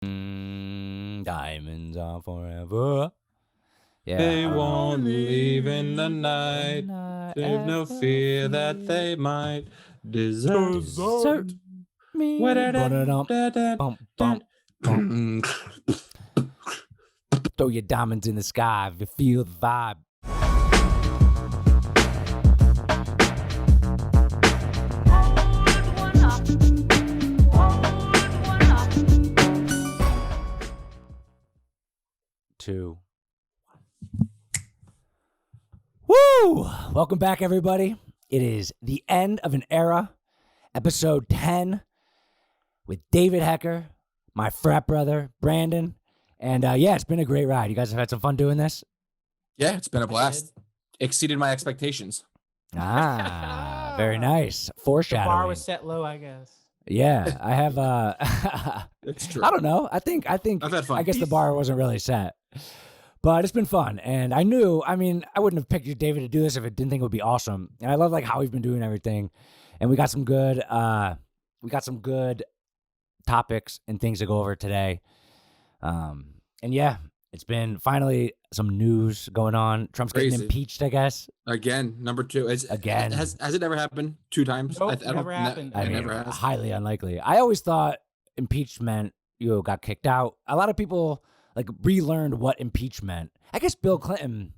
Diamonds are forever. Yeah. They won't leave in the night. They've no fear that they might desert me. Bump, bump, bump. Throw your diamonds in the sky if you feel the vibe. Two. Woo! Welcome back, everybody. It is the end of an era, episode 10, with David Hecker, my frat brother, Brandon. And yeah, it's been a great ride. You guys have had some fun doing this? Yeah, it's been a blast. Exceeded my expectations. Ah, very nice. Foreshadowing. The bar was set low, I guess. Yeah, I have. It's true. I don't know. I think. I've had fun. I guess the bar wasn't really set, but it's been fun. And I knew. I mean, I wouldn't have picked David to do this if I didn't think it would be awesome. And I love like how he's been doing everything. And we got some good. Topics and things to go over today. And yeah, it's been finally some news going on. Trump's getting impeached, I guess. Again, number two. Has it ever happened 2 times? Nope, never happened. I mean, never has. Highly unlikely. I always thought impeachment, got kicked out. A lot of people like relearned what impeach meant. I guess Bill Clinton,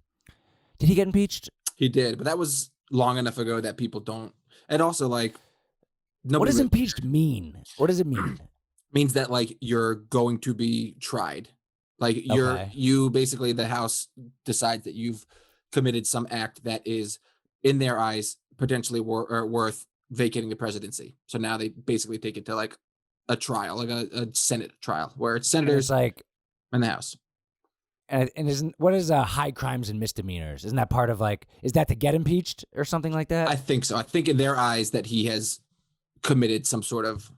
did he get impeached? He did, but that was long enough ago that people don't. And also, like, what does impeached mean? What does it mean? Means that like you're going to be tried. Like you basically, the House decides that you've committed some act that is, in their eyes, potentially worth vacating the presidency. So now they basically take it to like a trial, like a Senate trial, where it's senators like in the House. And what is high crimes and misdemeanors? Isn't that part of like, is that to get impeached or something like that? I think so. I think in their eyes that he has committed some sort of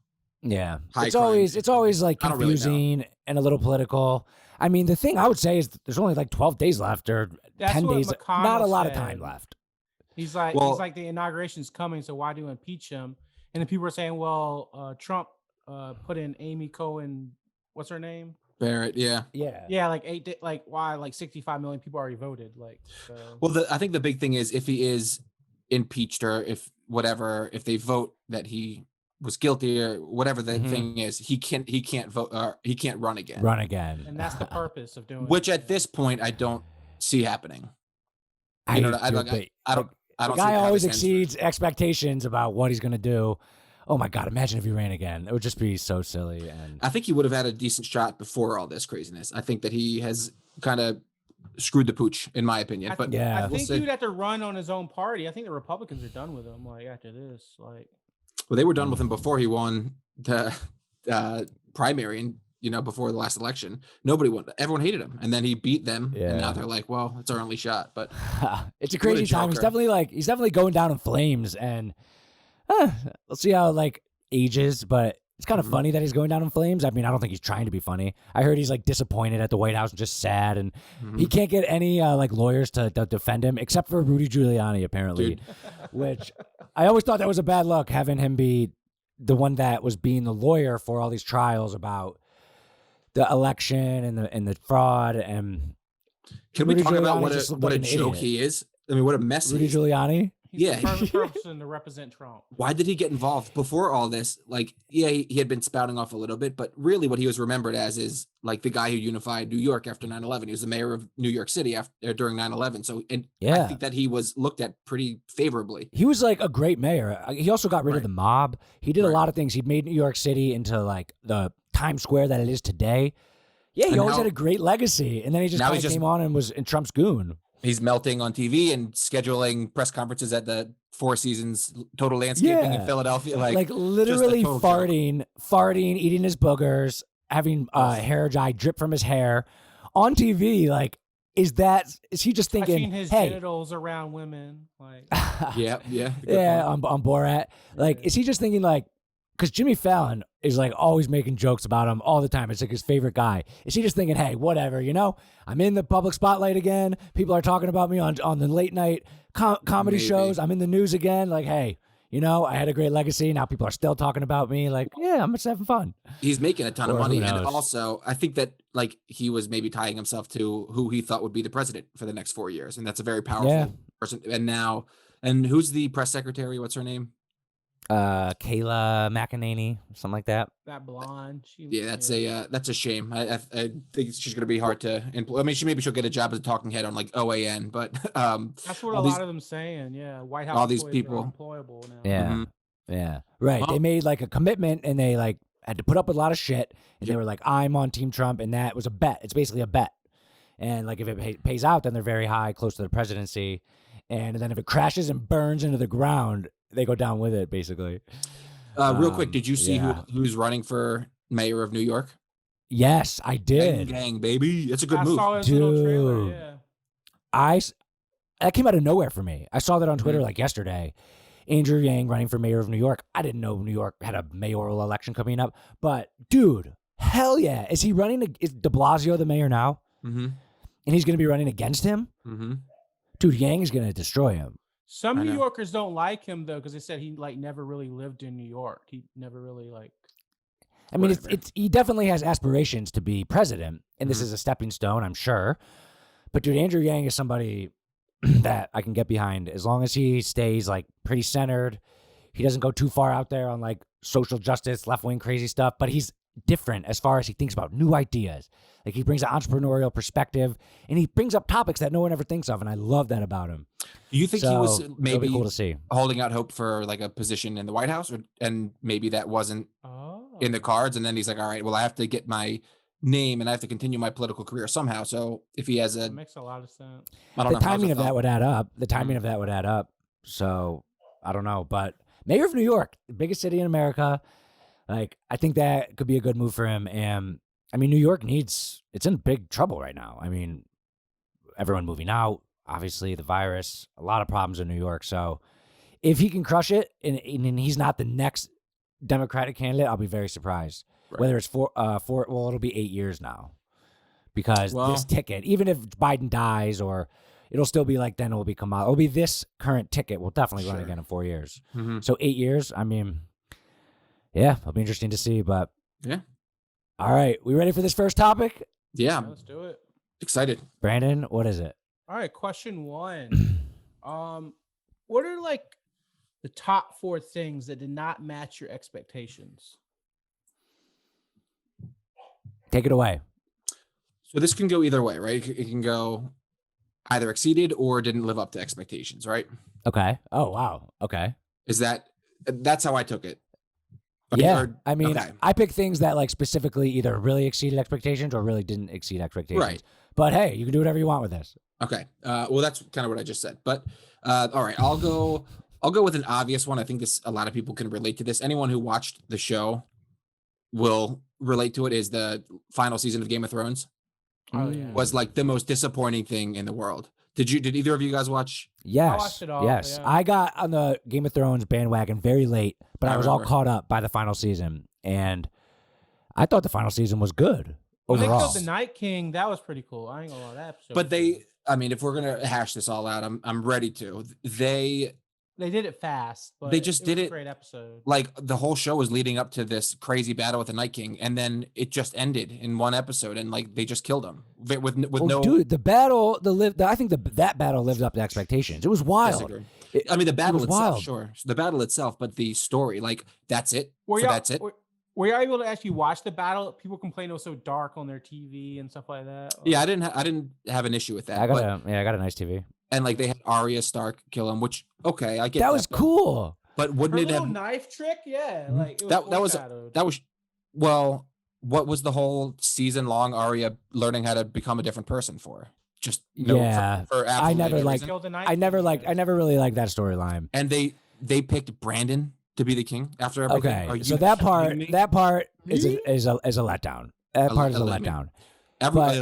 it's always like confusing really and a little political. I mean, the thing I would say is there's only like 12 days left or 10 days. McConnell not a lot said. of time left. He's like, the inauguration's coming, so why do you impeach him? And then people are saying, well, Trump put in Amy Cohen, what's her name? Barrett, yeah, like why? Like 65 million people already voted. Like, so. Well, I think the big thing is if he is impeached or if they vote that he was guilty or whatever the thing is, he can't vote or he can't run again. And that's the purpose of doing which it. At this point I don't see happening. I don't the guy always exceeds expectations about what he's going to do. Oh my God, imagine if he ran again. It would just be so silly. And I think he would have had a decent shot before all this craziness. I think that he has kind of screwed the pooch, in my opinion. I think he would have to run on his own party. I think the Republicans are done with him. Like after this, like. Well, they were done with him before he won the primary, and before the last election, everyone hated him, and then he beat them, and now they're like, "Well, it's our only shot." But it's a crazy time. He's definitely going down in flames, and we'll see how like ages. But it's kind of funny that he's going down in flames. I mean, I don't think he's trying to be funny. I heard he's like disappointed at the White House and just sad, and he can't get any like lawyers to defend him except for Rudy Giuliani, apparently. Which I always thought that was a bad luck, having him be the one that was being the lawyer for all these trials about the election and the fraud. And can we talk about what a joke he is? I mean, what a mess. Rudy Giuliani. He's the perfect person to represent Trump. Why did he get involved before all this? Like, he had been spouting off a little bit, but really what he was remembered as is like the guy who unified New York after 9/11. He was the mayor of New York City during 9/11. So, I think that he was looked at pretty favorably. He was like a great mayor. He also got rid of the mob. He did a lot of things. He made New York City into like the Times Square that it is today. Yeah, he always had a great legacy. And then he just kind of came on and was in Trump's goon. He's melting on TV and scheduling press conferences at the Four Seasons Total Landscaping in Philadelphia. Like literally farting, eating his boogers, having hair dye drip from his hair on TV. Like, is he just thinking, touching his genitals around women? Like, yeah. On Borat. Like, is he just thinking like, because Jimmy Fallon is like always making jokes about him all the time. It's like his favorite guy. Is he just thinking, hey, whatever, I'm in the public spotlight again. People are talking about me on the late night comedy shows. I'm in the news again. Like, hey, you know, I had a great legacy. Now people are still talking about me. Like, yeah, I'm just having fun. He's making a ton of money. And also, I think that like he was maybe tying himself to who he thought would be the president for the next 4 years. And that's a very powerful person. And who's the press secretary? What's her name? Kayla McEnany, something like that. That blonde. That's a shame. I think she's gonna be hard to employ. I mean, she'll get a job as a talking head on like OAN, but that's what a lot of them saying. Yeah, White House. All these people are employable now. Yeah, yeah, right. Well, they made like a commitment, and they like had to put up with a lot of shit, and they were like, "I'm on Team Trump," and that was a bet. It's basically a bet, and like if it pays out, then they're very high, close to the presidency, and then if it crashes and burns into the ground, they go down with it, basically. Real quick, did you see who's running for mayor of New York? Yes, I did. Gang, baby. It's a good move. Saw his little trailer, yeah. That came out of nowhere for me. I saw that on Twitter like yesterday. Andrew Yang running for mayor of New York. I didn't know New York had a mayoral election coming up. But, dude, hell yeah. Is he running? Is de Blasio the mayor now? Mm-hmm. And he's going to be running against him? Mm-hmm. Dude, Yang is going to destroy him. Some New Yorkers don't like him though, because they said he like never really lived in New York. He never really like. I mean, he definitely has aspirations to be president, and this is a stepping stone, I'm sure. But dude, Andrew Yang is somebody that I can get behind as long as he stays like pretty centered. He doesn't go too far out there on like social justice, left wing crazy stuff, but he's different as far as he thinks about new ideas. Like he brings an entrepreneurial perspective, and he brings up topics that no one ever thinks of, and I love that about him. Do you think he was maybe cool to see, holding out hope for like a position in the White House, and maybe that wasn't in the cards, and then he's like, all right, well, I have to get my name and I have to continue my political career somehow. So if he has that makes a lot of sense. The timing of that would add up. The timing of that would add up. So I don't know, but mayor of New York, the biggest city in America, like I think that could be a good move for him. And I mean, New York it's in big trouble right now. I mean, everyone moving out, obviously the virus, a lot of problems in New York. So if he can crush it and he's not the next Democratic candidate, I'll be very surprised. Right. Whether it's it'll be 8 years now, because this ticket, even if Biden dies, or it'll still be like then it will be Kamala. It'll be this current ticket will definitely run again in 4 years. Mm-hmm. So 8 years. I mean, yeah, it'll be interesting to see. But yeah, all right, we ready for this first topic? Yeah, let's do it. Excited, Brandon. What is it? All right, question 1. What are like the top 4 things that did not match your expectations? Take it away. So this can go either way, right? It can go either exceeded or didn't live up to expectations, right? Okay. Oh, wow. Okay. That's how I took it. Okay, yeah. I mean, I picked things that like specifically either really exceeded expectations or really didn't exceed expectations. Right. But hey, you can do whatever you want with this. Okay. Well, that's kind of what I just said. But all right, I'll go with an obvious one. I think a lot of people can relate to this. Anyone who watched the show will relate to it. Is the final season of Game of Thrones. Oh, yeah. Was like the most disappointing thing in the world. Did either of you guys watch? Yes. I watched it all, yes. Yeah. I got on the Game of Thrones bandwagon very late, but I was all caught up by the final season, and I thought the final season was good overall. When they killed the Night King, that was pretty cool. I ain't gonna lie, that episode. But if we're gonna hash this all out, I'm ready to. They did it fast, but they just did it. A great episode. Like the whole show was leading up to this crazy battle with the Night King, and then it just ended in one episode, and like they just killed him with no. Dude, the battle, I think that battle lived up to expectations. It was wild. I mean, the battle itself, wild. sure, the battle itself, but the story, like that's it. That's it. Were you able to actually watch the battle? People complained it was so dark on their TV and stuff like that. Yeah, I didn't have an issue with that. I got a nice TV. And like they had Arya Stark kill him, which I get that was cool. But wouldn't it have knife trick? Yeah, like it that was well. What was the whole season long Arya learning how to become a different person for? Just for I never really liked that storyline. And they picked Brandon to be the king after everything. Okay, so that part is a letdown. That part is a letdown. Everybody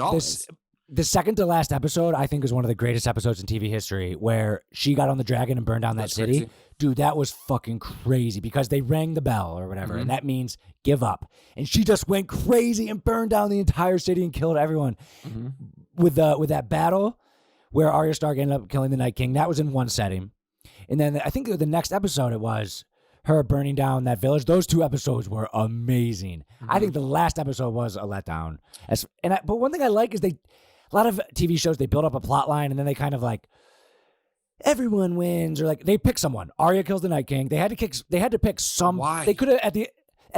The second to last episode, I think, is one of the greatest episodes in TV history, where she got on the dragon and burned down that city. Crazy. Dude, that was fucking crazy, because they rang the bell or whatever, and that means give up. And she just went crazy and burned down the entire city and killed everyone. With that battle where Arya Stark ended up killing the Night King, that was in one setting. And then I think the next episode it was her burning down that village. Those 2 episodes were amazing. I think the last episode was a letdown. But one thing I like is a lot of TV shows, they build up a plot line and then they kind of like, everyone wins, or like they pick someone. Arya kills the Night King. They had to pick some. Why? They could have at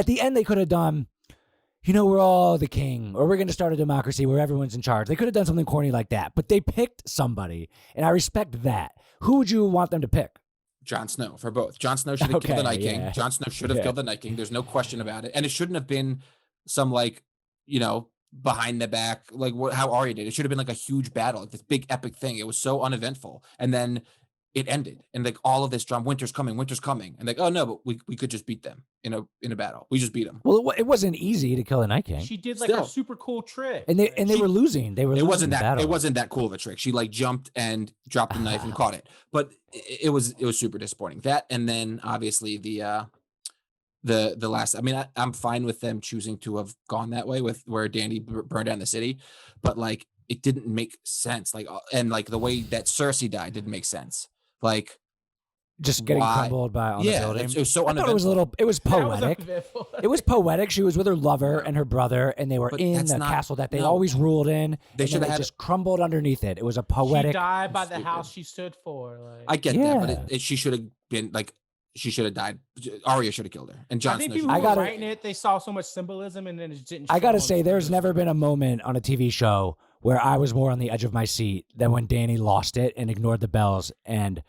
the end they could have done, we're all the king, or we're going to start a democracy where everyone's in charge. They could have done something corny like that, but they picked somebody, and I respect that. Who would you want them to pick? Jon Snow for both. Jon Snow should have killed the Night King. Jon Snow should have killed the Night King. There's no question about it. And it shouldn't have been some behind the back, like how Arya did. It should have been like a huge battle, like this big epic thing. It was so uneventful. And then it ended. And like all of this drama, winter's coming. And like, oh no, but we could just beat them in a battle. We just beat them. Well, it wasn't easy to kill the Night King. She did like a super cool trick. And they were losing. It wasn't that cool of a trick. She like jumped and dropped the knife and caught it. But it was super disappointing. That, and then obviously the last, I mean, I'm fine with them choosing to have gone that way with where Dany burned down the city, but like it didn't make sense. Like, and like the way that Cersei died didn't make sense. Like just getting crumbled by the building. It was so uneventful. It was poetic. It was poetic. She was with her lover and her brother, and they were in the castle that they always ruled in. They should have just crumbled underneath it. It was a poetic. She died by the house she stood for. Like, I get that, but she should have been like. She should have died. Arya should have killed her. And Jon Snow. I think people who were writing it, they saw so much symbolism, and then it didn't. I gotta say, there's never been a moment on a TV show where I was more on the edge of my seat than when Dany lost it and ignored the bells. And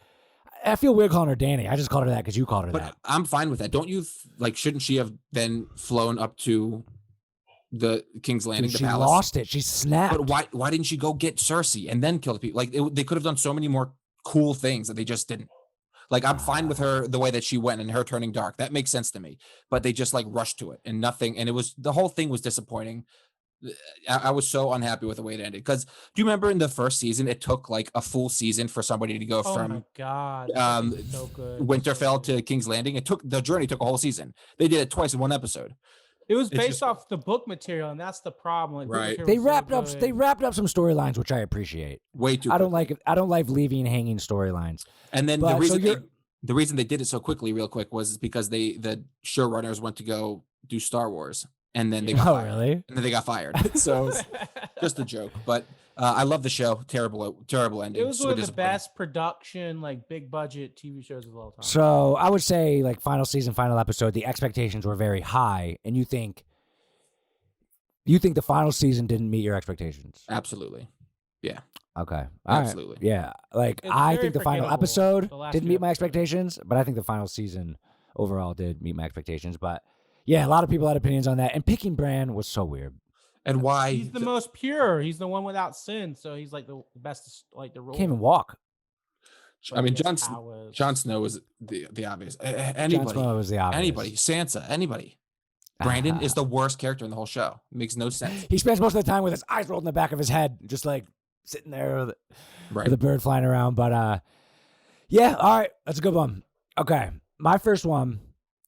I feel weird calling her Dany. I just called her that because you called her that. But I'm fine with that. Don't you shouldn't she have then flown up to the King's Landing, the palace? She lost it. She snapped. But why didn't she go get Cersei and then kill the people? Like they could have done so many more cool things that they just didn't. Like, I'm fine with her, the way that she went and her turning dark. That makes sense to me. But they just like rushed to it and nothing. And the whole thing was disappointing. I was so unhappy with the way it ended. Because do you remember in the first season, it took like a full season for somebody to go from my God, so good. Winterfell to King's Landing. The journey took a whole season. They did it twice in one episode. It was based off the book material, and that's the problem. Like, right? They wrapped up some storylines, which I appreciate. Way too. I don't like leaving hanging storylines. And then the reason they did it so quickly, real quick, was because the showrunners went to go do Star Wars, and then they got fired. Really? And then they got fired. So just a joke, but. I love the show. Terrible ending. It was one of the best production, like big budget TV shows of all time. So I would say, like final season, final episode, the expectations were very high, and you think the final season didn't meet your expectations? Absolutely. Yeah. Okay. Absolutely. Right. Yeah. Like I think the final episode didn't meet my expectations, but I think the final season overall did meet my expectations. But yeah, a lot of people had opinions on that, and picking Bran was so weird. And why? He's the most pure. He's the one without sin. So he's like the best, like the role. Can't even walk. I mean, Jon Snow was the obvious. Anybody. Jon Snow was the obvious. Anybody. Sansa. Anybody. Brandon is the worst character in the whole show. It makes no sense. He spends most of the time with his eyes rolled in the back of his head, just like sitting there with a bird flying around. But yeah, all right. That's a good one. Okay. My first one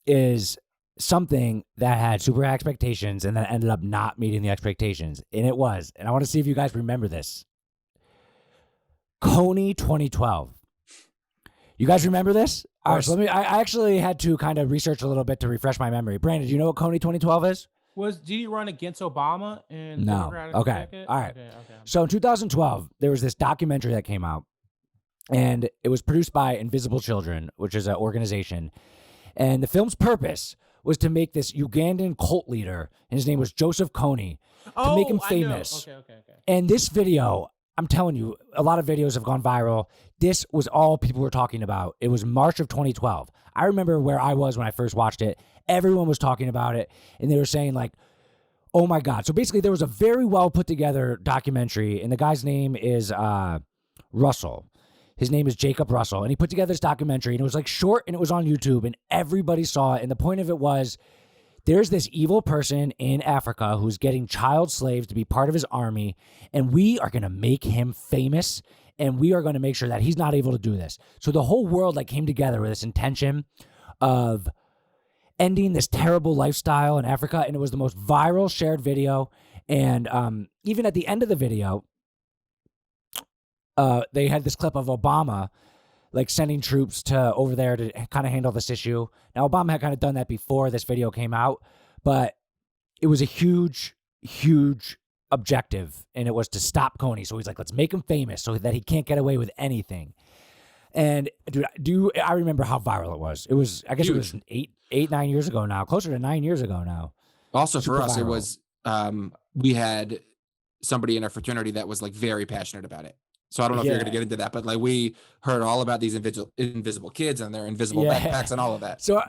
is something that had super high expectations and then ended up not meeting the expectations. And it was, and I want to see if you guys remember this. Coley 2012. You guys remember this? All right, so I actually had to kind of research a little bit to refresh my memory. Brandon, do you know what Coley 2012 is? Did he run against Obama? No. Okay. All right. Okay. So in 2012, there was this documentary that came out, and it was produced by Invisible Children, which is an organization. And the film's purpose was to make this Ugandan cult leader, and his name was Joseph Kony, to make him famous. Okay. And this video, I'm telling you, a lot of videos have gone viral. This was all people were talking about. It was March of 2012. I remember where I was when I first watched it. Everyone was talking about it, and they were saying like, oh my God. So basically there was a very well put together documentary, and the guy's name is Russell. His name is Jacob Russell, and he put together this documentary, and it was like short, and it was on YouTube, and everybody saw it. And the point of it was, there's this evil person in Africa who's getting child slaves to be part of his army, and we are going to make him famous, and we are going to make sure that he's not able to do this. So the whole world like came together with this intention of ending this terrible lifestyle in Africa, and it was the most viral shared video. And even at the end of the video, they had this clip of Obama like sending troops to over there to kind of handle this issue. Now, Obama had kind of done that before this video came out, but it was a huge, huge objective, and it was to stop Coney. So he's like, let's make him famous so that he can't get away with anything. And dude, I remember how viral it was. It was, I guess huge. It was 9 years ago now, closer to 9 years ago now. Also for us, viral. It was, we had somebody in our fraternity that was like very passionate about it. So I don't know if you're going to get into that, but like we heard all about these invisible kids and their invisible backpacks and all of that. So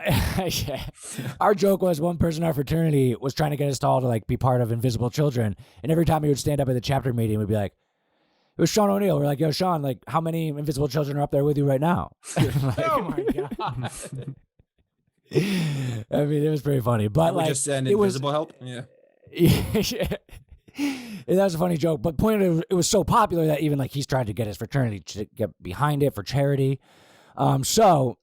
our joke was one person in our fraternity was trying to get us all to like be part of Invisible Children. And every time he would stand up at the chapter meeting, we'd be like, it was Sean O'Neill. We're like, yo, Sean, like how many invisible children are up there with you right now? Like, oh my God. I mean, it was pretty funny, but like just send invisible help. Yeah. And that was a funny joke, but point of it was so popular that even like he's trying to get his fraternity to get behind it for charity. So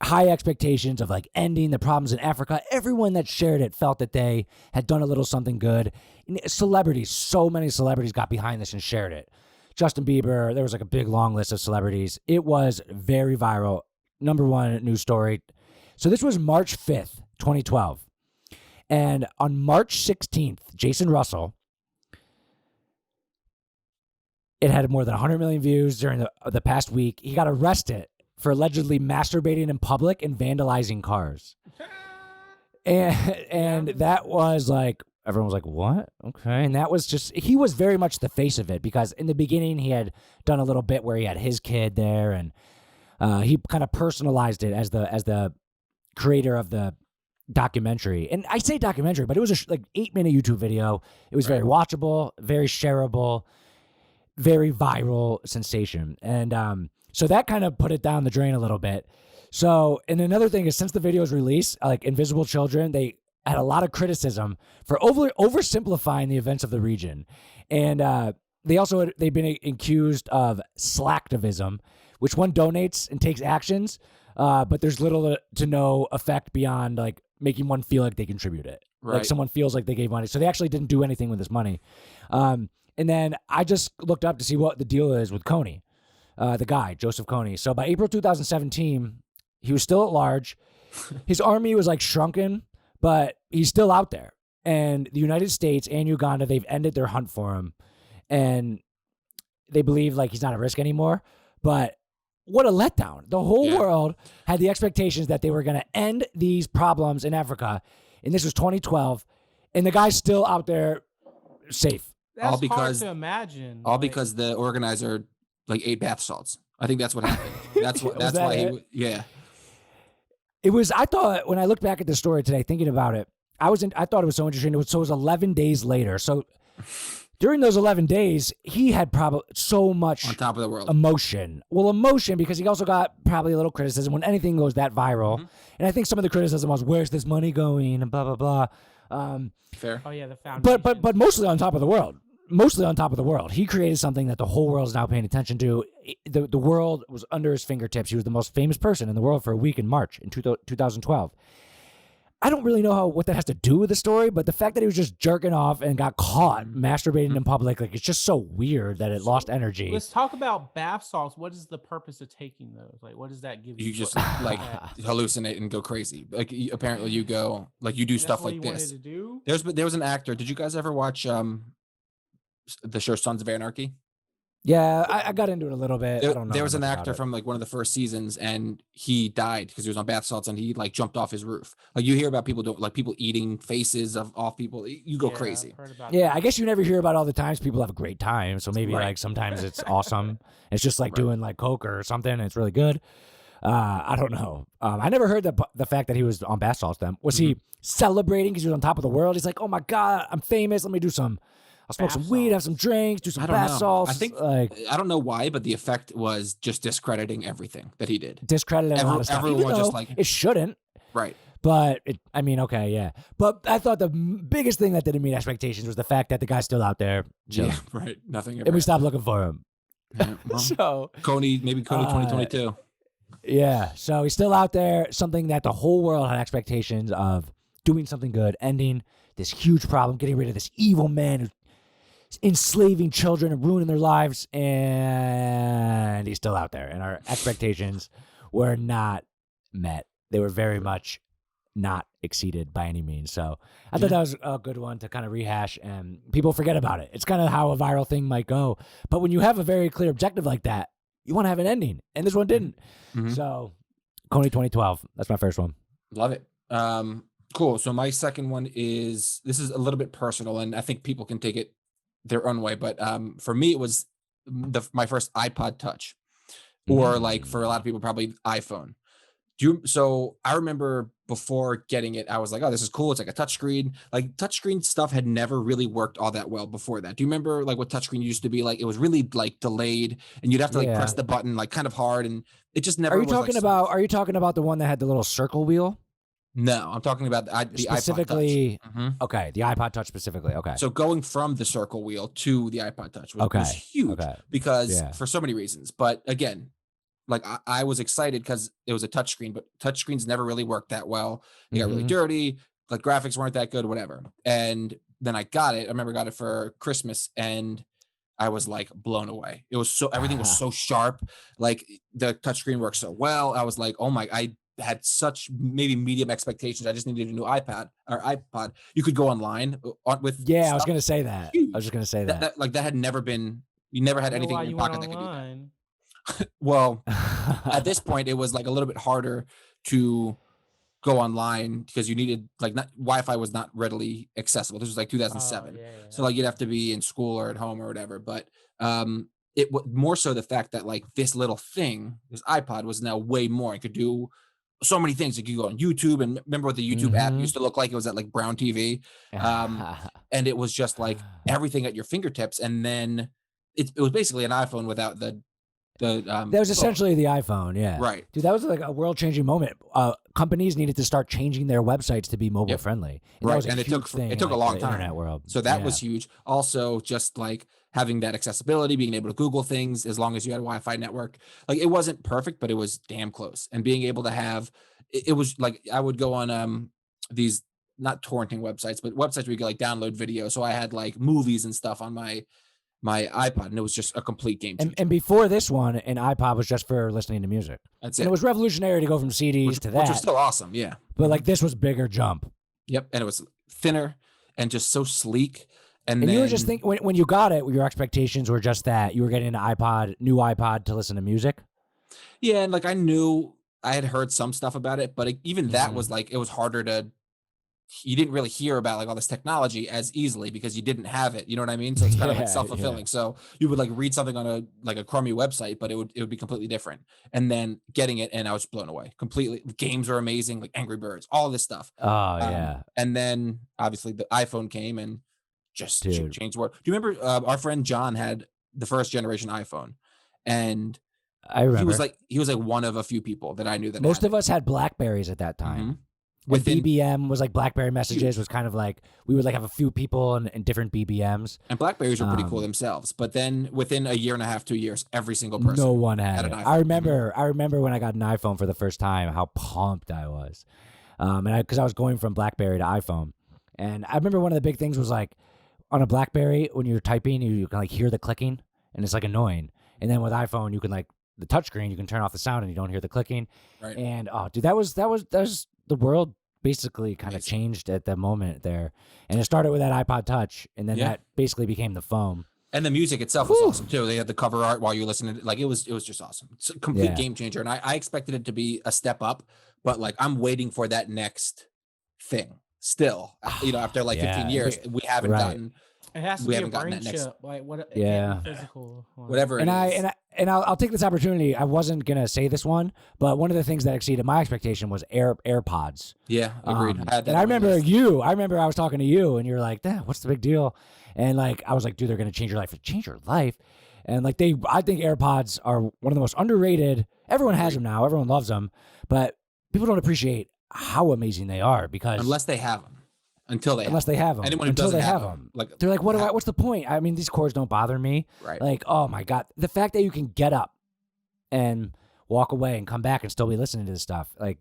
high expectations of like ending the problems in Africa. Everyone that shared it felt that they had done a little something good. And celebrities, so many celebrities got behind this and shared it. Justin Bieber, there was like a big long list of celebrities. It was very viral. #1 news story. So this was March 5th, 2012. And on March 16th, Jason Russell, it had more than 100 million views during the past week. He got arrested for allegedly masturbating in public and vandalizing cars. And that was like, everyone was like, what? Okay. And that was just, he was very much the face of it because in the beginning he had done a little bit where he had his kid there and he kind of personalized it as the creator of the documentary. And I say documentary, but it was a 8-minute YouTube video. It was very watchable, very shareable, very viral sensation. And so that kind of put it down the drain a little bit. So, and another thing is since the video's release, like Invisible Children, they had a lot of criticism for oversimplifying the events of the region. And they've been accused of slacktivism, which one donates and takes actions, but there's little to no effect beyond like making one feel like they contributed. Right. Like someone feels like they gave money. So they actually didn't do anything with this money. And then I just looked up to see what the deal is with Coney, the guy, Joseph Coney. So by April 2017, he was still at large. His army was like shrunken, but he's still out there. And the United States and Uganda, they've ended their hunt for him. And they believe like he's not at risk anymore. But what a letdown. The whole world had the expectations that they were going to end these problems in Africa. And this was 2012. And the guy's still out there safe. That's hard to imagine. All because the organizer like ate bath salts. I think that's what happened. That's why It was, I thought when I looked back at the story today, thinking about it, I thought it was so interesting. It was 11 days later. So during those 11 days, he had probably so much on top of the world emotion. Well, emotion, because he also got probably a little criticism when anything goes that viral. Mm-hmm. And I think some of the criticism was, where's this money going? And blah, blah, blah. Fair. Oh yeah, the foundation. But mostly on top of the world. Mostly on top of the world. He created something that the whole world is now paying attention to. The world was under his fingertips. He was the most famous person in the world for a week in March in 2012. I don't really know what that has to do with the story, but the fact that he was just jerking off and got caught masturbating in public, like it's just so weird that it lost energy. Let's talk about bath salts. What is the purpose of taking those? Like, what does that give you? You just like hallucinate and go crazy. Like apparently you go like you do stuff like this. To do? There was an actor. Did you guys ever watch the show Sons of Anarchy? Yeah, I got into it a little bit. I don't know. There was an actor from like one of the first seasons, and he died because he was on bath salts, and he like jumped off his roof. Like you hear about people people eating faces off people. You go crazy. Yeah, I guess you never hear about all the times people have a great time. So maybe like sometimes it's awesome. It's just like doing like coke or something. And it's really good. I don't know. I never heard the fact that he was on bath salts. Then was he celebrating because he was on top of the world? He's like, oh my god, I'm famous. Let me do some. I'll smoke some weed, have some drinks, do some bath salts. I think I don't know why, but the effect was just discrediting everything that he did. Discrediting a lot of stuff. Everyone just like it shouldn't. Right. But okay, yeah. But I thought the biggest thing that didn't meet expectations was the fact that the guy's still out there. Chilling. Yeah, right. Nothing. And we stopped looking for him. Yeah, well, so Coney 2022. Yeah. So he's still out there. Something that the whole world had expectations of doing something good, ending this huge problem, getting rid of this evil man who enslaving children and ruining their lives, and he's still out there. And our expectations were not met. They were very much not exceeded by any means. So I thought that was a good one to kind of rehash, and people forget about it. It's kind of how a viral thing might go. But when you have a very clear objective like that, you want to have an ending, and this one didn't. So Coney 2012, that's my first one. Love it. Cool. So my second one is, this is a little bit personal, and I think people can take it their own way. But for me, it was my first iPod Touch, or like for a lot of people, probably iPhone. So I remember before getting it, I was like, oh, this is cool. It's like a touchscreen. Like touchscreen stuff had never really worked all that well before that. Do you remember like what touchscreen used to be like? It was really like delayed, and you'd have to like press the button like kind of hard, and it just never. Are you talking about the one that had the little circle wheel? No, I'm talking about the specifically. iPod Touch. Okay, the iPod Touch specifically. Okay. So going from the circle wheel to the iPod Touch was huge because for so many reasons. But again, like I was excited because it was a touchscreen, but touchscreens never really worked that well. They got really dirty. Like graphics weren't that good, whatever. And then I got it. I remember I got it for Christmas, and I was like blown away. It was everything was so sharp. Like the touchscreen worked so well. I was like, oh my, I had such maybe medium expectations. I just needed a new iPod. You could go online with. Yeah, stuff. I was going to say that. I was just going to say that. That had never been. You never had anything in your pocket that could do that. Well, at this point, it was like a little bit harder to go online because you needed Wi-Fi was not readily accessible. This was like 2007, so like you'd have to be in school or at home or whatever. But it was more so the fact that like this little thing, this iPod, was now way more. It could do so many things. It could go on YouTube, and remember what the YouTube app used to look like? It was at like Brown TV, and it was just like everything at your fingertips. And then it was basically an iPhone without the that was essentially the iPhone, right, dude. That was like a world-changing moment. Companies needed to start changing their websites to be mobile friendly, and it took a long time. Internet world, so that was huge. Also, just like having that accessibility, being able to Google things as long as you had a Wi-Fi network. Like it wasn't perfect, but it was damn close. And being able to have it was like I would go on these not torrenting websites, but websites where you could like download video. So I had like movies and stuff on my iPod, and it was just a complete game changer. And before this one, an iPod was just for listening to music. That's it. And it was revolutionary to go from CDs to that. Which was still awesome, yeah. But like this was bigger jump. Yep, and it was thinner and just so sleek. And then, you were just thinking when you got it, your expectations were just that you were getting an new iPod to listen to music. Yeah, and like I knew I had heard some stuff about it, but even that was like it was harder to. You didn't really hear about like all this technology as easily because you didn't have it. You know what I mean? So it's kind of like self-fulfilling. So you would like read something on a crummy website, but it would be completely different. And then getting it, and I was blown away completely. The games are amazing, like Angry Birds, all this stuff. Oh yeah. And then obviously the iPhone came and just changed the world. Do you remember our friend John had the first generation iPhone, and I remember he was like one of a few people that I knew that most of us had Blackberries at that time. With BBM was like BlackBerry messages was kind of like we would like have a few people and different BBMs. And Blackberries were pretty cool themselves. But then within a year and a half, 2 years, every single person no one had it. I remember when I got an iPhone for the first time, how pumped I was. Because I was going from BlackBerry to iPhone. And I remember one of the big things was like on a BlackBerry, when you're typing, you can like hear the clicking, and it's like annoying. And then with iPhone, you can like the touchscreen, you can turn off the sound and you don't hear the clicking. Right. And dude, that was the world basically kind of changed at that moment there. And it started with that iPod Touch, and then that basically became the phone. And the music itself was awesome too. They had the cover art while you're listening. Like it was just awesome. It's a complete game changer. And I expected it to be a step up, but like I'm waiting for that next thing still. After like 15 years, we haven't gotten. It has to be a brain chip, like what? Physical. Whatever. And I'll take this opportunity. I wasn't gonna say this one, but one of the things that exceeded my expectation was AirPods. Yeah, agreed. And I remember I was talking to you, and you're like, "What's the big deal?" And like I was like, "Dude, they're gonna change your life." Change your life. And like I think AirPods are one of the most underrated. Everyone has them now. Everyone loves them, but people don't appreciate how amazing they are because unless they have them. Until they have them. Anyone who doesn't have them. Like they're like, what's the point? I mean, these cords don't bother me. Right. Like, oh my God. The fact that you can get up and walk away and come back and still be listening to this stuff. Like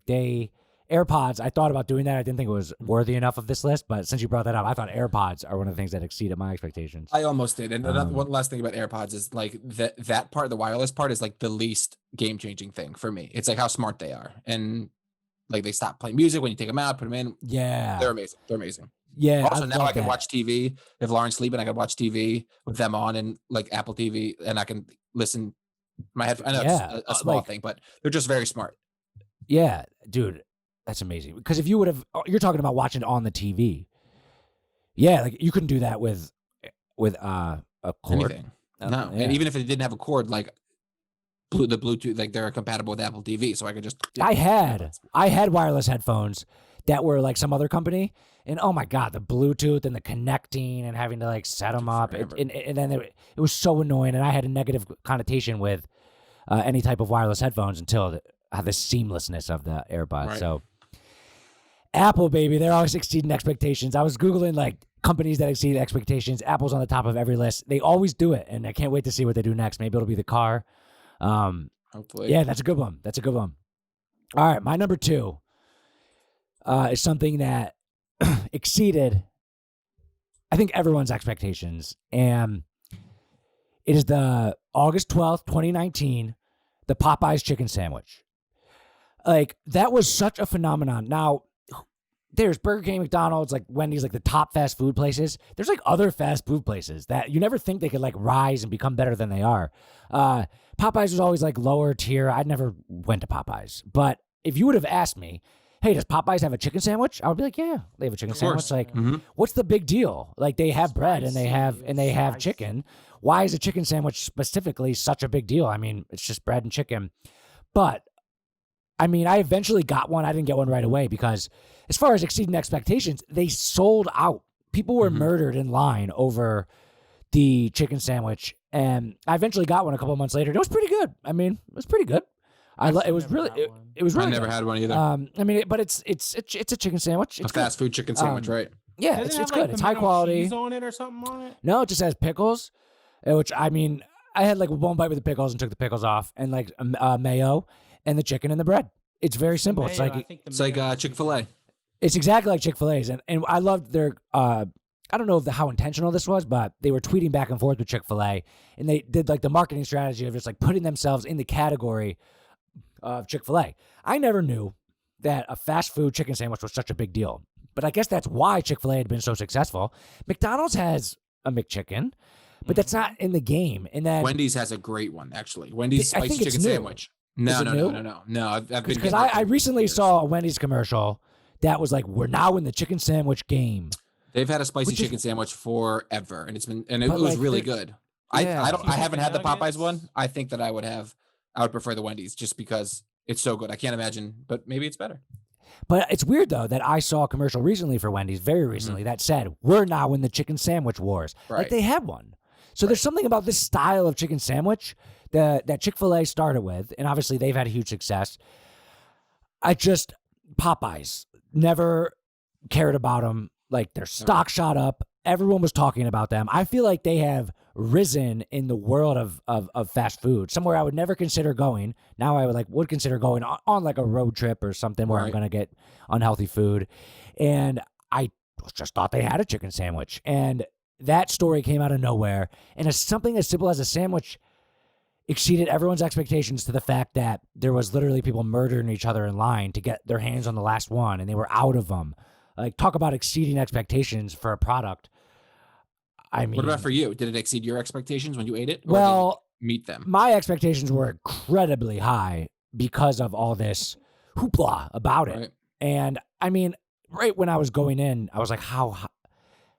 AirPods, I thought about doing that. I didn't think it was worthy enough of this list, but since you brought that up, I thought AirPods are one of the things that exceeded my expectations. I almost did. And one last thing about AirPods is like that part, the wireless part, is like the least game-changing thing for me. It's like how smart they are. And like they stop playing music when you take them out, put them in. Yeah. They're amazing. They're amazing. Yeah. Also, now I can watch TV. If Lauren's sleeping, I can watch TV with them on and like Apple TV, and I can listen my head. I know it's a small thing, but they're just very smart. Yeah, dude, that's amazing. Because if you would have, you're talking about watching it on the TV. Yeah, like you couldn't do that with a cord. Anything. No, and even if it didn't have a cord, like the Bluetooth, like they're compatible with Apple TV, so I could just. I had wireless headphones that were like some other company, and oh my god, the Bluetooth and the connecting and having to like set them up, and then it was so annoying, and I had a negative connotation with any type of wireless headphones until the seamlessness of the AirPods. Right. So Apple, baby, they're always exceeding expectations. I was Googling like companies that exceed expectations. Apple's on the top of every list. They always do it, and I can't wait to see what they do next. Maybe it'll be the car. Hopefully. Yeah, that's a good one. All right, my number 2 is something that exceeded, I think, everyone's expectations, and it is the August 12th, 2019, the Popeyes chicken sandwich. Like, that was such a phenomenon. Now, there's Burger King, McDonald's, like Wendy's, like the top fast food places. There's like other fast food places that you never think they could like rise and become better than they are. Popeyes was always like lower tier. I never went to Popeyes. But if you would have asked me, hey, does Popeyes have a chicken sandwich? I would be like, yeah, they have a chicken sandwich. Like, what's the big deal? Like, they have bread and they have chicken. Why is a chicken sandwich specifically such a big deal? I mean, it's just bread and chicken. But I mean, I eventually got one. I didn't get one right away because as far as exceeding expectations, they sold out. People were murdered in line over the chicken sandwich. And I eventually got one a couple of months later. It was pretty good. I mean, it was pretty good. It was really I never had one either. I mean, but it's a chicken sandwich. It's a fast food chicken sandwich, right? Yeah, it's good. It's high quality. Cheese on it or something on it? No, it just has pickles, which I mean, I had like one bite with the pickles and took the pickles off, and like mayo and the chicken and the bread. It's very simple. Mayo, it's like Chick-fil-A. It's exactly like Chick-fil-A's, and I loved their. I don't know how intentional this was, but they were tweeting back and forth with Chick-fil-A, and they did like the marketing strategy of just like putting themselves in the category of Chick-fil-A. I never knew that a fast food chicken sandwich was such a big deal, but I guess that's why Chick-fil-A had been so successful. McDonald's has a McChicken, but that's not in the game. And then Wendy's has a great one, actually. Wendy's spicy chicken sandwich. No. I've been because I recently saw a Wendy's commercial that was like, "We're now in the chicken sandwich game." They've had a spicy chicken sandwich forever, and it was really good. Yeah, I haven't had the Popeyes one. I think that I would prefer the Wendy's just because it's so good. I can't imagine, but maybe it's better. But it's weird though that I saw a commercial recently for Wendy's, very recently, that said, "We're now in the chicken sandwich wars." Right. Like they had one. So there's something about this style of chicken sandwich that Chick-fil-A started with, and obviously they've had a huge success. Popeyes, never cared about them. Like their stock shot up. Everyone was talking about them. I feel like they have risen in the world of fast food, somewhere I would never consider going. Now I would consider going on like a road trip or something where I'm going to get unhealthy food. And I just thought they had a chicken sandwich. And that story came out of nowhere. And something as simple as a sandwich exceeded everyone's expectations to the fact that there was literally people murdering each other in line to get their hands on the last one, and they were out of them. Like, talk about exceeding expectations for a product. I mean, what about for you? Did it exceed your expectations when you ate it? Or well, did it meet them. My expectations were incredibly high because of all this hoopla about it. And I mean, right when I was going in, I was like, how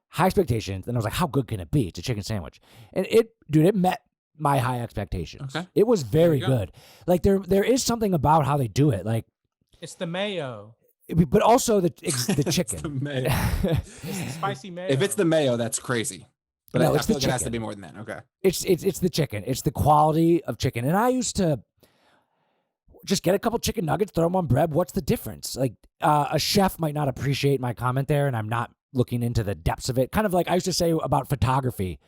high expectations? And I was like, how good can it be? It's a chicken sandwich. And it met my high expectations. Okay. It was very good. Like there is something about how they do it. Like it's the mayo. But also the chicken. It's the mayo. It's the spicy mayo. If it's the mayo, that's crazy. But I feel like it has to be more than that. Okay. It's the chicken. It's the quality of chicken. And I used to just get a couple chicken nuggets, throw them on bread. What's the difference? Like a chef might not appreciate my comment there, and I'm not looking into the depths of it. Kind of like I used to say about photography.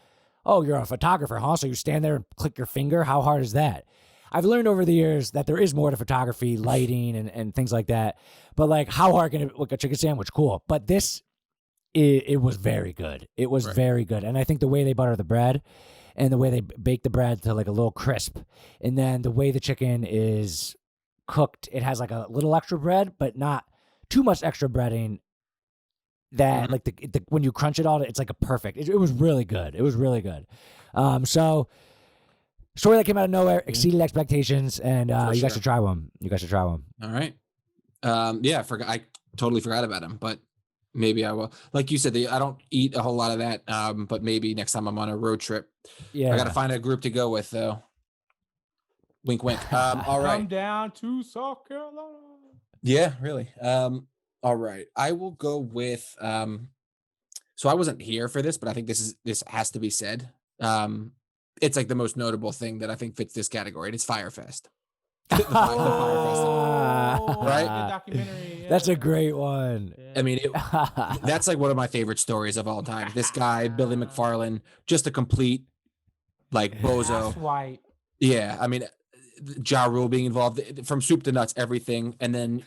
Oh, you're a photographer, huh? So you stand there and click your finger? How hard is that? I've learned over the years that there is more to photography, lighting, and things like that. But like, how hard can it look a chicken sandwich? Cool. But this, it was very good. It was very good. And I think the way they butter the bread and the way they bake the bread to like a little crisp, and then the way the chicken is cooked, it has like a little extra bread, but not too much extra breading. That like the when you crunch it all, it's like a perfect. It was really good. It was really good. So story that came out of nowhere, exceeded expectations, and you guys should try one. You guys should try one. All right. Yeah, I totally forgot about him, but maybe I will. Like you said, I don't eat a whole lot of that. But maybe next time I'm on a road trip, I got to find a group to go with though. Wink, wink. All right. Come down to South Carolina. Yeah, really. All right. I will go with so I wasn't here for this, but I think this has to be said. It's like the most notable thing that I think fits this category. And it's Firefest. The Fire Festival. Right? Documentary. Yeah. That's a great one. Yeah. I mean, that's like one of my favorite stories of all time. This guy, Billy McFarland, just a complete like bozo. That's white. Yeah. I mean, Ja Rule being involved from soup to nuts, everything. And then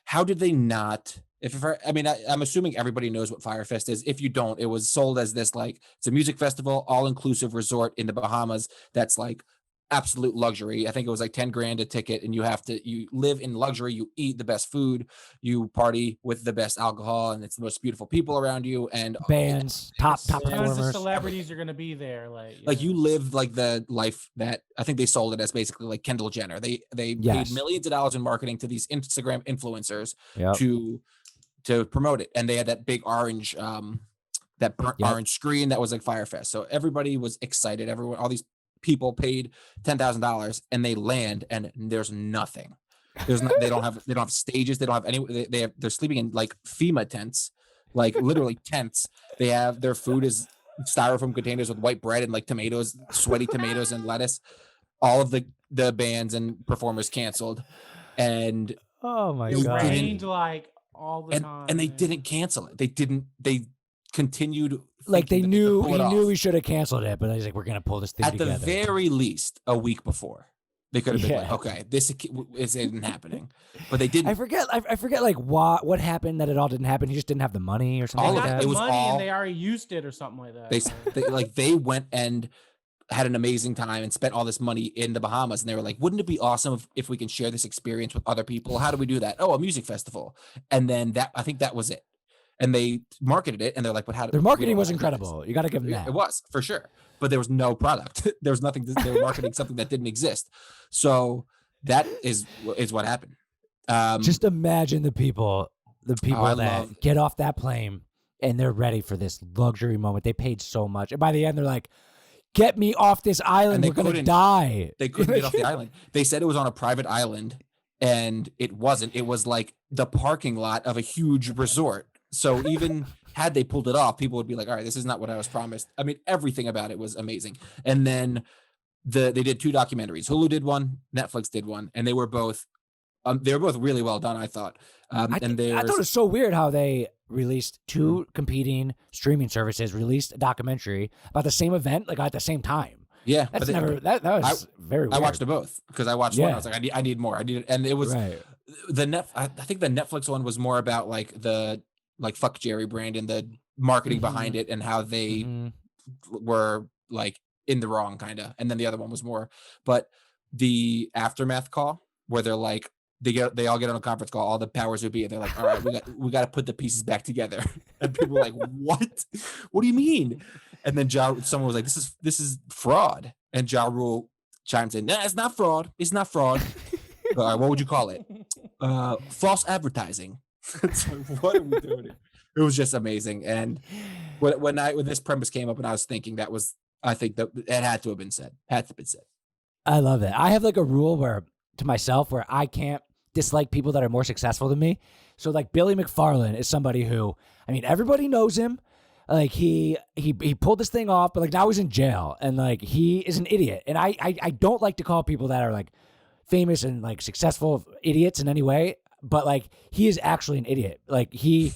how did they not? I'm assuming everybody knows what Firefest is. If you don't, it was sold as this like it's a music festival, all-inclusive resort in the Bahamas. That's like absolute luxury. I think it was like $10,000 a ticket, and you live in luxury. You eat the best food, you party with the best alcohol, and it's the most beautiful people around you. And bands, top Tons performers. of celebrities are gonna be there. You live like the life that I think they sold it as basically like Kendall Jenner. They paid millions of dollars in marketing to these Instagram influencers to promote it, and they had that big orange that burnt orange screen that was like Firefest. So everybody was excited. All these people paid $10,000 and they land, and there's nothing. They don't have stages. They don't have any. They're sleeping in like FEMA tents, like literally tents. They have their food is styrofoam containers with white bread and like tomatoes, sweaty tomatoes and lettuce. All of the bands and performers canceled, and oh my it god, rained like all the time, and they didn't cancel it. They continued. Like they knew we should have canceled it, but he's like, we're gonna pull this thing together. At the very least, a week before, they could have been like, okay, this isn't happening, but they didn't. I forget like what happened that it all didn't happen. He just didn't have the money or something. They like got that. the money and they already used it or something like that. They went and had an amazing time and spent all this money in the Bahamas, and they were like, wouldn't it be awesome if we can share this experience with other people? How do we do that? Oh, a music festival. And then I think that was it. And they marketed it, and they're like, "But how?" Their marketing was incredible. You got to give them that. It was for sure, but there was no product. There was nothing. They were marketing something that didn't exist. So that is what happened. Just imagine the people that get off that plane and they're ready for this luxury moment. They paid so much, and by the end, they're like, "Get me off this island. We're gonna die." They couldn't get off the island. They said it was on a private island, and it wasn't. It was like the parking lot of a huge resort. So even had they pulled it off, people would be like, all right, this is not what I was promised. I mean, everything about it was amazing. And then they did 2 documentaries. Hulu did one, Netflix did one, and they were both really well done, I thought. I thought it was so weird how they released 2 competing streaming services, released a documentary about the same event, like at the same time. Yeah. That was very weird. I watched them both because I watched one. I was like, I need more. I need it. And it was I think the Netflix one was more about like fuck Jerry Brandon, the marketing behind it and how they were like in the wrong kind of. And then the other one was more, but the aftermath call where they're like, they all get on a conference call, all the powers would be, and they're like, all right, we got to put the pieces back together. And people were like, what do you mean? And then someone was like, this is fraud. And Ja Rule chimes in, nah, it's not fraud. It's not fraud. All right, what would you call it? False advertising. It's like, what are we doing here? It was just amazing. And when this premise came up and I was thinking I think that it had to have been said. I love it. I have like a rule where I can't dislike people that are more successful than me. So like Billy McFarland is somebody who, I mean, everybody knows him. Like he pulled this thing off, but like now he's in jail and like he is an idiot. And I don't like to call people that are like famous and like successful idiots in any way. But like he is actually an idiot. Like he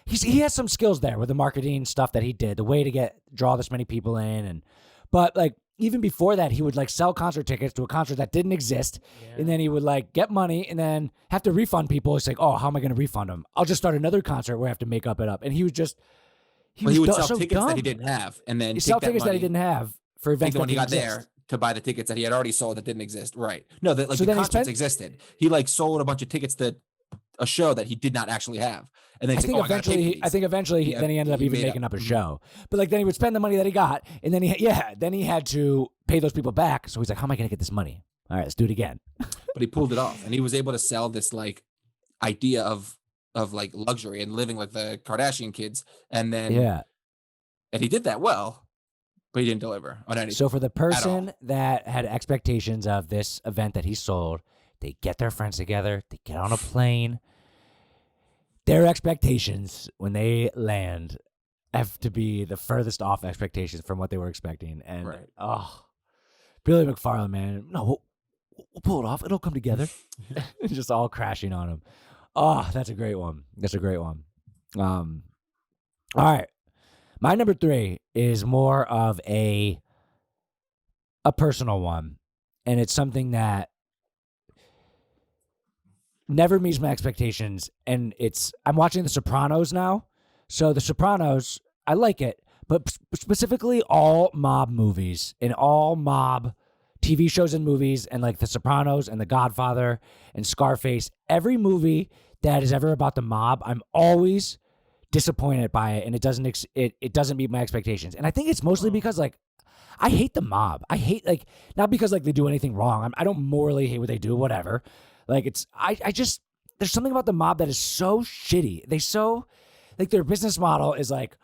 has some skills there with the marketing stuff that he did, the way to draw this many people in, But like even before that, he would like sell concert tickets to a concert that didn't exist, and then he would like get money and then have to refund people. It's like, oh, how am I going to refund them? I'll just start another concert where I have to make up it up. And he was just he would sell tickets that he didn't have, and then sell tickets that he didn't have for events that when he got there to buy the tickets that he had already sold that didn't exist. Right? No, that like the concerts existed. He like sold a bunch of tickets to a show that he did not actually have, and then I think eventually then he ended up even making up a show. But like then he would spend the money that he got, and then he had to pay those people back. So he's like, how am I going to get this money? All right, let's do it again. But he pulled it off, and he was able to sell this like idea of like luxury and living like the Kardashian kids, and then and he did that well, but he didn't deliver on anything. So for the person that had expectations of this event that he sold, they get their friends together, they get on a plane. Their expectations when they land have to be the furthest off expectations from what they were expecting. And Billy McFarlane, man, no, we'll pull it off. It'll come together. Just all crashing on him. Oh, that's a great one. That's a great one. All right. My number 3 is more of a personal one, and it's something that never meets my expectations, and I'm watching The Sopranos now. So The Sopranos, I like it, but specifically all mob movies and all mob TV shows and movies, and like The Sopranos and The Godfather and Scarface, every movie that is ever about the mob, I'm always disappointed by it, and it doesn't meet my expectations. And I think it's mostly because like I hate the mob. I hate like not because like they do anything wrong. I don't morally hate what they do, whatever. Like I just there's something about the mob that is so shitty. Like their business model is like,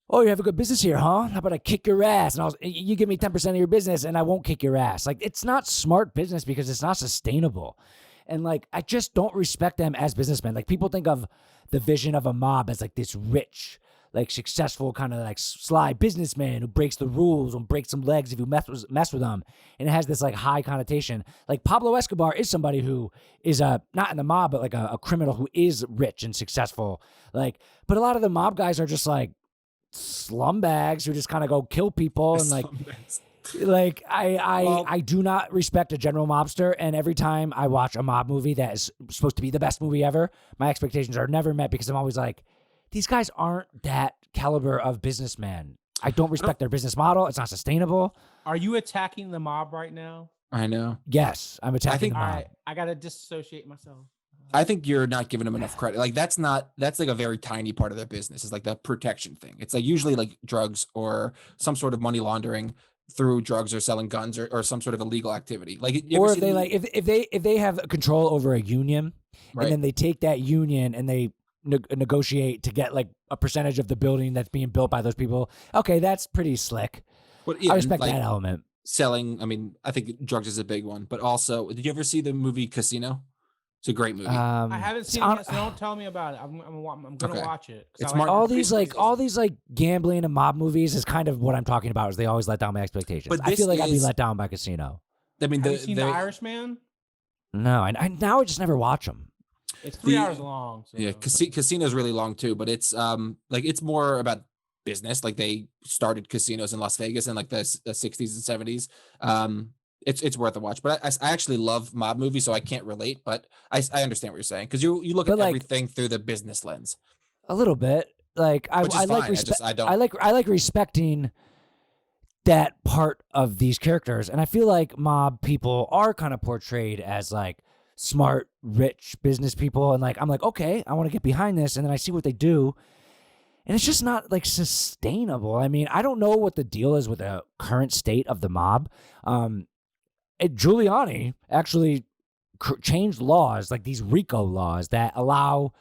oh, you have a good business here, huh? How about I kick your ass and you give me 10% of your business and I won't kick your ass. Like it's not smart business because it's not sustainable. And like I just don't respect them as businessmen. Like people think of the vision of a mob as like this rich, like successful kind of like sly businessman who breaks the rules and breaks some legs if you mess with them. And it has this like high connotation. Like Pablo Escobar is somebody who is not in the mob, but like a criminal who is rich and successful. Like, but a lot of the mob guys are just like slumbags who just kind of go kill people and like. Like I do not respect a general mobster, and every time I watch a mob movie that is supposed to be the best movie ever, my expectations are never met because I'm always like, these guys aren't that caliber of businessman. I don't respect their business model. It's not sustainable. Are you attacking the mob right now? I know. Yes, I'm attacking the mob. Right, I gotta disassociate myself. I think you're not giving them enough credit. Like that's like a very tiny part of their business. It's like the protection thing. It's like usually like drugs or some sort of money laundering through drugs or selling guns or some sort of illegal activity. Like, or if they like if they have control over a union, right, and then they take that union and they negotiate to get like a percentage of the building that's being built by those people. Okay, that's pretty slick. But I respect like, that element. Selling, I mean, I think drugs is a big one, but also, did you ever see the movie Casino? It's a great movie. I haven't seen it yet, so don't tell me about it. I'm gonna watch it. It's all these gambling and mob movies is kind of what I'm talking about. Is they always let down my expectations. But I feel like I'd be let down by Casino. I mean, have you seen The Irishman? No, I now I just never watch them. It's 3 hours long. So. Yeah, Casino is really long too, but it's like it's more about business. Like they started casinos in Las Vegas in like the 60s and 70s. It's worth a watch, but I actually love mob movies, so I can't relate. But I understand what you're saying because you look at everything through the business lens. A little bit, like I like respecting that part of these characters, and I feel like mob people are kind of portrayed as like smart, rich business people, and like I'm like, okay, I want to get behind this, and then I see what they do. And it's just not like sustainable. I mean, I don't know what the deal is with the current state of the mob. Giuliani actually changed laws, like these RICO laws that allow,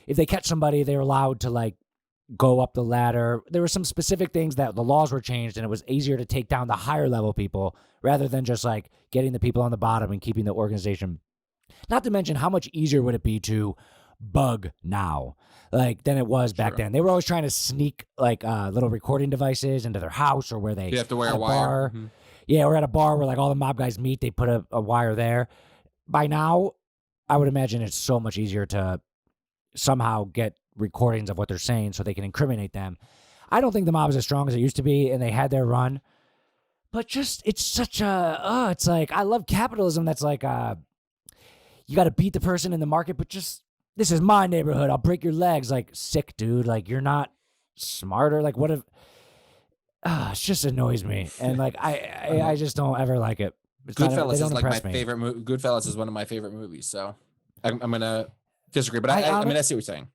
if they catch somebody, they're allowed to like go up the ladder. There were some specific things that the laws were changed, and it was easier to take down the higher level people rather than just like getting the people on the bottom and keeping the organization. Not to mention how much easier would it be to bug now like than it was back then. They were always trying to sneak like little recording devices into their house or where they have to wear a wire. Mm-hmm. Yeah, we're at a bar where like all the mob guys meet. They put a wire there. By now, I would imagine it's so much easier to somehow get recordings of what they're saying so they can incriminate them. I don't think the mob is as strong as it used to be, and they had their run. but just it's such a it's like I love capitalism. That's like you got to beat the person in the market, but just this is my neighborhood. I'll break your legs. Like sick, dude. Like you're not smarter. Like what if? It just annoys me, and like I just don't ever like it. Goodfellas is like my favorite movie. Goodfellas is one of my favorite movies, so I'm gonna disagree. But I mean, I see what you're saying.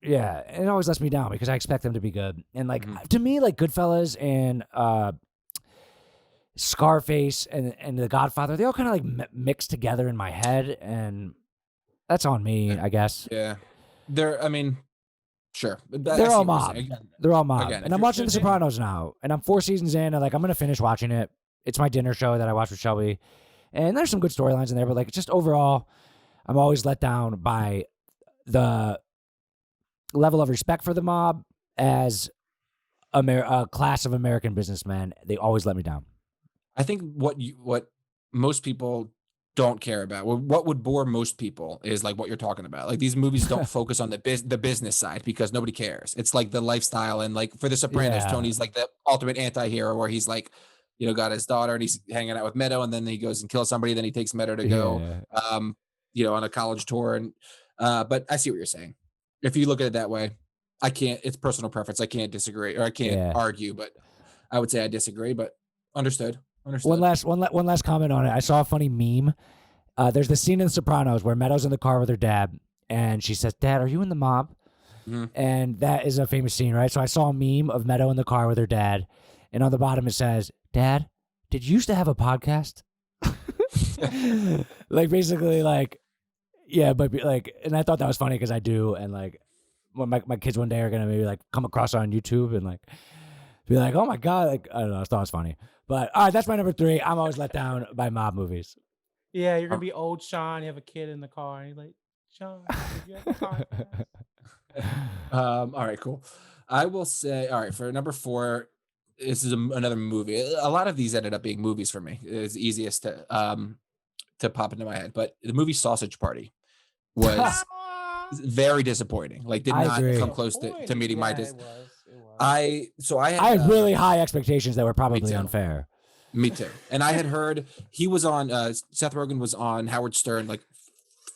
Yeah, it always lets me down because I expect them to be good, and like to me, like Goodfellas and Scarface and The Godfather, they all kind of like mixed together in my head, and that's on me, I guess. Yeah, I mean, sure. They're all mob. They're all mob. And I'm watching The Sopranos now, and I'm 4 seasons in, and like I'm gonna finish watching it. It's my dinner show that I watch with Shelby, and there's some good storylines in there, but like just overall, I'm always let down by the level of respect for the mob as a class of American businessmen. They always let me down. I think what most people don't care about, what would bore most people is like what you're talking about. Like these movies don't focus on the business side because nobody cares. It's like the lifestyle, and like for The Sopranos, Tony's like the ultimate anti-hero where he's like, you know, got his daughter and he's hanging out with Meadow, and then he goes and kills somebody. Then he takes Meadow to go, you know, on a college tour. And but I see what you're saying. If you look at it that way, I can't. It's personal preference. I can't disagree, or I can't argue. But I would say I disagree. But understood. One last comment on it. I saw a funny meme. There's the scene in The Sopranos where Meadow's in the car with her dad, and she says, "Dad, are you in the mob?" And that is a famous scene, right? So I saw a meme of Meadow in the car with her dad, and on the bottom it says, "Dad, did you used to have a podcast?" Like basically, like, yeah, but like, and I thought that was funny because I do, and like, when my kids one day are gonna maybe like come across it on YouTube and like be like, "Oh my god!" Like I don't know, I thought it was funny. But all right, that's my number 3. I'm always let down by mob movies. Yeah, you're gonna be old Sean. You have a kid in the car, and you're like, "Sean, did you have a podcast?" All right, cool. I will say, all right, for number 4, this is another movie. A lot of these ended up being movies for me. It's easiest to pop into my head. But the movie Sausage Party was very disappointing. Like did not come close to meeting my I had really high expectations that were probably unfair. Me too. And I had heard he was on Seth Rogen was on Howard Stern like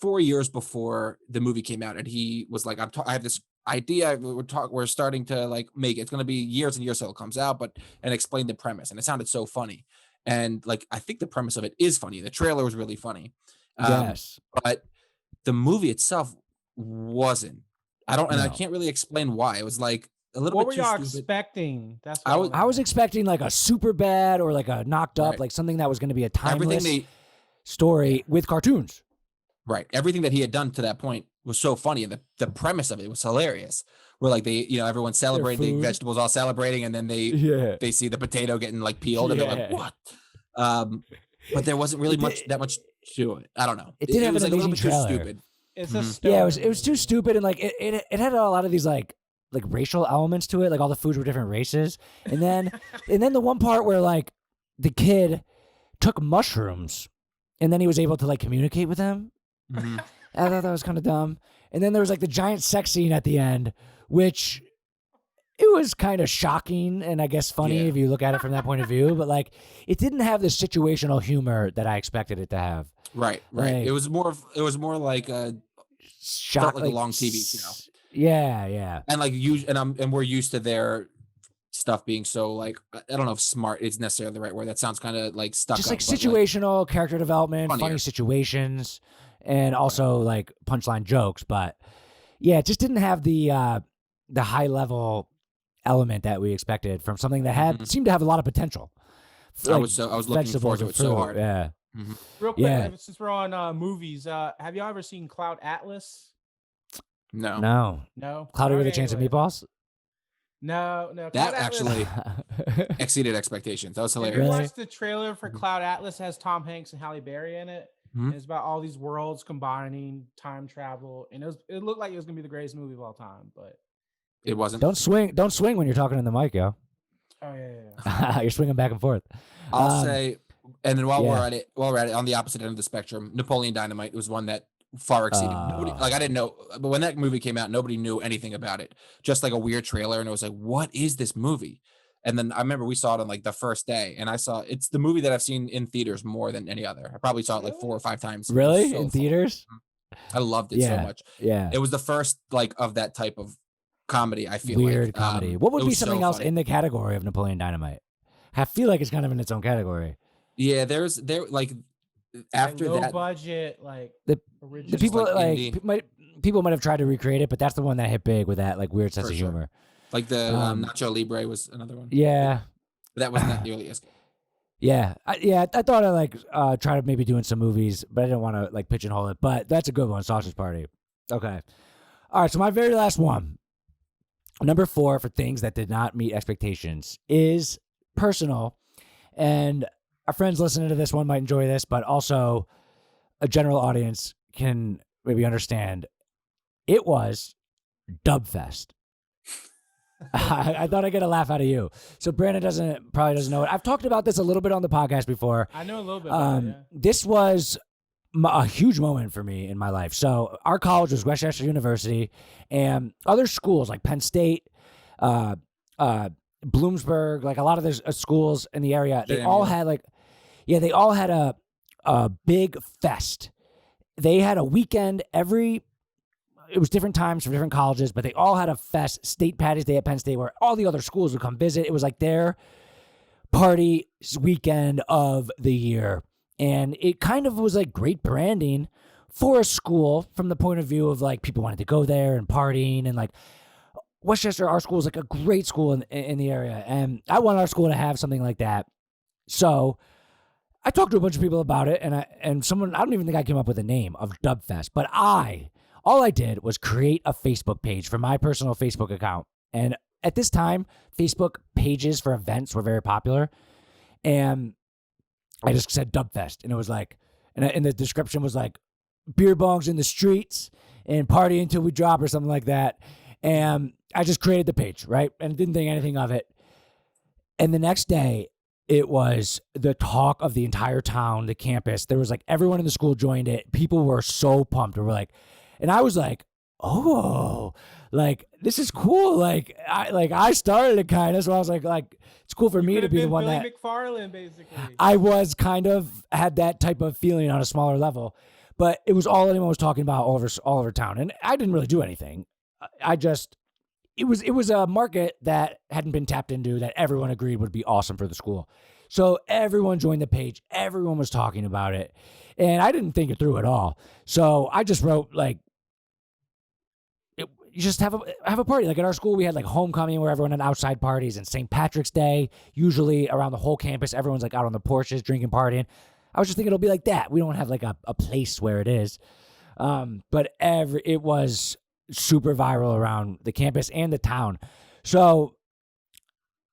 4 years before the movie came out, and he was like, I have this idea. We're starting to like make it. It's going to be years and years till it comes out, and explain the premise. And it sounded so funny. And like I think the premise of it is funny. The trailer was really funny. Yes. But the movie itself wasn't. I can't really explain why. It was like a little bit too stupid. What were y'all expecting? That's what I was expecting, like a super bad or like a knocked up, like something that was going to be a timeless story with cartoons. Right. Everything that he had done to that point was so funny, and the premise of it was hilarious. Where like they, you know, everyone's celebrating, the vegetables all celebrating, and then they see the potato getting like peeled, and they're like, "What?" But there wasn't really that much to it. I don't know. It did have was an like a little amazing bit trailer. too stupid. It's a story. Yeah, it was too stupid, and like it had a lot of these like racial elements to it. Like all the foods were different races, and then the one part where like the kid took mushrooms, and then he was able to like communicate with them. I thought that was kind of dumb. And then there was like the giant sex scene at the end, which it was kind of shocking and I guess funny if you look at it from that point of view. But like, it didn't have the situational humor that I expected it to have. Right. Like, it was more like a felt like a long TV show. Yeah. And like and we're used to their stuff being so like, I don't know if smart is necessarily the right word. That sounds kind of like stuck just up, like situational character development, funny situations, and also like punchline jokes. But yeah, it just didn't have the high level element that we expected from something that seemed to have a lot of potential. I was looking forward to it so hard. Yeah. Real quick, since we're on movies, have y'all ever seen Cloud Atlas? No. Cloudy with a Chance of Meatballs? No. That actually exceeded expectations. That was hilarious. If you watched the trailer for Cloud Atlas, has Tom Hanks and Halle Berry in it. And it's about all these worlds combining time travel, and it looked like it was gonna be the greatest movie of all time, but it wasn't. Don't swing when you're talking in the mic, yo. Oh yeah. You're swinging back and forth. I'll say, and then while we're at it, on the opposite end of the spectrum, Napoleon Dynamite was one that far exceeded. I didn't know, but when that movie came out, nobody knew anything about it. Just like a weird trailer, and it was like, what is this movie? And then I remember we saw it on like the first day, and it's the movie that I've seen in theaters more than any other. I probably saw it like 4 or 5 times. Really? So in theaters? I loved it so much. Yeah. It was the first like of that type of comedy, I feel Weird like. comedy. What would be something else funny. in the category of Napoleon Dynamite? I feel like it's kind of in its own category. Yeah, there like after low that budget, like the people like people might have tried to recreate it, but that's the one that hit big with that like weird sense of sure. humor. Like the Nacho Libre was another one. Yeah, but that was not nearly as good. Yeah, I thought of like try to maybe doing some movies, but I didn't want to like pigeonhole it. But that's a good one, Sausage Party. Okay, all right. So my very last one, number 4 for things that did not meet expectations, is personal, and our friends listening to this one might enjoy this, but also a general audience can maybe understand. It was Dubfest. I thought I'd get a laugh out of you. So Brandon probably doesn't know it. I've talked about this a little bit on the podcast before. I know a little bit about it, yeah. This was a huge moment for me in my life. So our college was Westchester University, and other schools like Penn State, Bloomsburg, like a lot of the schools in the area, they all had they all had a big fest. They had a weekend it was different times for different colleges, but they all had a fest, State Patty's Day at Penn State, where all the other schools would come visit. It was like their party weekend of the year. And it kind of was like great branding for a school from the point of view of like people wanted to go there and partying, and like Westchester, our school is like a great school in the area. And I want our school to have something like that. So I talked to a bunch of people about it, and someone, I don't even think I came up with a name of Dubfest, but all I did was create a Facebook page for my personal Facebook account. And at this time, Facebook pages for events were very popular. And I just said Dubfest. And it was like, and the description was like, beer bongs in the streets and party until we drop or something like that. And I just created the page, right? And didn't think anything of it. And the next day, it was the talk of the entire town, the campus. There was like everyone in the school joined it. People were so pumped. We were like, and I was like, oh, like this is cool. Like I started it kind of, so I was like it's cool for me to be the one Billy McFarlane, basically. I was kind of had that type of feeling on a smaller level, but it was all anyone was talking about all over town, and I didn't really do anything. It was a market that hadn't been tapped into that everyone agreed would be awesome for the school. So everyone joined the page. Everyone was talking about it, and I didn't think it through at all. So I just wrote like, you just have a party. Like at our school, we had like homecoming where everyone had outside parties, and St. Patrick's Day, usually around the whole campus, everyone's like out on the porches drinking, partying. I was just thinking it'll be like that. We don't have like a place where it is. But it was super viral around the campus and the town. So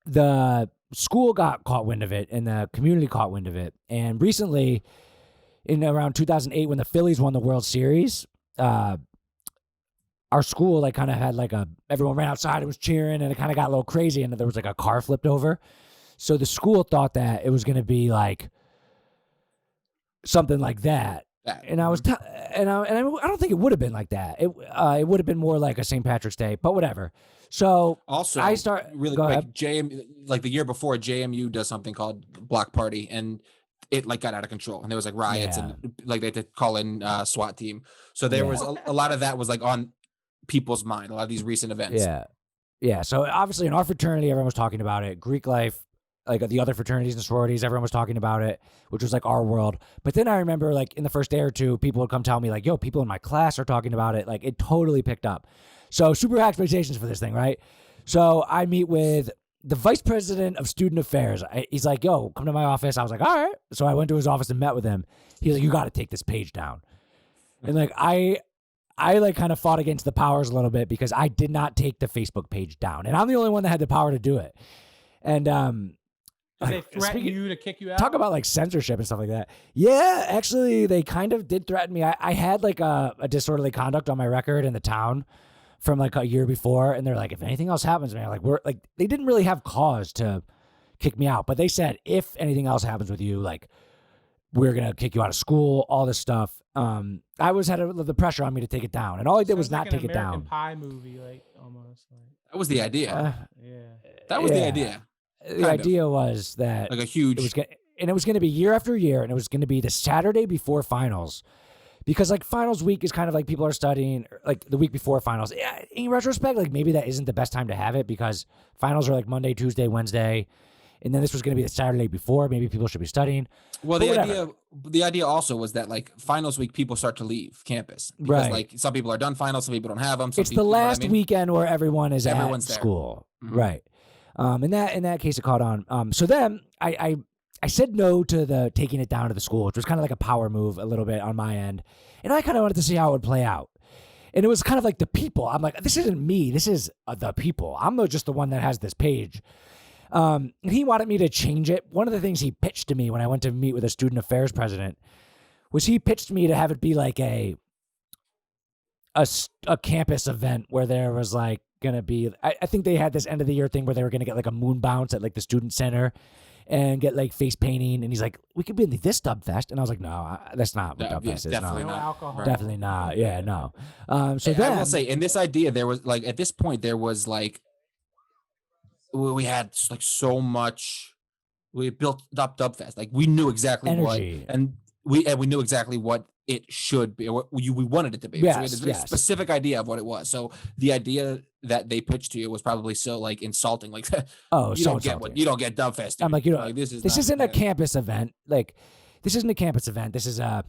the school got caught wind of it and the community caught wind of it. And recently, in around 2008, when the Phillies won the World Series, our school like kind of had like everyone ran outside and was cheering, and it kind of got a little crazy, and there was like a car flipped over. So the school thought that it was going to be like something like that. And I was, I don't think it would have been like that. It would have been more like a St. Patrick's Day, but whatever. So also, I start really quick. Like the year before, JMU does something called Block Party, and it like got out of control, and there was like riots, and like they had to call in SWAT team. So there was a lot of that was like on people's mind. A lot of these recent events. Yeah. So obviously, in our fraternity, everyone was talking about it. Greek life. Like the other fraternities and sororities, everyone was talking about it, which was like our world. But then I remember like in the first day or two, people would come tell me like, yo, people in my class are talking about it. Like it totally picked up. So super high expectations for this thing, right? So I meet with the vice president of student affairs. He's like, yo, come to my office. I was like, all right. So I went to his office and met with him. He's like, you got to take this page down. And like, I like kind of fought against the powers a little bit because I did not take the Facebook page down. And I'm the only one that had the power to do it. And, they threaten you to kick you out? Talk about like censorship and stuff like that. Yeah, actually, they kind of did threaten me. I had like a disorderly conduct on my record in the town from like a year before, and they're like, if anything else happens, man, like they didn't really have cause to kick me out, but they said if anything else happens with you, like we're gonna kick you out of school, all this stuff. I had the pressure on me to take it down, and all I did was not take it down. American Pie movie, like almost. Like. That was the idea. Yeah, that was the idea. the idea was that like a huge, it was going to be year after year, and it was going to be the Saturday before finals, because like finals week is kind of like people are studying like the week before finals. Yeah, in retrospect, like maybe that isn't the best time to have it because finals are like Monday, Tuesday, Wednesday, and then this was going to be the Saturday before. Maybe people should be studying. Well, the idea also was that like finals week, people start to leave campus because like some people are done finals, some people don't have them. It's the last weekend where everyone's at school, right? In that case, it caught on. So then I said no to the taking it down to the school, which was kind of like a power move a little bit on my end. And I kind of wanted to see how it would play out. And it was kind of like the people. I'm like, this isn't me. This is the people. I'm just the one that has this page. And he wanted me to change it. One of the things he pitched to me when I went to meet with a student affairs president was he pitched me to have it be like a campus event where there was like going to be, I think they had this end of the year thing where they were going to get like a moon bounce at like the student center and get like face painting, and he's like, we could be in this Dub Fest, and I was like, no, that's not what Dub Fest is. Definitely no not. Alcohol. Definitely not. Yeah, no. So I will say, in this idea, there was like at this point there was like we had like so much. We built up Dub Fest, like we knew exactly energy. we knew exactly what it should be, or what we wanted it to be. Yes, so we had this very specific idea of what it was. So the idea that they pitched to you was probably so like insulting, like you don't get Dub Fest. Dude. I'm like, like, this isn't a campus event. Like, this isn't a campus event. This is a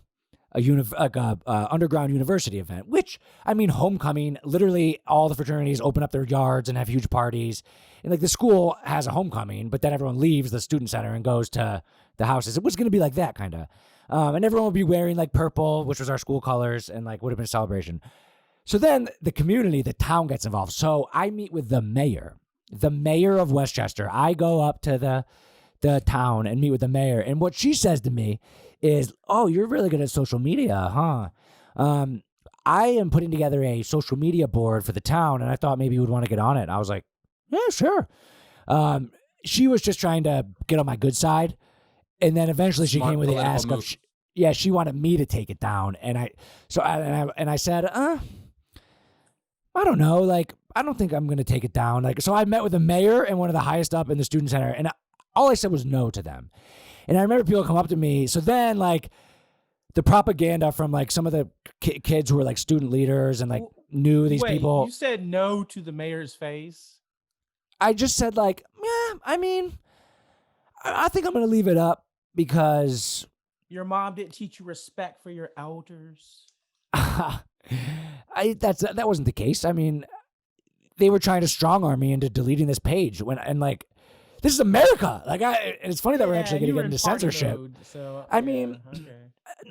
underground university event. Which, I mean, homecoming. Literally, all the fraternities open up their yards and have huge parties. And like the school has a homecoming, but then everyone leaves the student center and goes to the houses. It was going to be like that kind of. And everyone would be wearing like purple, which was our school colors, and like would have been a celebration. So then the community, the town gets involved. So I meet with the mayor of Westchester. I go up to the town and meet with the mayor. And what she says to me is, oh, you're really good at social media, huh? I am putting together a social media board for the town, and I thought maybe you would want to get on it. I was like, yeah, sure. She was just trying to get on my good side. And then eventually she came with the ask of, she wanted me to take it down. And I said, I don't know. Like, I don't think I'm going to take it down. Like, so I met with the mayor and one of the highest up in the student center. And all I said was no to them. And I remember people come up to me. So then like the propaganda from like some of the kids who were like student leaders and like knew these people. You said no to the mayor's face. I just said like, yeah, I mean, I think I'm going to leave it up because your mom didn't teach you respect for your elders. That wasn't the case. I mean, they were trying to strong arm me into deleting this page and like, this is America. Like, and it's funny that we're actually going to get into censorship. Mode, so, I mean,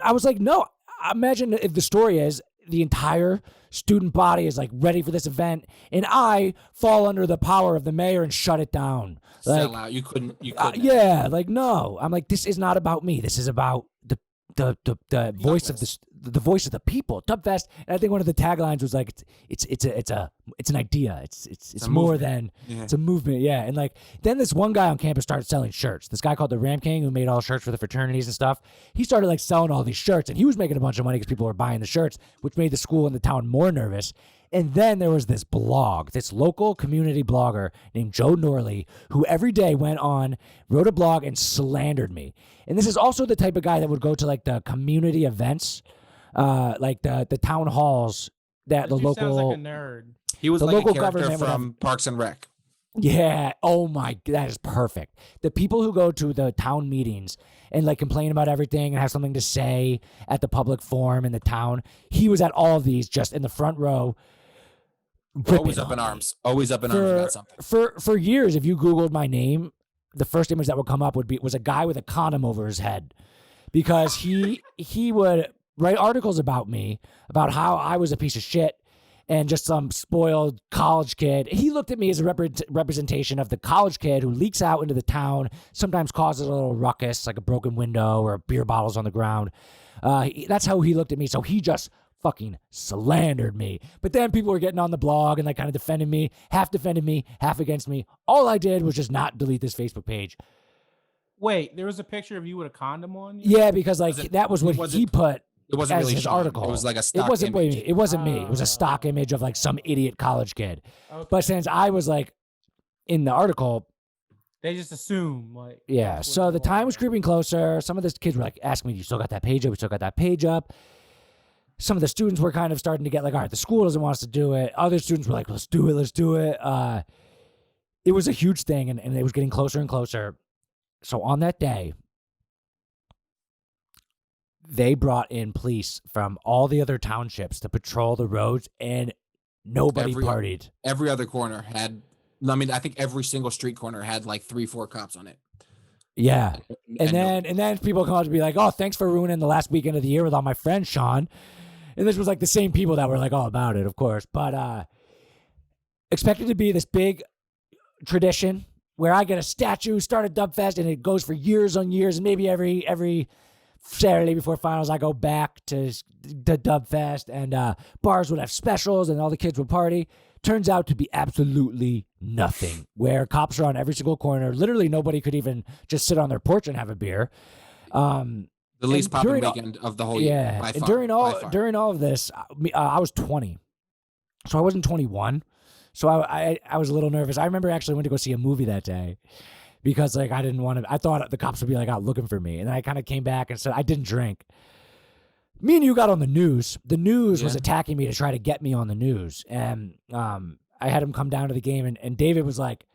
I was like, no. Imagine if the story is the entire student body is like ready for this event, and I fall under the power of the mayor and shut it down. Like, sell out. You couldn't. Yeah, like no. I'm like, this is not about me. This is about the voice of the voice of the people. Dubfest. And I think one of the taglines was like, it's an idea. It's more than it's a movement. Yeah. And like then this one guy on campus started selling shirts. This guy called the Ram King, who made all shirts for the fraternities and stuff. He started like selling all these shirts, and he was making a bunch of money because people were buying the shirts, which made the school and the town more nervous. And then there was this blog, this local community blogger named Joe Norley, who every day went on, wrote a blog, and slandered me. And this is also the type of guy that would go to like the community events, like the town halls that the local. Sounds like a nerd. He was like a character from Parks and Rec. Yeah. Oh my, that is perfect. The people who go to the town meetings and like complain about everything and have something to say at the public forum in the town. He was at all of these, just in the front row. Always up in arms. Always up in arms about something. For years, if you Googled my name, the first image that would come up was a guy with a condom over his head, because he would write articles about me, about how I was a piece of shit and just some spoiled college kid. He looked at me as a representation of the college kid who leaks out into the town, sometimes causes a little ruckus, like a broken window or beer bottles on the ground. That's how he looked at me. So he just fucking slandered me. But then people were getting on the blog and like kind of defending me, half against me. All I did was just not delete this Facebook page. Wait, there was a picture of you with a condom on you? Yeah, because like that was what he put. It wasn't as really his strong. article. It was like a stock image. It wasn't me. It was a Oh. stock image of like some idiot college kid. Okay. But since I was like in the article, They just assume like. Yeah. So the time was creeping closer. Some of the kids were like asking me, "You still got that page up? We still got that page up." Some of the students were kind of starting to get like, "All right, the school doesn't want us to do it." Other students were like, "Let's do it. Let's do it." It was a huge thing, and it was getting closer and closer. So on that day, they brought in police from all the other townships to patrol the roads, and nobody partied. Every other corner had, I mean, I think every single street corner had like 3-4 cops on it. Yeah. And then people come out to be like, "Oh, thanks for ruining the last weekend of the year with all my friends, Sean." And this was like the same people that were like all about it, of course. But expected to be this big tradition where I get a statue, start a dub fest, and it goes for years on years. And maybe every Saturday before finals, I go back to the dub fest, and bars would have specials, and all the kids would party. Turns out to be absolutely nothing, where cops are on every single corner. Literally nobody could even just sit on their porch and have a beer. The least popping weekend of the whole year. By far. During all of this, I was 20, so I wasn't 21. So I was a little nervous. I remember actually went to go see a movie that day because like I didn't want to. I thought the cops would be like out looking for me, and then I kind of came back and said I didn't drink. Me and you got on the news. The news was attacking me to try to get me on the news. And I had him come down to the game, and David was like,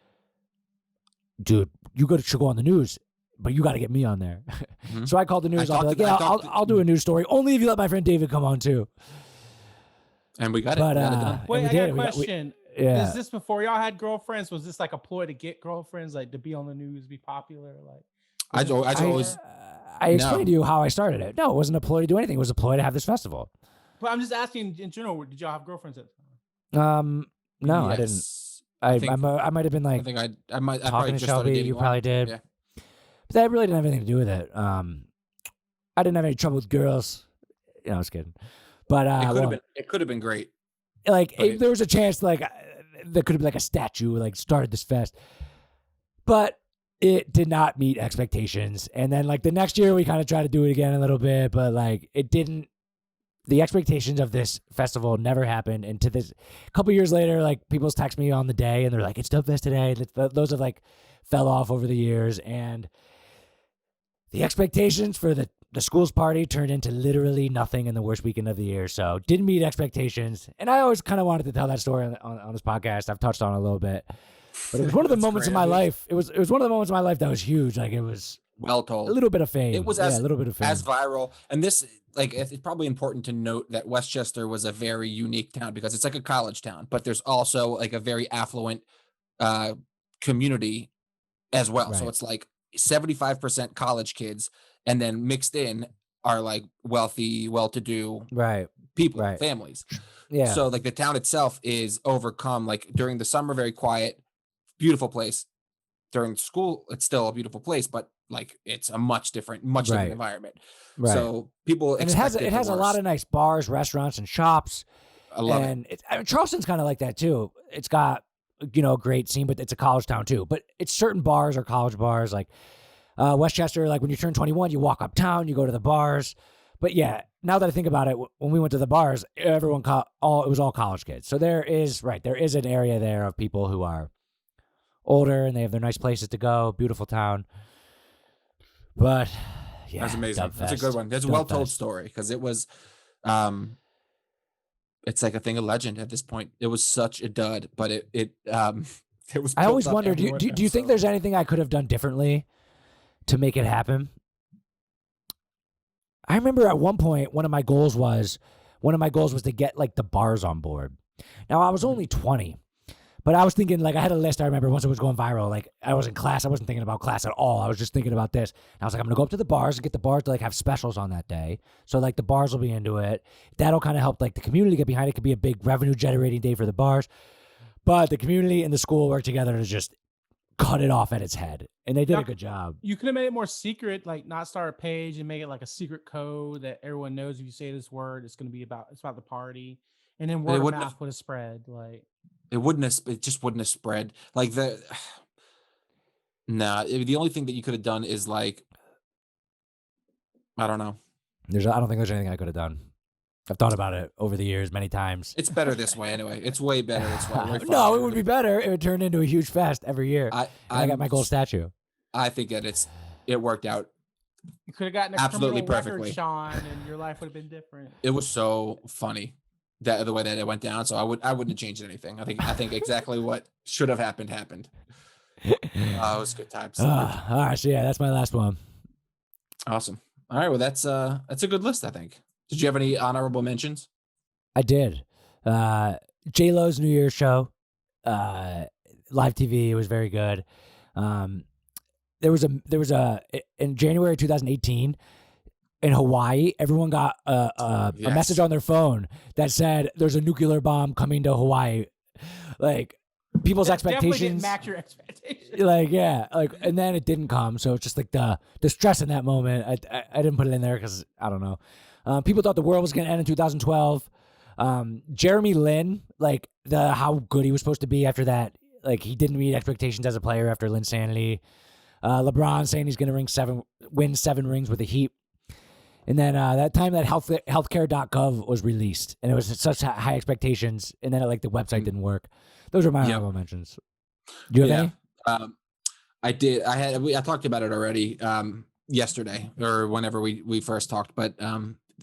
"Dude, you should go on the news, but you got to get me on there." Mm-hmm. So I called the news. I'll be like, I'll do a news story. Only if you let my friend David come on too. And we got it. Wait, I got a question. Is this before y'all had girlfriends? Was this like a ploy to get girlfriends, like to be on the news, be popular? Like, I explained to you how I started it. No, it wasn't a ploy to do anything. It was a ploy to have this festival. But I'm just asking in general, did y'all have girlfriends at the time? No, yes. I didn't. I might have been like I might talking to Shelby. You probably did. Yeah. But that really didn't have anything to do with it. I didn't have any trouble with girls. I was kidding. But it could have been great. Like there was a chance like there could have been like a statue like started this fest. But it did not meet expectations. And then like the next year we kind of tried to do it again a little bit, but like it didn't. The expectations of this festival never happened. And to this a couple years later, like people text me on the day and they're like, "It's Dub Fest today." Those have like fell off over the years. And the expectations for the school's party turned into literally nothing in the worst weekend of the year. So didn't meet expectations. And I always kind of wanted to tell that story on this podcast. I've touched on it a little bit. But it was one of the moments in my life. It was one of the moments in my life that was huge. Like it was well told. A little bit of fame. It was a little bit of fame. As viral. And this, like, it's probably important to note that Westchester was a very unique town because it's like a college town, but there's also like a very affluent community as well. Right. So it's like 75% college kids, and then mixed in are like wealthy, well-to-do people, families. Yeah. So like the town itself is overcome. Like during the summer, very quiet. Beautiful place. During school, it's still a beautiful place, but like it's a much different environment. Right. So people and it has a lot of nice bars, restaurants, and shops. I love it. Charleston's kind of like that too. It's got a great scene, but it's a college town too. But it's certain bars are college bars. Like Westchester, like when you turn 21, you walk uptown, you go to the bars. But yeah, now that I think about it, when we went to the bars, it was all college kids. So there is an area there of people who are older and they have their nice places to go. Beautiful town. But yeah, that's amazing. That's a good one. That's a well-told story because it was, it's like a thing of legend at this point. It was such a dud, but it was. I always wonder, do you think there's anything I could have done differently to make it happen? I remember at one point, one of my goals was to get like the bars on board. Now I was only 20. But I was thinking, like, I had a list, I remember, once it was going viral. Like, I was in class. I wasn't thinking about class at all. I was just thinking about this. And I was like, I'm going to go up to the bars and get the bars to, like, have specials on that day. So, like, the bars will be into it. That'll kind of help, like, the community get behind it. It could be a big revenue-generating day for the bars. But the community and the school work together to just cut it off at its head. And they did a good job. You could have made it more secret, like, not start a page and make it, like, a secret code that everyone knows if you say this word, it's about the party. And then word of mouth would have spread, like... It just wouldn't have spread. Like the only thing that you could have done is like, I don't know. I don't think there's anything I could have done. I've thought about it over the years many times. It's better this way anyway. It's way better this way. No, it would be better. It would turn into a huge fest every year. I got my gold statue. I think that it worked out. You could have gotten a absolutely perfectly, perfectly, Sean, and your life would have been different. It was so funny the way that it went down. So I wouldn't have changed anything. I think exactly what should have happened. It was good times. All right, so yeah, that's my last one. Awesome. All right, well that's a good list, I think. Did you have any honorable mentions? I did. J-Lo's New Year's show, live TV. It was very good. There was a in January 2018 in Hawaii. Everyone got a message on their phone that said there's a nuclear bomb coming to Hawaii. Like people's expectations didn't match your expectations. And then it didn't come. So it's just like the stress in that moment. I didn't put it in there because I don't know. People thought the world was going to end in 2012. Jeremy Lin, like how good he was supposed to be after that. Like he didn't meet expectations as a player after Linsanity. LeBron saying he's going to win 7 rings with the Heat. And then that time that healthcare.gov was released, and it was such high expectations, and then the website didn't work. Those are my honorable mentions. Do you have any? I did. I talked about it already yesterday or whenever we first talked, but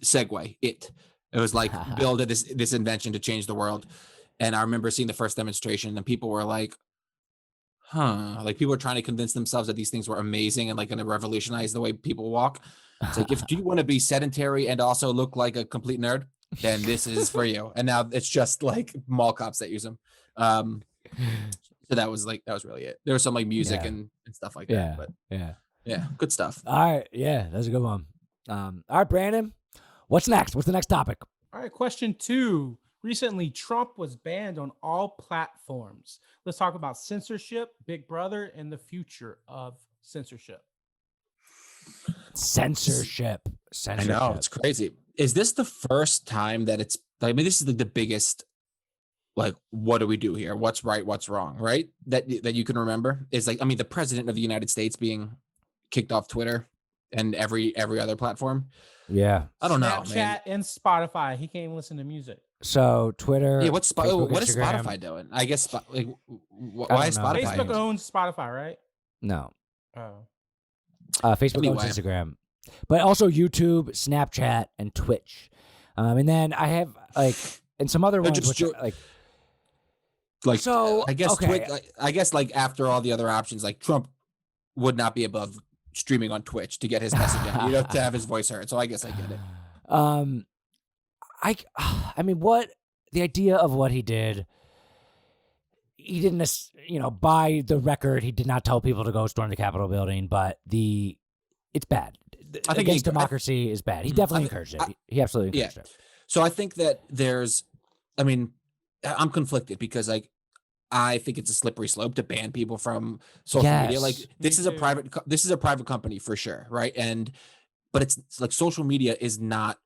Segway, it was like build this invention to change the world. And I remember seeing the first demonstration, and people were like, like people were trying to convince themselves that these things were amazing and like going to revolutionize the way people walk. It's like, do you want to be sedentary and also look like a complete nerd, then this is for you. And now it's just like mall cops that use them. So that was really it. There was some like music and stuff like that. But yeah, good stuff. All right. Yeah, that's a good one. All right, Brandon, what's next? What's the next topic? All right, question 2. Recently, Trump was banned on all platforms. Let's talk about censorship, Big Brother, and the future of censorship. Censorship. I know, it's crazy. Is this the first time that it's like, this is like the biggest, like, what do we do here? What's right? What's wrong? Right? That you can remember is like, the president of the United States being kicked off Twitter and every other platform. Yeah. I don't know, Snapchat man. and Spotify. He can't even listen to music. So Twitter. Yeah, what is Instagram. Spotify doing? I guess why is Spotify? Facebook owns Spotify, right? No. Oh. Facebook owns Instagram, but also YouTube, Snapchat, and Twitch. And then I have and some other ones which so. I guess okay. I guess like after all the other options, like Trump would not be above streaming on Twitch to get his message out, to have his voice heard. So I guess I get it. What the idea of what he did, he didn't, by the record, he did not tell people to go storm the Capitol building, but it's bad. I think against democracy is bad. He definitely encouraged it. He absolutely encouraged it. So I think that I'm conflicted because I think it's a slippery slope to ban people from social media. Like this is a private company for sure. Right. But it's like social media is not,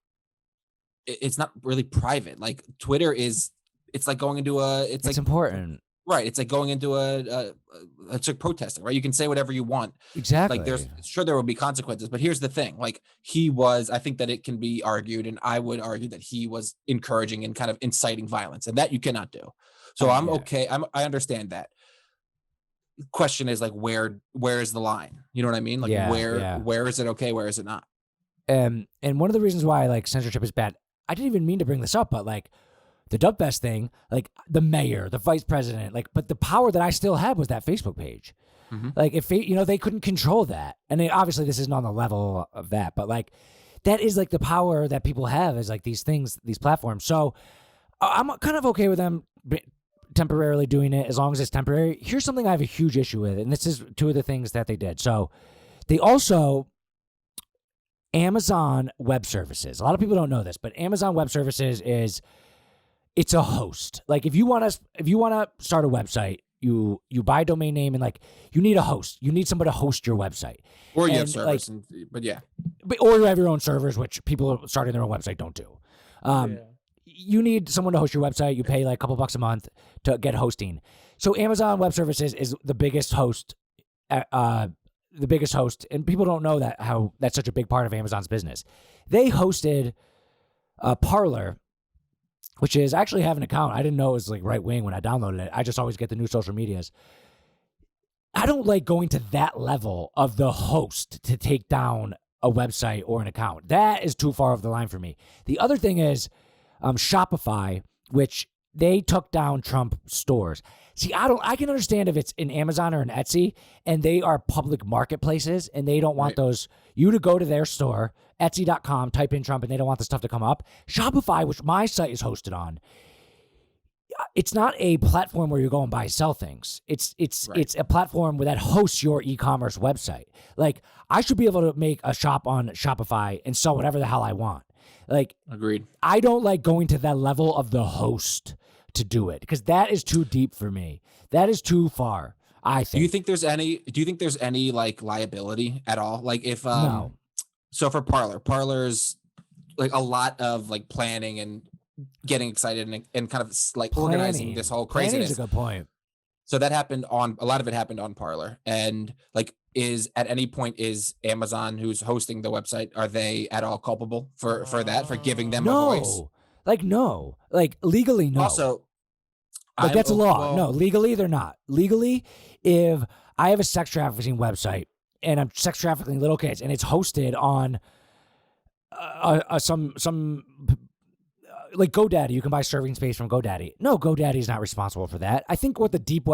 it's not really private. Like Twitter it's like going into it's important. Right. It's like going into it's like protesting, right? You can say whatever you want. Exactly. Like there will be consequences, but here's the thing. Like I think that it can be argued, and I would argue that he was encouraging and kind of inciting violence, and that you cannot do. So okay. I understand that. Question is like, where is the line? You know what I mean? Like where is it okay? Where is it not? And one of the reasons why censorship is bad, I didn't even mean to bring this up, but the Dub Fest thing, the mayor, the vice president, but the power that I still had was that Facebook page. Mm-hmm. If they couldn't control that, and obviously this isn't on the level of that, but that is the power that people have is these things, these platforms. So I'm kind of okay with them temporarily doing it as long as it's temporary. Here's something I have a huge issue with, and this is 2 of the things that they did. So they also Amazon Web Services. A lot of people don't know this, but Amazon Web Services it's a host. If you want to start a website, you buy a domain name and you need a host. You need somebody to host your website. Or you have servers, or you have your own servers, which people starting their own website don't do. You need someone to host your website. You pay a couple bucks a month to get hosting. So Amazon Web Services is the biggest host. And people don't know how that's such a big part of Amazon's business. They hosted Parler, which is I actually have an account. I didn't know it was like right wing when I downloaded it. I just always get the new social medias. I don't like going to that level of the host to take down a website or an account. That is too far off the line for me. The other thing is Shopify, which they took down Trump stores. See, I can understand if it's in Amazon or an Etsy and they are public marketplaces and they don't want you to go to their store, Etsy.com, type in Trump, and they don't want the stuff to come up. Shopify, which my site is hosted on, it's not a platform where you go and buy sell things. It's a platform that hosts your e-commerce website. Like, I should be able to make a shop on Shopify and sell whatever the hell I want. Like, agreed. I don't like going to that level of the host to do it because that is too deep for me. That is too far, I think. Do you think there's any like liability at all? Like if no. So for Parler's like a lot of like planning and getting excited and kind of like organizing this whole craziness. Planning is a good point. So that happened a lot of it happened on Parler. And like at any point is Amazon, who's hosting the website, are they at all culpable for that, for giving them a voice? No. Like legally, no. Also, like that's a law. No, legally they're not. Legally, if I have a sex trafficking website and I'm sex trafficking little kids and it's hosted on some like GoDaddy, you can buy serving space from GoDaddy. No, GoDaddy is not responsible for that. I think what the deep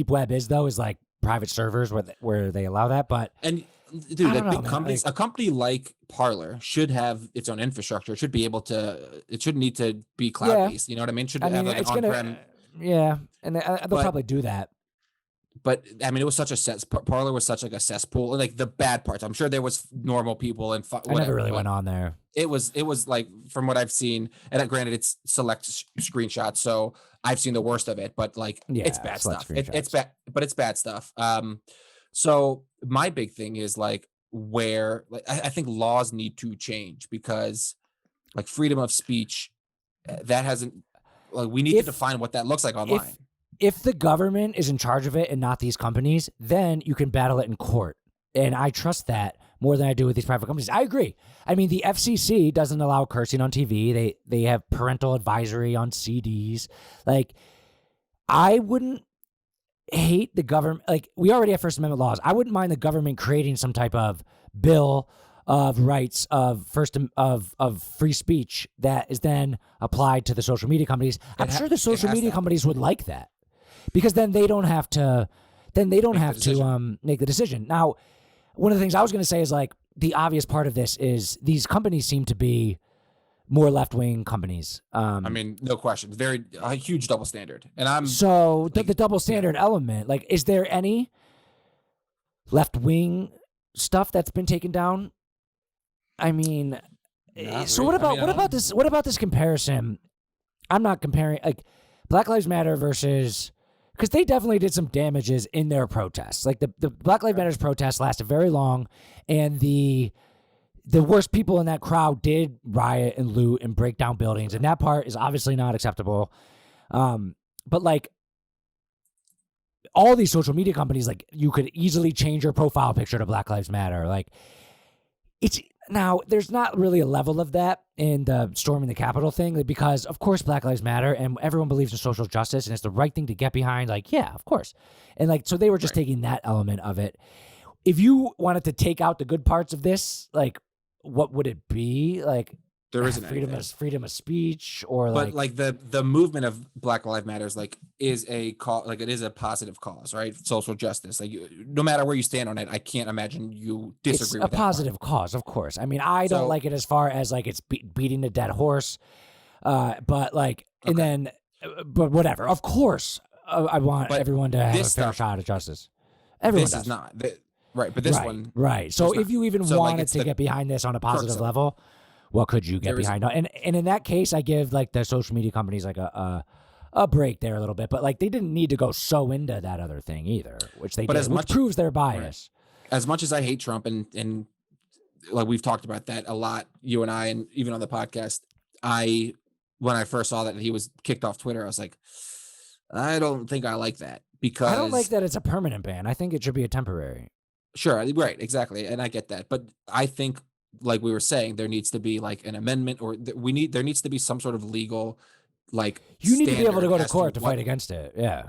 web is though is like private servers where they allow that. But dude, a company like Parler should have its own infrastructure. It should be able to. It shouldn't need to be cloud based. You know what I mean? Should have like an on-prem. Yeah, and they'll probably do that. But I mean, it was such a Parler was such like a cesspool. Like the bad parts, I'm sure there was normal people and I never really went on there. It was like from what I've seen, and granted, it's select screenshots, so I've seen the worst of it. But like, it's bad stuff. It's bad, but it's bad stuff. So my big thing is like where like I think laws need to change because like freedom of speech that hasn't like we need to define what that looks like online. If the government is in charge of it and not these companies, then you can battle it in court. And I trust that more than I do with these private companies. I agree. I mean, the FCC doesn't allow cursing on TV. They have parental advisory on CDs. Like, I wouldn't hate the government. Like, we already have First Amendment laws. I wouldn't mind the government creating some type of bill of rights of free speech that is then applied to the social media companies. I'm sure the social media companies would like that. Because then they don't have to make the decision. Now, one of the things I was going to say is like the obvious part of this is these companies seem to be more left-wing companies. I mean, no question. A huge double standard. And the double standard element, like, is there any left-wing stuff that's been taken down? I mean, so what about this comparison? I'm not comparing like Black Lives Matter versus because they definitely did some damages in their protests. Like the Black Lives Matter's protests lasted very long, and the worst people in that crowd did riot and loot and break down buildings, and that part is obviously not acceptable. But like all these social media companies, like you could easily change your profile picture to Black Lives Matter. Like now there's not really a level of that in the storming the Capitol thing because of course Black Lives Matter and everyone believes in social justice and it's the right thing to get behind. Like, yeah, of course. And like, so they were just taking that element of it. If you wanted to take out the good parts of this, like what would it be? Like there isn't freedom of speech or but like the movement of Black Lives Matters like is a cause, like it is a positive cause, right? Social justice, like no matter where you stand on it, I can't imagine you disagree with that. It's a positive cause, of course. I mean, I don't like it as far as like it's beating a dead horse, but like and then but whatever. Of course, I want everyone to have a fair shot at justice. Everyone does. Is not right, but this one right. So if you even wanted to get behind this on a positive level. What could you get behind? And in that case, I give like the social media companies like a break there a little bit, but like they didn't need to go so into that other thing either, which they did, which proves their bias. Right. As much as I hate Trump and like we've talked about that a lot, you and I, and even on the podcast, when I first saw that he was kicked off Twitter, I was like, I don't think I like that because I don't like that it's a permanent ban. I think it should be a temporary. Sure, right, exactly, and I get that, but I think like we were saying, there needs to be like an amendment, or there needs to be some sort of legal, like, you need to be able to go to court to fight against it. Yeah.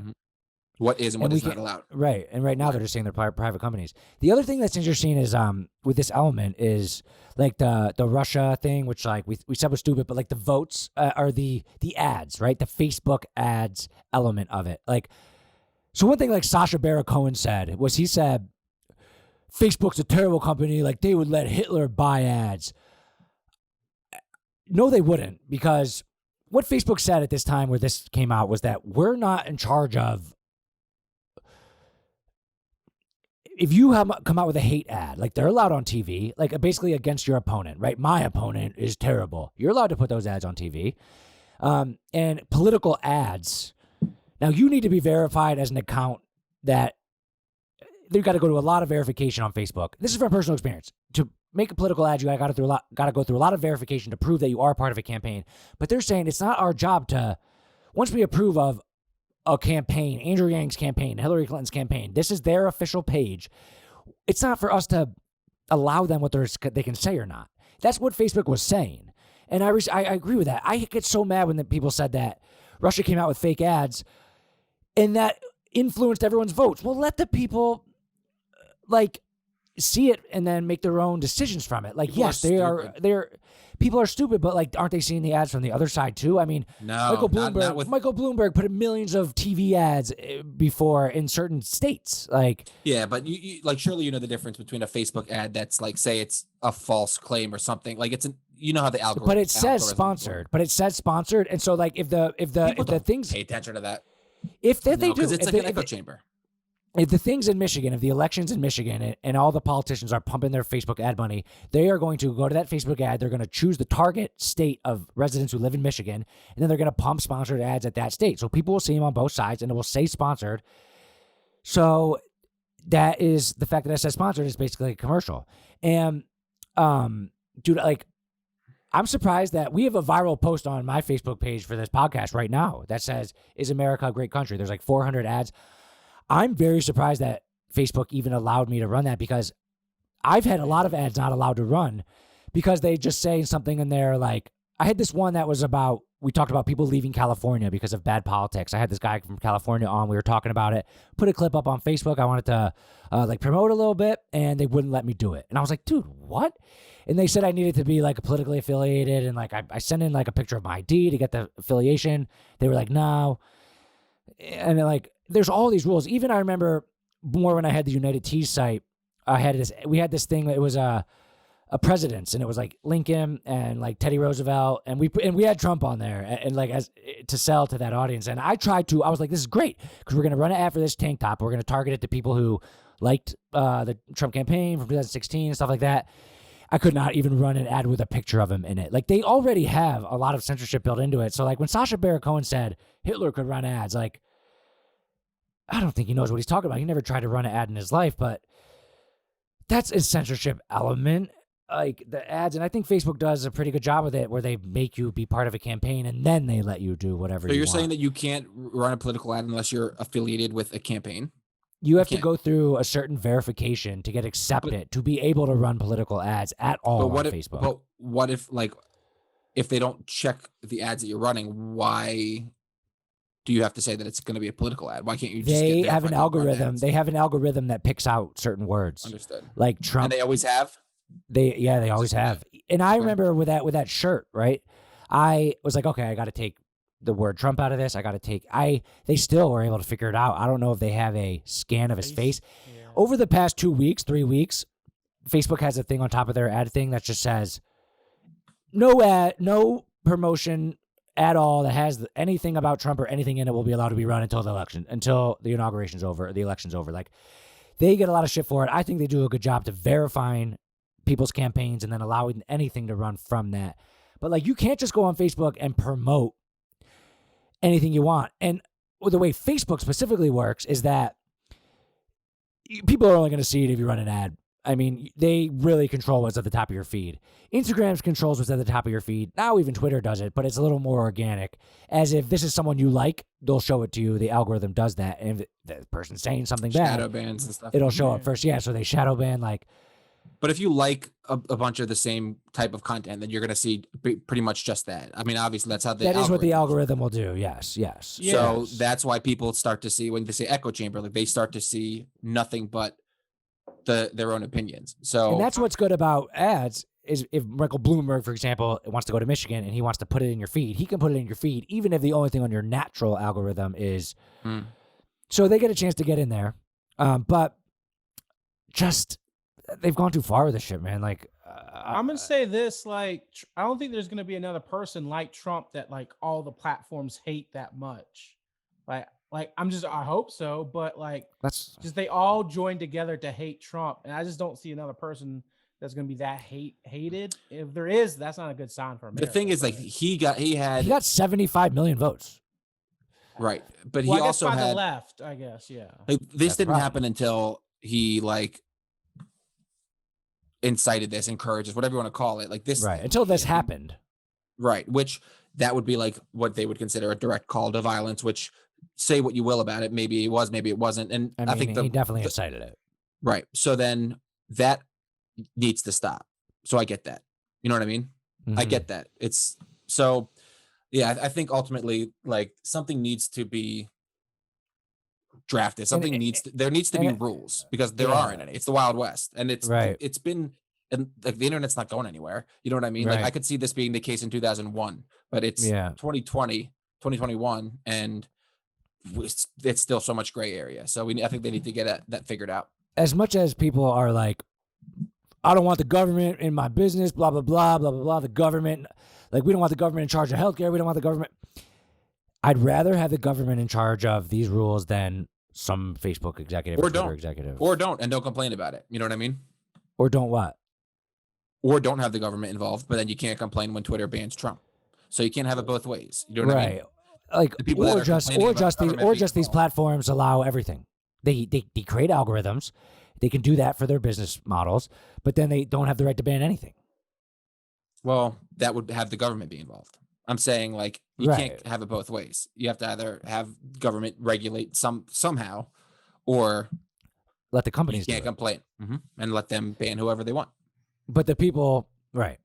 What is and what is not allowed. Right. And right now they're just saying they're private companies. The other thing that's interesting is with this element is like the Russia thing, which like we said was stupid, but like the votes are the ads, right? The Facebook ads element of it. Like, so one thing like Sacha Baron Cohen said was he said, Facebook's a terrible company. Like they would let Hitler buy ads. No, they wouldn't, because what Facebook said at this time where this came out was that we're not in charge of, if you come out with a hate ad, like they're allowed on TV, like basically against your opponent, right? My opponent is terrible. You're allowed to put those ads on TV. And political ads, now you need to be verified as an account that they've got to go to a lot of verification on Facebook. This is from personal experience. To make a political ad, you got to go through a lot of verification to prove that you are part of a campaign. But they're saying it's not our job to, once we approve of a campaign, Andrew Yang's campaign, Hillary Clinton's campaign, this is their official page. It's not for us to allow them what they can say or not. That's what Facebook was saying. And I agree with that. I get so mad when the people said that Russia came out with fake ads and that influenced everyone's votes. Well, let the people like see it and then make their own decisions from it. Like, people yes, people are stupid, but like, aren't they seeing the ads from the other side too? I mean, no, Michael Bloomberg put millions of TV ads before in certain states. Like, yeah, but you like, surely you know the difference between a Facebook ad that's like, say it's a false claim or something. Like you know how the algorithm. But it says sponsored. But it says sponsored, and so like if the things, pay attention to that. If they do, because it's like an echo chamber. If the things in Michigan, if the elections in Michigan and all the politicians are pumping their Facebook ad money, they are going to go to that Facebook ad. They're going to choose the target state of residents who live in Michigan, and then they're going to pump sponsored ads at that state. So people will see them on both sides, and it will say sponsored. So that is the fact that it says sponsored is basically a commercial. And, dude, like, I'm surprised that we have a viral post on my Facebook page for this podcast right now that says, "Is America a great country?" There's like 400 ads. I'm very surprised that Facebook even allowed me to run that, because I've had a lot of ads not allowed to run because they just say something in there. Like, I had this one that was about, we talked about people leaving California because of bad politics. I had this guy from California on, we were talking about it, put a clip up on Facebook. I wanted to like promote a little bit, and they wouldn't let me do it. And I was like, dude, what? And they said I needed to be like politically affiliated. And like, I sent in like a picture of my ID to get the affiliation. They were like, no. And then like, there's all these rules. Even I remember more when I had the United Teas site, we had this thing, it was a presidents, and it was like Lincoln and like Teddy Roosevelt, and we had Trump on there, and like as to sell to that audience. And I was like, this is great, because we're going to run an ad for this tank top. We're going to target it to people who liked the Trump campaign from 2016 and stuff like that. I could not even run an ad with a picture of him in it. Like, they already have a lot of censorship built into it. So like when Sacha Baron Cohen said Hitler could run ads, like, I don't think he knows what he's talking about. He never tried to run an ad in his life, but that's a censorship element, like the ads. And I think Facebook does a pretty good job with it, where they make you be part of a campaign and then they let you do whatever you want. So you're saying that you can't run a political ad unless you're affiliated with a campaign? You have to go through a certain verification to get accepted to be able to run political ads at all on Facebook. But what if, like, if they don't check the ads that you're running, why do you have to say that it's going to be a political ad? Why can't you just They have an algorithm. They have an algorithm that picks out certain words. Understood. Like Trump. And they always have? They always have. And I remember with that shirt, right? I was like, okay, I got to take the word Trump out of this. They still were able to figure it out. I don't know if they have a scan of his face. Yeah. Over the past 3 weeks, Facebook has a thing on top of their ad thing that just says, no ad, no promotion at all that has anything about Trump or anything in it will be allowed to be run until the inauguration's over, or the election's over. Like, they get a lot of shit for it. I think they do a good job to verifying people's campaigns and then allowing anything to run from that. But like, you can't just go on Facebook and promote anything you want. And the way Facebook specifically works is that people are only going to see it if you run an ad. I mean, they really control what's at the top of your feed. Instagram controls what's at the top of your feed. Now even Twitter does it, but it's a little more organic. As if this is someone you like, they'll show it to you. The algorithm does that. And if the person's saying something bad, shadow bans and stuff, it'll show up first. Yeah, so they shadow ban. Like, But if you like a bunch of the same type of content, then you're going to see pretty much just that. I mean, obviously, that's how that is what the algorithm will do. Yes. So that's why people start to see, when they say echo chamber, like they start to see nothing but their own opinions. So, and that's what's good about ads is if Michael Bloomberg, for example, wants to go to Michigan and he wants to put it in your feed, he can put it in your feed, even if the only thing on your natural algorithm is. So they get a chance to get in there, but just. They've gone too far with this shit, man. Like, I'm gonna say this: like, I don't think there's gonna be another person like Trump that like all the platforms hate that much. Like I hope so, but like, that's just they all join together to hate Trump, and I just don't see another person that's gonna be that hated. If there is, that's not a good sign for America. The thing is, like, he got 75 million votes, right? But he also had the left, I guess, yeah. Like, this didn't happen until he like incited this, encourages, whatever you want to call it, like this, right? Until this happened, right? Which that would be like what they would consider a direct call to violence. Which, say what you will about it, maybe it was, maybe it wasn't, and I think he definitely incited it, right? So then that needs to stop. So I get that, you know what I mean? I get that. It's so, yeah. I think ultimately, like, something needs to be drafted. There needs to be rules, because there aren't any. It's the Wild West, and it's been, and like the internet's not going anywhere. You know what I mean? Like, I could see this being the case in 2001, but it's 2020, 2021, and it's still so much gray area. So I think they need to get that figured out. As much as people are like, I don't want the government in my business, blah blah blah blah blah blah. The government, like, we don't want the government in charge of healthcare. We don't want the government. I'd rather have the government in charge of these rules than some Facebook executive or Twitter executive. Or don't complain about it. You know what I mean? Or don't what? Or don't have the government involved, but then you can't complain when Twitter bans Trump. So you can't have it both ways. You know what I mean? Like, or just these platforms allow everything. They create algorithms. They can do that for their business models, but then they don't have the right to ban anything. Well, that would have the government be involved. I'm saying, like, you can't have it both ways. You have to either have government regulate somehow, or let the companies can't complain and let them ban whoever they want. But the people, right.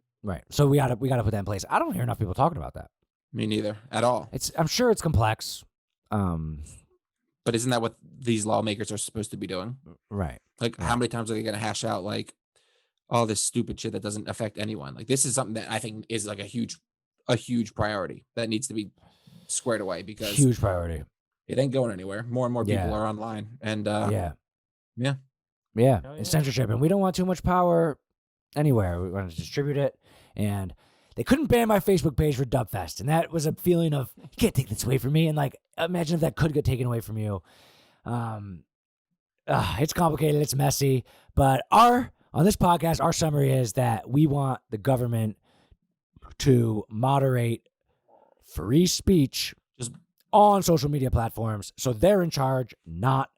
So we gotta put that in place. I don't hear enough people talking about that. Me neither, at all. I'm sure it's complex. But isn't that what these lawmakers are supposed to be doing? Right. Like, how many times are they going to hash out, like, all this stupid shit that doesn't affect anyone? Like, this is something that I think is like a huge priority that needs to be squared away, because huge priority. It ain't going anywhere. More and more people are online, and and censorship, and we don't want too much power anywhere. We want to distribute it, and they couldn't ban my Facebook page for Dubfest, and that was a feeling of, you can't take this away from me. And like, imagine if that could get taken away from you. It's complicated, it's messy, but on this podcast, our summary is that we want the government to moderate free speech on social media platforms, so they're in charge, not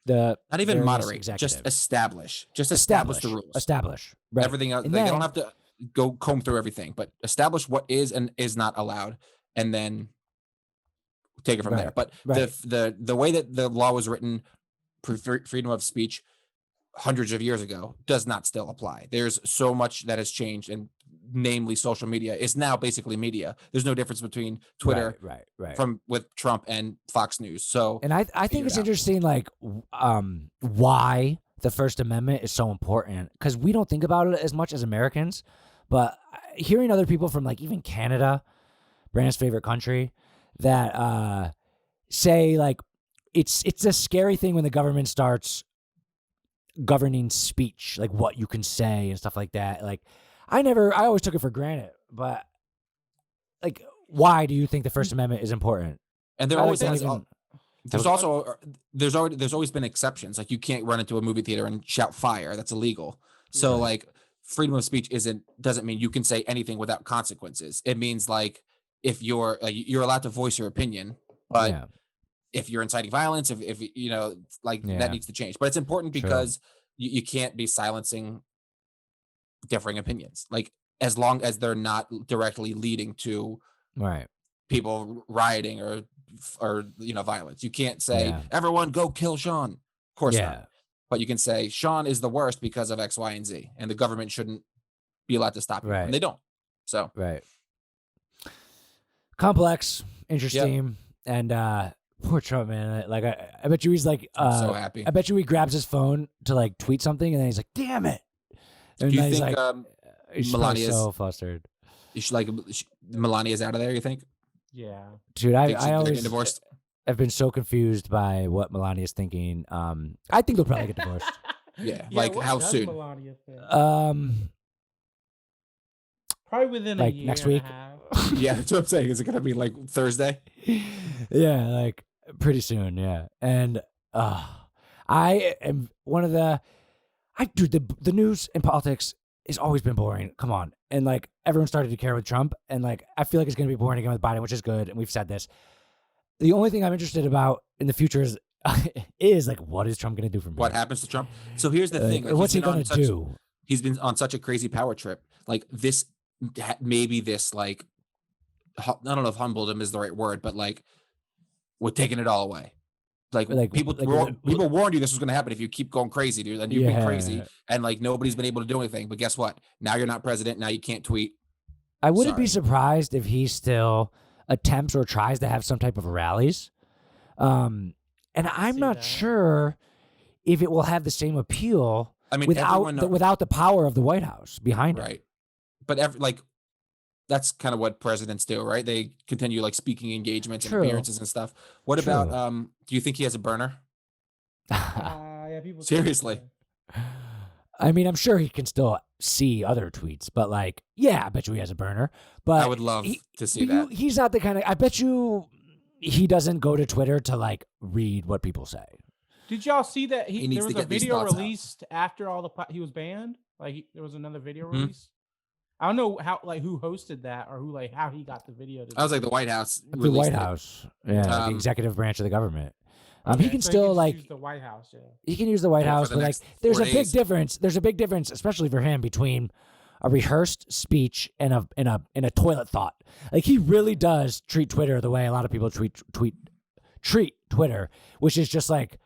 even moderate, just establish the rules, establish everything else. They don't have to go comb through everything, but establish what is and is not allowed, and then take it from there. But the way that the law was written, freedom of speech, hundreds of years ago, does not still apply. There's so much that has changed, and namely social media is now basically media. There's no difference between Twitter from with Trump and Fox News. So, and I think it's interesting, like, why the First Amendment is so important, because we don't think about it as much as Americans, but hearing other people from, like, even Canada, Brandon's favorite country, that say, like, it's a scary thing when the government starts governing speech, like what you can say and stuff like that. Like, I always took it for granted, but, like, why do you think the First Amendment is important? And there's always been exceptions. Like, you can't run into a movie theater and shout fire. That's illegal. So like, freedom of speech doesn't mean you can say anything without consequences. It means, like, if you're allowed to voice your opinion, but if you're inciting violence, if you know, like, that needs to change. But it's important because you can't be silencing differing opinions, like, as long as they're not directly leading to people rioting or violence. You can't say everyone go kill Sean. Of course not. but you can say Sean is the worst because of X, Y, and Z, and the government shouldn't be allowed to stop you, and they don't. So complex, interesting, and poor Trump, man. Like I bet you he's like so happy. I bet you he grabs his phone to like tweet something, and then he's like, "Damn it!" And do you think like, he's Melania's so flustered? Melania's out of there? You think? Yeah, dude. I always divorced. I've been so confused by what Melania's thinking. I think they'll probably get divorced. Yeah, like how soon? Melania think? Probably within like a year next week. and a half. Yeah, that's what I'm saying. Is it gonna be like Thursday? Yeah, like pretty soon. Yeah, and I am one of the. The news and politics has always been boring. Come on, and like everyone started to care with Trump, and like I feel like it's gonna be boring again with Biden, which is good, and we've said this. The only thing I'm interested about in the future is like, what is Trump gonna do for me? What happens to Trump? So here's the thing. Like, what's he gonna do? He's been on such a crazy power trip. Like this, maybe this like, I don't know if humbled him is the right word, but like, we're taking it all away. Like people warned you this was going to happen if you keep going crazy, dude. And you've been crazy, and like nobody's been able to do anything. But guess what? Now you're not president. Now you can't tweet. I wouldn't be surprised if he still attempts or tries to have some type of rallies. And I'm not sure if it will have the same appeal. I mean, without the power of the White House behind it. Right. But that's kind of what presidents do, right? They continue like speaking engagements and appearances and stuff. What about do you think he has a burner? Yeah, people seriously. I mean, I'm sure he can still see other tweets, but like, yeah, I bet you he has a burner. But I would love to see that. He's not the kind of. I bet you he doesn't go to Twitter to like read what people say. Did y'all see that there was a video released after he was banned? Like there was another video release. I don't know who hosted that or how he got the video. I was like the White House. The White House, the executive branch of the government. He can still use the White House. Yeah, he can use the White House, but like there's a big difference. There's a big difference, especially for him, between a rehearsed speech and a toilet thought. Like he really does treat Twitter the way a lot of people treat Twitter, which is just like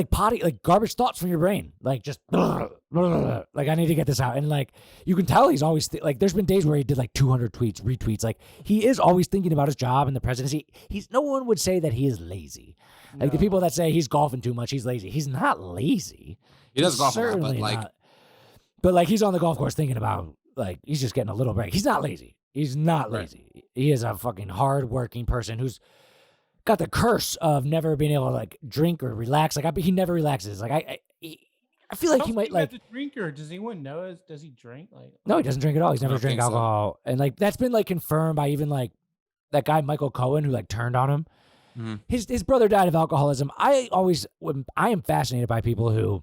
potty, like garbage thoughts from your brain. Like just like I need to get this out. And like you can tell he's always like there's been days where he did like 200 retweets. Like he is always thinking about his job and the presidency. No one would say that he is lazy. Like the people that say he's golfing too much, he's lazy. He's not lazy. He does golf a lot, but like but like he's on the golf course thinking about like he's just getting a little break. He's not lazy. He's not lazy. He is a fucking hard-working person who's got the curse of never being able to like drink or relax. Like he never relaxes. Like I feel like he might like the drinker. Does anyone know? Does he drink? Like no, he doesn't drink at all. He's never drank alcohol, and like that's been like confirmed by even like that guy Michael Cohen who like turned on him. Mm-hmm. His brother died of alcoholism. I am fascinated by people who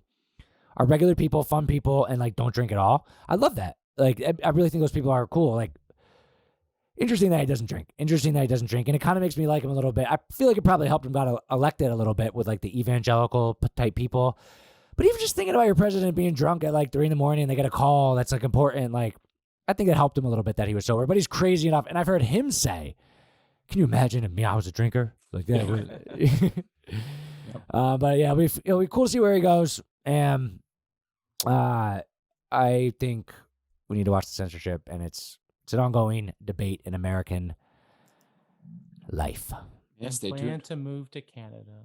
are regular people, fun people, and like don't drink at all. I love that. Like I really think those people are cool. Like. Interesting that he doesn't drink. And it kind of makes me like him a little bit. I feel like it probably helped him got elected a little bit with like the evangelical type people. But even just thinking about your president being drunk at like 3 a.m. and they get a call that's like important, like I think it helped him a little bit that he was sober. But he's crazy enough. And I've heard him say, "Can you imagine if I was a drinker?" Like that. But yeah, it'll be cool to see where he goes. And I think we need to watch the censorship, and it's an ongoing debate in American life. Yes, they plan to move to Canada.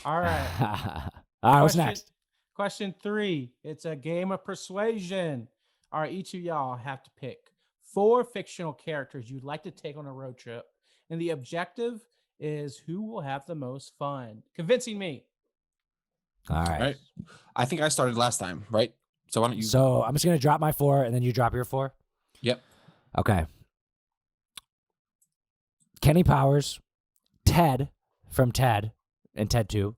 All right. All right, what's next? Question 3. It's a game of persuasion. All right, each of y'all have to pick 4 fictional characters you'd like to take on a road trip. And the objective is who will have the most fun. Convincing me. All right. I think I started last time, right? So why don't you? So I'm just going to drop my 4 and then you drop your 4? Yep. Okay. Kenny Powers, Ted from Ted and Ted 2,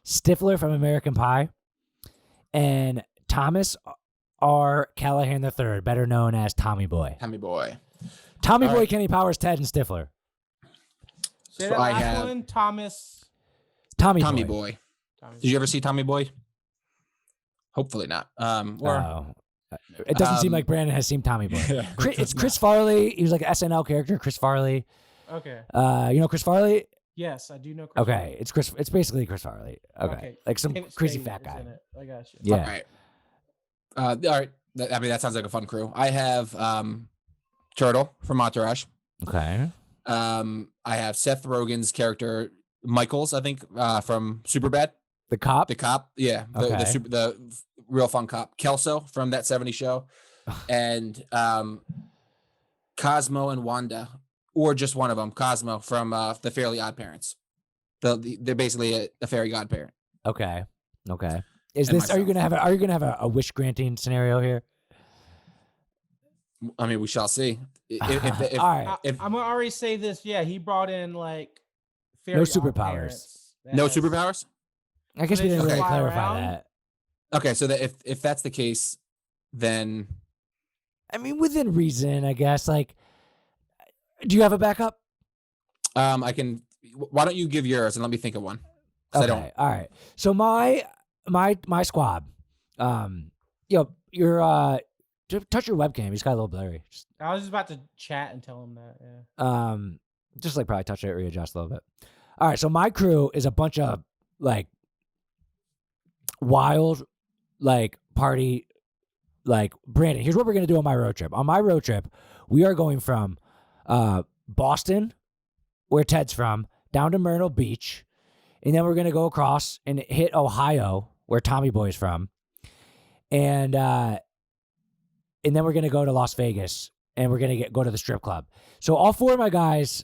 Stifler from American Pie, and Thomas R. Callahan III, better known as Tommy Boy. Tommy Boy. Tommy Boy, right. Kenny Powers, Ted, and Stifler. Say that last one, Thomas. Tommy Boy. Did you ever see Tommy Boy? Hopefully not. It doesn't seem like Brandon has seen Tommy Boy. It's Chris Farley. He was like an SNL character, Chris Farley. Okay. You know Chris Farley? Yes, I do know. Chris Okay, Farley. it's Chris. It's basically Chris Farley. Okay, like some David crazy Spade fat is guy. in it. I got you. Yeah. All right. All right. I mean, that sounds like a fun crew. I have Turtle from Entourage. Okay. I have Seth Rogen's character Michaels, I think, from Superbad. The cop. The cop, yeah, the real fun cop. Kelso from That 70s Show, and Cosmo and Wanda, or just one of them, Cosmo from the Fairly Odd Parents. They're basically a fairy godparent. Okay. Are you gonna have a wish granting scenario here? I mean, we shall see. All right. I'm gonna already say this. Yeah, he brought in like no superpowers. No superpowers. I guess we didn't really clarify that. Okay, so that if that's the case, then I mean, within reason, I guess. Like, do you have a backup? I can. Why don't you give yours and let me think of one? Okay. All right. So my squad. You're touch your webcam. He's got a little blurry. I was just about to chat and tell him that. Yeah. Just like probably touch it, readjust a little bit. All right. So my crew is a bunch of like wild, like party, like Brandon. Here's what we're gonna do on my road trip. On my road trip, we are going from Boston, where Ted's from, down to Myrtle Beach, and then we're gonna go across and hit Ohio, where Tommy Boy's from, and then we're gonna go to Las Vegas, and we're gonna go to the strip club. So all three of my guys,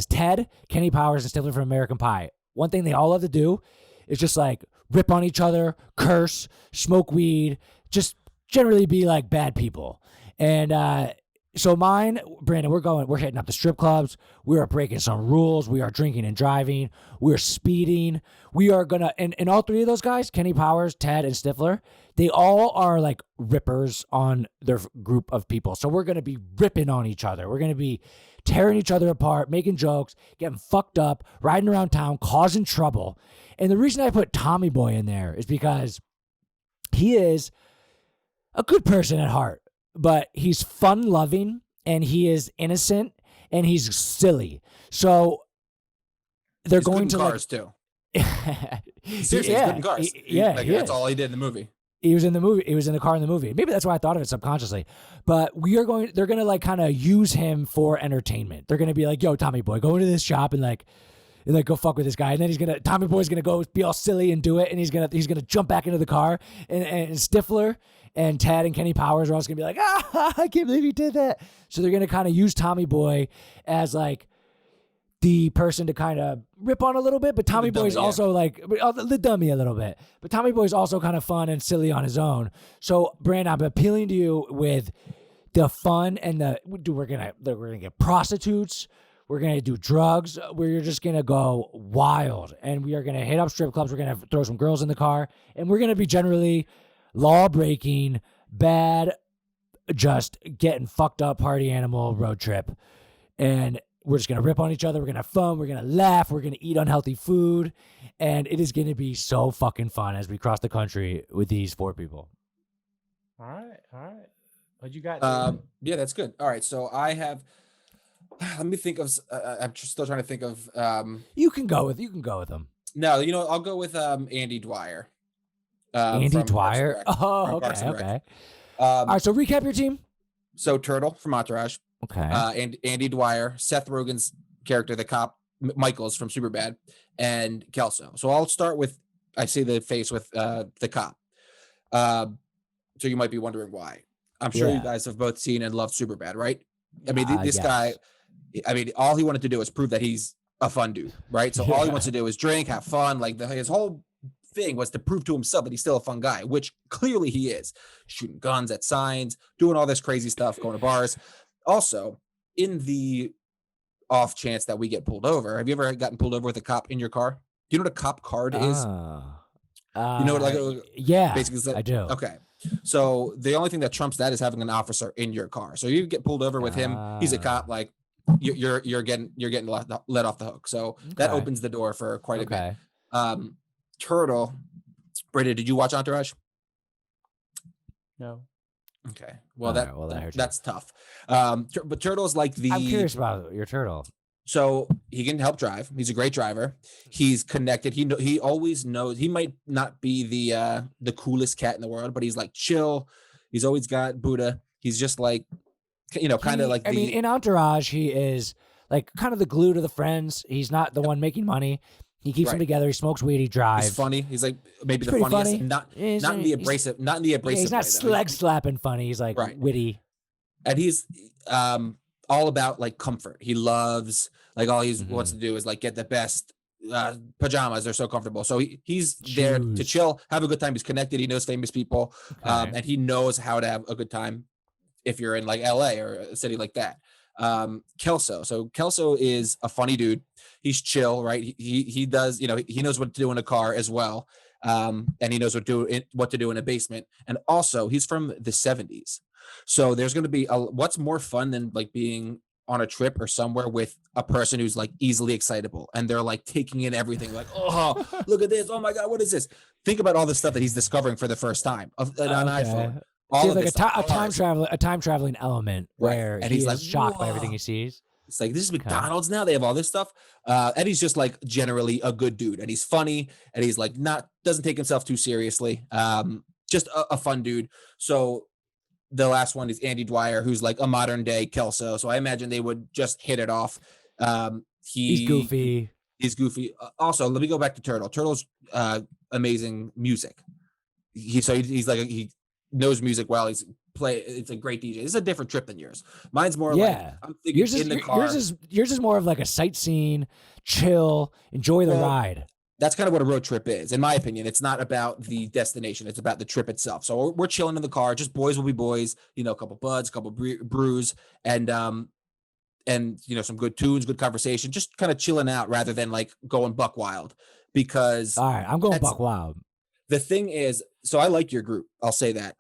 Ted, Kenny Powers, and Stifler from American Pie. One thing they all love to do is just like rip on each other, curse, smoke weed, just generally be like bad people. And so mine, Brandon, we're hitting up the strip clubs. We are breaking some rules. We are drinking and driving. We're speeding. We are gonna, and all three of those guys, Kenny Powers, Ted, and Stifler, they all are like rippers on their group of people. So we're gonna be ripping on each other. We're gonna be tearing each other apart, making jokes, getting fucked up, riding around town, causing trouble. And the reason I put Tommy Boy in there is because he is a good person at heart, but he's fun-loving, and he is innocent, and he's silly. So they're going to cars too. Seriously, yeah, he's good in cars. That's all he did in the movie. He was in the movie. He was in the car in the movie. Maybe that's why I thought of it subconsciously. But they're going to like kind of use him for entertainment. They're going to be like, yo, Tommy Boy, go into this shop and go fuck with this guy. And then Tommy Boy's going to go be all silly and do it. And he's going to jump back into the car, and Stifler and Ted and Kenny Powers are also going to be like, I can't believe he did that. So they're going to kind of use Tommy Boy as like the person to kind of rip on a little bit, but Tommy Boy's also like the dummy a little bit. But Tommy Boy's also kind of fun and silly on his own. So, Brandon, I'm appealing to you with the fun and we're gonna get prostitutes. We're gonna do drugs. We're just gonna go wild, and we are gonna hit up strip clubs. We're gonna throw some girls in the car, and we're gonna be generally law-breaking, bad, just getting fucked up party animal road trip, and we're just going to rip on each other. We're going to have fun. We're going to laugh. We're going to eat unhealthy food. And it is going to be so fucking fun as we cross the country with these 4 people. All right. What you got? Yeah, that's good. All right. So I have, let me think of, I'm still trying to think of. You can go with them. No, I'll go with Andy Dwyer. Andy Dwyer? Oh, okay. All right. So recap your team. So Turtle from Entourage. Okay. And Andy Dwyer, Seth Rogen's character, the cop, Michaels from Superbad, and Kelso. So I'll start with, I see the face with the cop. So you might be wondering why. I'm sure you guys have both seen and loved Superbad, right? I mean, this guy, all he wanted to do is prove that he's a fun dude, right? So all he wants to do is drink, have fun. Like his whole thing was to prove to himself that he's still a fun guy, which clearly he is. Shooting guns at signs, doing all this crazy stuff, going to bars. Also, in the off chance that we get pulled over, have you ever gotten pulled over with a cop in your car? Do you know what a cop card is? Yeah, basically, I do. Okay. So the only thing that trumps that is having an officer in your car. So you get pulled over with him. He's a cop. Like you're getting let off the hook. So that opens the door for quite a bit. Turtle, Brady, did you watch Entourage? No. Okay. Well, that's tough. But Turtle's like the. I'm curious about your turtle. So he can help drive. He's a great driver. He's connected. He always knows. He might not be the coolest cat in the world, but he's like chill. He's always got Buddha. He's just like, kind of like I mean, in Entourage, he is like kind of the glue to the friends. He's not the one making money. He keeps them together. He smokes weed. He drives. He's funny. He's like maybe the funniest. Funny. Not in the abrasive. Not in the abrasive. He's not leg slapping funny. He's like witty. And he's all about like comfort. He loves like all he wants to do is like get the best pajamas. They're so comfortable. So he's there to chill, have a good time. He's connected. He knows famous people, and he knows how to have a good time. If you're in like LA or a city like that. Kelso. So Kelso is a funny dude. He's chill, right? He does, he knows what to do in a car as well. And he knows what to do in a basement. And also he's from the 70s. So there's going to be what's more fun than like being on a trip or somewhere with a person who's like easily excitable and they're like taking in everything like, oh, look at this. Oh my God, what is this? Think about all the stuff that he's discovering for the first time on iPhone. All like a time traveling element where he's like shocked by everything he sees. It's like, this is McDonald's now. They have all this stuff. And he's just like generally a good dude. And he's funny. And he's like doesn't take himself too seriously. Just a fun dude. So the last one is Andy Dwyer, who's like a modern day Kelso. So I imagine they would just hit it off. He's goofy. Also, let me go back to Turtle. Turtle's amazing music. He's like, he knows music well. It's a great DJ. This is a different trip than yours. Mine's more like I'm thinking in the car. Yours is more of like a sightseeing, chill, enjoy the ride. That's kind of what a road trip is, in my opinion. It's not about the destination; it's about the trip itself. So we're chilling in the car. Just boys will be boys. A couple buds, a couple brews, and some good tunes, good conversation. Just kind of chilling out rather than like going buck wild. Because all right, I'm going buck wild. The thing is, so I like your group. I'll say that.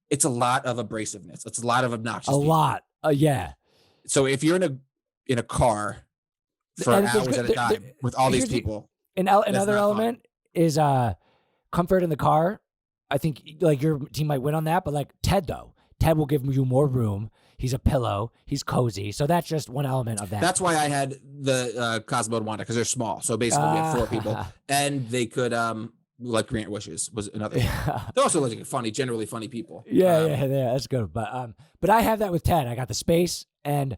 It's a lot of abrasiveness. It's a lot of obnoxious. Lot. Yeah. So if you're in a car for hours at a time with all these people, another element is comfort in the car. I think like your team might win on that, but like Ted will give you more room. He's a pillow. He's cozy. So that's just one element of that. That's why I had the Cosmo and Wanda, because they're small. So basically we have 4 people, and they could like Grant Wishes was another. They're also like generally funny people. Yeah, that's good. But I have that with Ted. I got the space, and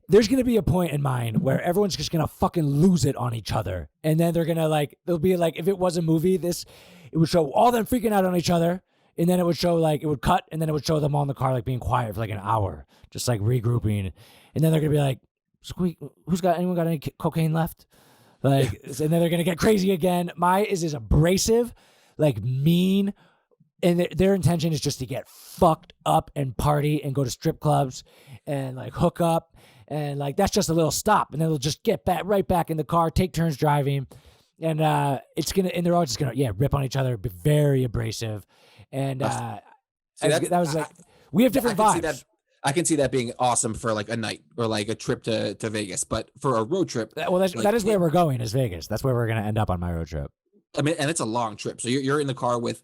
there's gonna be a point in mine where everyone's just gonna fucking lose it on each other, and then they're gonna they'll be like, if it was a movie, it would show all them freaking out on each other, and then it would show it would cut, and then it would show them all in the car being quiet for like an hour, just like regrouping, and then they're gonna be like, Squeak, anyone got any cocaine left? And then they're gonna get crazy again. Mine is abrasive, mean, and their intention is just to get fucked up and party and go to strip clubs and hook up, and that's just a little stop, and then they'll just get right back in the car, take turns driving, and they're all just gonna rip on each other, be very abrasive, and we have different vibes. I can see that being awesome for a night or a trip to Vegas, but for a road trip, that is where we're going, is Vegas. That's where we're going to end up on my road trip. I mean, and it's a long trip. So you're in the car with,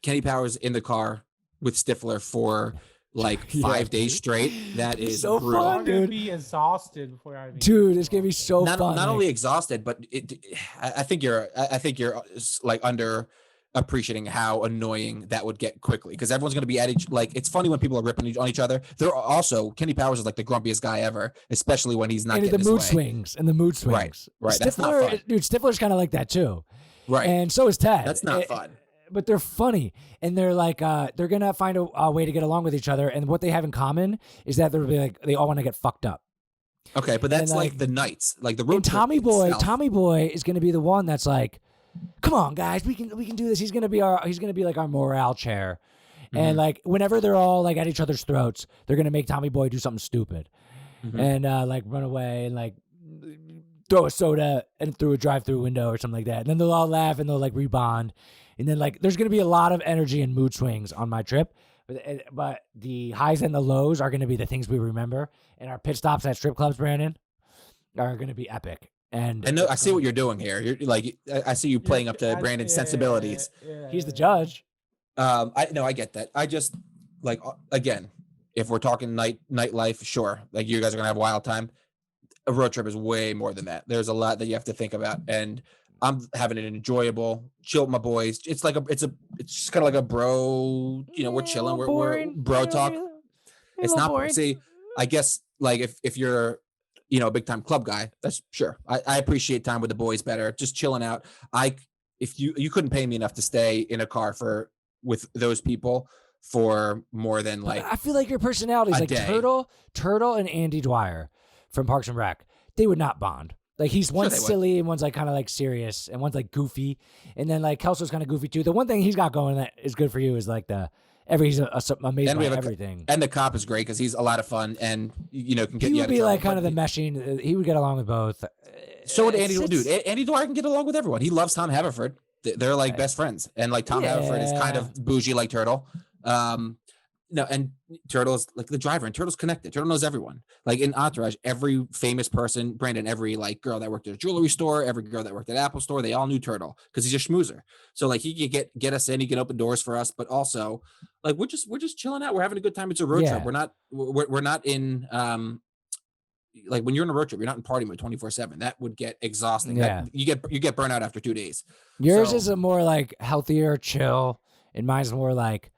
Kenny Powers in the car with Stifler for 5 days straight. That is so brutal. fun, dude. I'm gonna be exhausted before I. Dude, it's gonna be so fun. Not only exhausted, but I think you're under appreciating how annoying that would get quickly, because everyone's going to be at each it's funny when people are ripping on each other. They're also, Kenny Powers is the grumpiest guy ever, especially when he's not getting the mood swings. Right. Stifler, that's not fun. Dude, Stifler's kind of like that too. Right. And so is Ted. That's not fun. But they're funny, and they're they're gonna find a way to get along with each other, and what they have in common is that they'll be they all want to get fucked up. Okay, but that's the nights, the road. And Tommy Boy is gonna be the one that's come on, guys, we can do this. He's gonna be our morale chair, and whenever they're all at each other's throats, they're gonna make Tommy Boy do something stupid, and run away and throw a soda and through a drive-through window or something like that. And then they'll all laugh and they'll rebond, and then there's gonna be a lot of energy and mood swings on my trip. But the highs and the lows are gonna be the things we remember, and our pit stops at strip clubs, Brandon, are gonna be epic. And I see what you're doing here. You're I see you playing up to Brandon's sensibilities. He's the judge. I get that. I just again, if we're talking nightlife, sure. You guys are gonna have a wild time. a road trip is way more than that. There's a lot that you have to think about, and I'm having an enjoyable chill with my boys. It's just kind of like a bro. We're chilling. We're bro talk. It's not boring. See, I guess like if you're a big time club guy, that's sure. I appreciate time with the boys better. Just chilling out. If you couldn't pay me enough to stay in a car with those people for more than like. I feel like your personalities like day. Turtle and Andy Dwyer from Parks and Rec, they would not bond. Like he's one's silly and one's like kind of like serious and one's like goofy, and then like Kelso's kind of goofy too. The one thing he's got going that is good for you is like he's amazing by everything. And the cop is great because he's a lot of fun and can get. He would be like kind of the meshing. He would get along with both. So would Andy. Dude, Andy Dwyer can get along with everyone. He loves Tom Haverford. They're like best friends, and like Tom Haverford is kind of bougie like Turtle. No, and Turtle's like the driver, and Turtle's connected. Turtle knows everyone. Like in Entourage, every famous person, Brandon, every like girl that worked at a jewelry store, every girl that worked at Apple Store, they all knew Turtle because he's a schmoozer. So like he could get us in, he can open doors for us, but also like we're just chilling out. We're having a good time. It's a road trip. We're not in like when you're in a road trip, you're not in party mode 24/7. That would get exhausting. Yeah. You get burnt out after 2 days. Yours is a more like healthier, chill, and mine's more like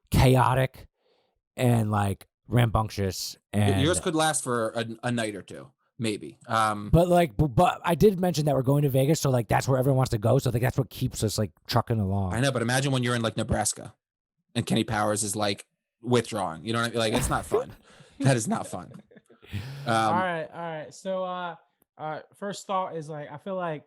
chaotic and like rambunctious. And yours could last for a night or two, maybe. But I did mention that we're going to Vegas, so like that's where everyone wants to go. So I think that's what keeps us like trucking along. I know, but imagine when you're in like Nebraska, and Kenny Powers is like withdrawing. You know what I mean? Like it's not fun. That is not fun. All right. So, first thought is like I feel like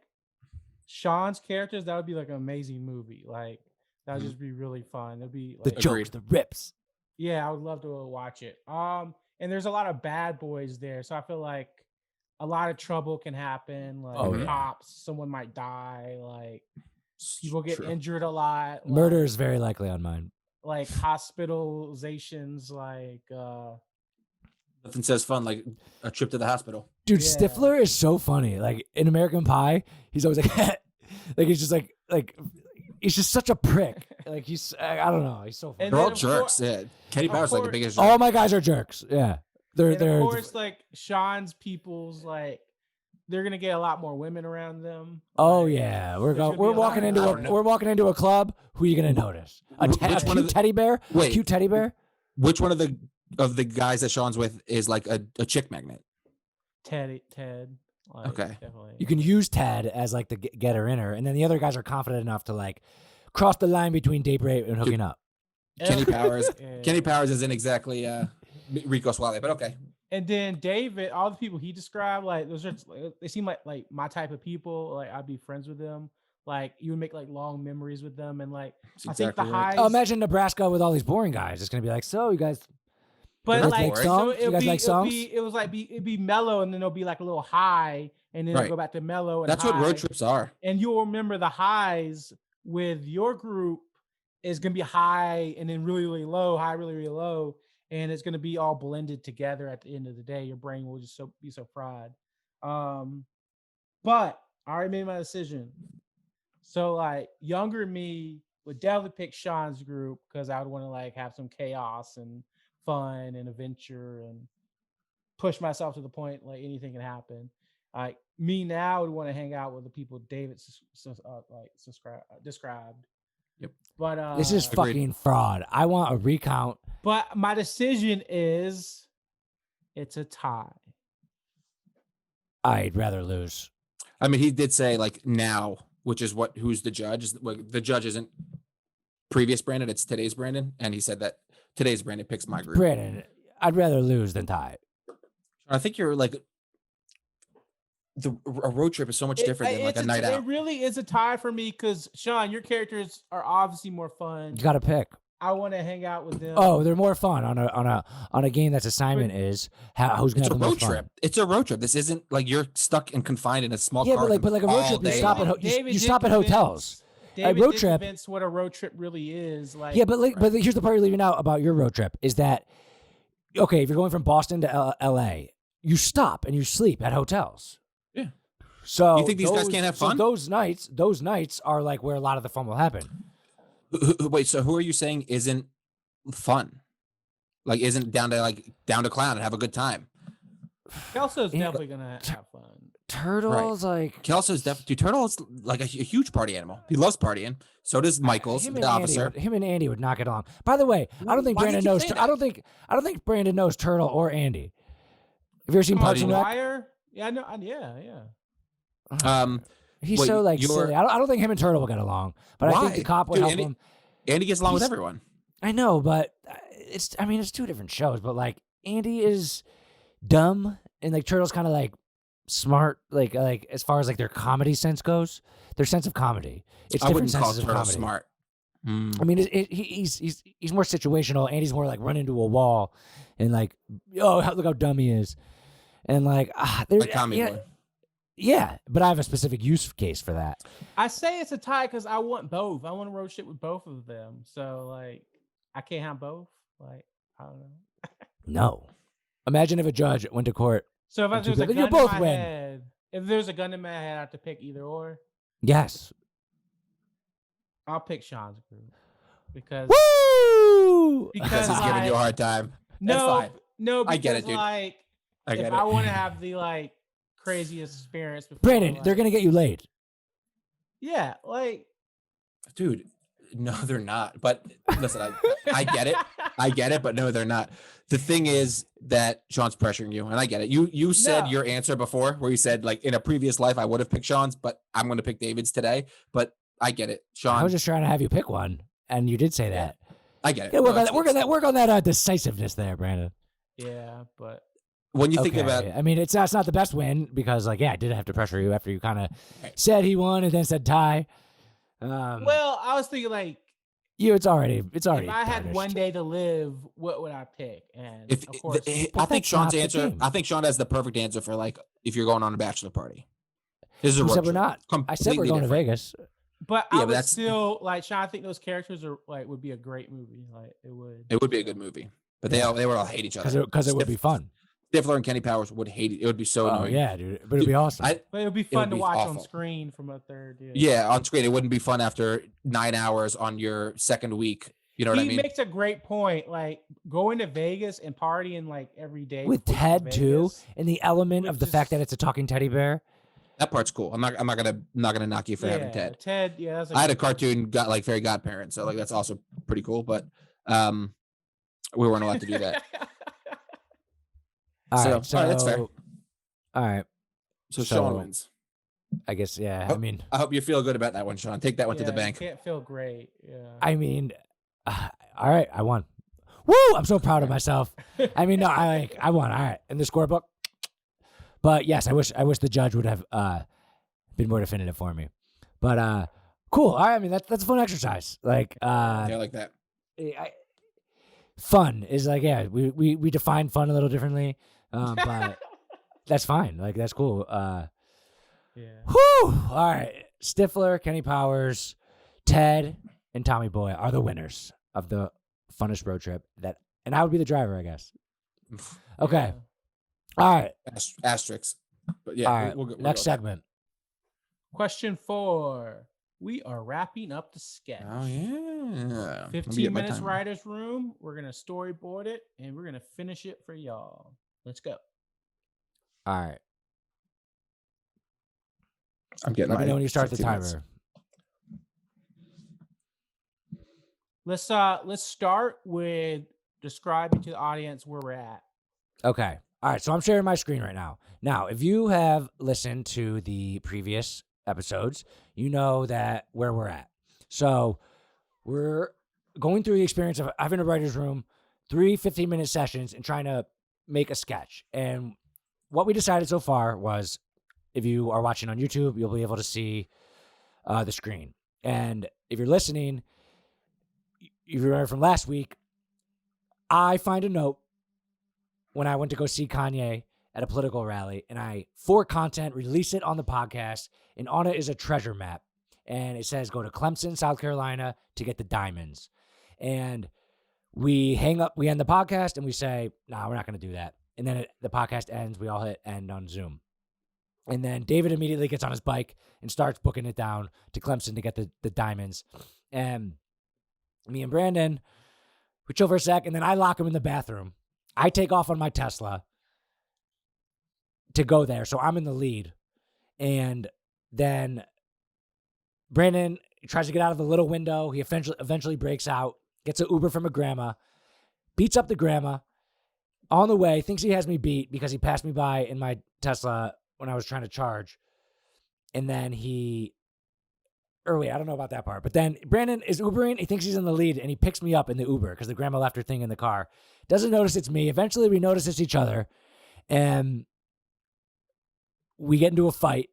Sean's characters, that would be like an amazing movie. Like that would just be really fun. It'd be like the jokes, the rips. Yeah, I would love to watch it. And there's a lot of bad boys there, so I feel like a lot of trouble can happen. Like cops, someone might die. Like people get injured a lot. Murder is very likely on mine. Like hospitalizations, like nothing says fun like a trip to the hospital. Dude, Stifler is so funny. Like in American Pie, he's always like, like he's just like he's just such a prick. Like he's, I don't know. He's so funny. They're all jerks. Yeah, Kenny Powers like the biggest jerk. All my guys are jerks. Yeah, they're. Of course, like Sean's people's like they're gonna get a lot more women around them. Oh yeah, we're walking into a club. Who are you gonna notice? A cute teddy bear. Wait, a cute teddy bear. Which one of the guys that Sean's with is like a chick magnet? Ted. Like, okay. Definitely. You can use Ted as like the getter inner, and then the other guys are confident enough to like cross the line between date rape and hooking up. Kenny Powers. Kenny Powers isn't exactly Rico Suave, but okay. And then David, all the people he described, like they seem like my type of people. Like I'd be friends with them. Like you would make like long memories with them, and like I think the highs. Oh, imagine Nebraska with all these boring guys. It's gonna be like, so you guys. But like, so it'd be mellow, and then it'll be like a little high, and then it'll go back to mellow. And that's high. What road trips are. And you'll remember the highs with your group is gonna be high, and then really, really low, high, really, really low, and it's gonna be all blended together at the end of the day. Your brain will just be so fried. But I already made my decision. So like younger me would definitely pick Sean's group because I would want to like have some chaos and fun and adventure and push myself to the point like anything can happen. Like me now would want to hang out with the people David described. Yep. But this is fucking fraud. I want a recount. But my decision is it's a tie. I'd rather lose. I mean, he did say like now, which is who's the judge? The judge isn't previous Brandon, it's today's Brandon, and he said that today's Brandon picks my group. Brandon, I'd rather lose than tie. I think you're like a road trip is so much different than like a night out. It really is a tie for me because Sean, your characters are obviously more fun. You got to pick. I want to hang out with them. Oh, they're more fun on a game that's assignment is who's going to have the most fun. Trip. It's a road trip. This isn't like you're stuck and confined in a small car. But like a road trip, you stop at hotels. David a road trip. Convince what a road trip really is. Like, yeah, but here's the part you're leaving out about your road trip is that okay, if you're going from Boston to L.A., you stop and you sleep at hotels. Yeah. So you think these guys can't have fun? So those nights are like where a lot of the fun will happen. Wait, so who are you saying isn't fun? Like isn't down to clown and have a good time? Kelso's definitely gonna have fun. Turtle's like Kelso's definitely Turtle's like a huge party animal. He loves partying. So does Michaels, the officer. Him and Andy would knock it along. By the way, I don't think Brandon knows. I don't think Brandon knows Turtle or Andy. Have you ever seen Parks and Rec? Yeah, no, yeah. He's so like silly. I don't think him and Turtle will get along. But I think the cop would help him. Andy gets along with everyone. I know, but it's two different shows. But like Andy is dumb, and like Turtle's kind of like smart. Like as far as like their comedy sense goes, their sense of comedy. It's different senses of comedy. Smart. I mean, he's more situational. Andy's more like run into a wall, and like, oh, look how dumb he is, and like, boy. Yeah, but I have a specific use case for that. I say it's a tie because I want both. I want to road trip with both of them. So like, I can't have both. Like, I don't know. No. Imagine if a judge went to court. So if there's a gun in my head, if there's a gun in my head, I have to pick either or. Yes. I'll pick Sean's group because. Woo! Because he's giving you a hard time. No, because I get it, dude. Like, I want to have the like craziest experience. Before, Brandon, like, they're gonna get you laid. Yeah, like, dude. No, they're not. But listen, I get it. But no, they're not. The thing is that Sean's pressuring you, and I get it. You said your answer before, where you said like in a previous life I would have picked Sean's, but I'm going to pick David's today. But I get it, Sean. I was just trying to have you pick one, and you did say that. I get it. Yeah, work on that decisiveness there, Brandon. Yeah, but when you think about, I mean, it's not the best win because like I did have to pressure you after you kind of said he won and then said tie. Well, I was thinking like it's already. If I had one day to live, what would I pick? And of course, I think Sean's answer. I think Sean has the perfect answer for like if you're going on a bachelor party. This is we're not. I said we're going to Vegas. But I would still like Sean. I think those characters are like would be a great movie. Like it would. It would be a good movie, but they would all hate each other because it would be fun. Stifler and Kenny Powers would hate it. It would be so annoying. Yeah, dude. But it'd be awesome. But it would be fun to watch on screen from a third. Yeah, on screen. It wouldn't be fun after 9 hours on your second week. You know what I mean? He makes a great point. Like going to Vegas and partying like every day. With Ted too, and the element of the fact that it's a talking teddy bear. That part's cool. I'm not gonna knock you for having Ted. Ted, yeah. I had a cartoon like fairy godparent, so like that's also pretty cool. But we weren't allowed to do that. All right, that's fair. All right. So Sean wins. I guess, yeah. I hope you feel good about that one, Sean. Take that one to the bank. Can't feel great. Yeah. I mean, all right, I won. Woo! I'm so proud of myself. I mean, no, I won. All right, in the scorebook. But yes, I wish the judge would have been more definitive for me. But cool. All right, I mean, that's a fun exercise. Like, I like that. Fun is like, yeah, we define fun a little differently. But that's fine. Like that's cool. Yeah. Whew. All right. Stifler, Kenny Powers, Ted, and Tommy Boy are the winners of the funnest road trip. And I would be the driver, I guess. Okay. Yeah. All right. Asterisks. But yeah. All right. We'll next segment. Question 4. We are wrapping up the sketch. Oh, yeah. 15 minutes writer's room. We're going to storyboard it, and we're going to finish it for y'all. Let's go. All right. I'm getting Let me know when you start the timer. Let's start with describing to the audience where we're at. Okay. All right. So I'm sharing my screen right now. Now, if you have listened to the previous episodes, you know that where we're at. So we're going through the experience of having a writer's room, 3 15-minute sessions, and trying to make a sketch. And what we decided so far was, if you are watching on YouTube, you'll be able to see the screen. And if you're listening, if you remember from last week, I find a note when I went to go see Kanye at a political rally, and I, for content, release it on the podcast, and on it is a treasure map. And it says, go to Clemson, South Carolina to get the diamonds. And we end the podcast, and we say, nah, we're not going to do that. And then the podcast ends. We all hit end on Zoom. And then David immediately gets on his bike and starts booking it down to Clemson to get the diamonds. And me and Brandon, we chill for a sec, and then I lock him in the bathroom. I take off on my Tesla. to go there. So I'm in the lead. And then Brandon tries to get out of the little window. He eventually breaks out, gets an Uber from a grandma, beats up the grandma. On the way, thinks he has me beat because he passed me by in my Tesla when I was trying to charge. And then I don't know about that part. But then Brandon is Ubering. He thinks he's in the lead, and he picks me up in the Uber because the grandma left her thing in the car. Doesn't notice it's me. Eventually, we notice it's each other, and we get into a fight.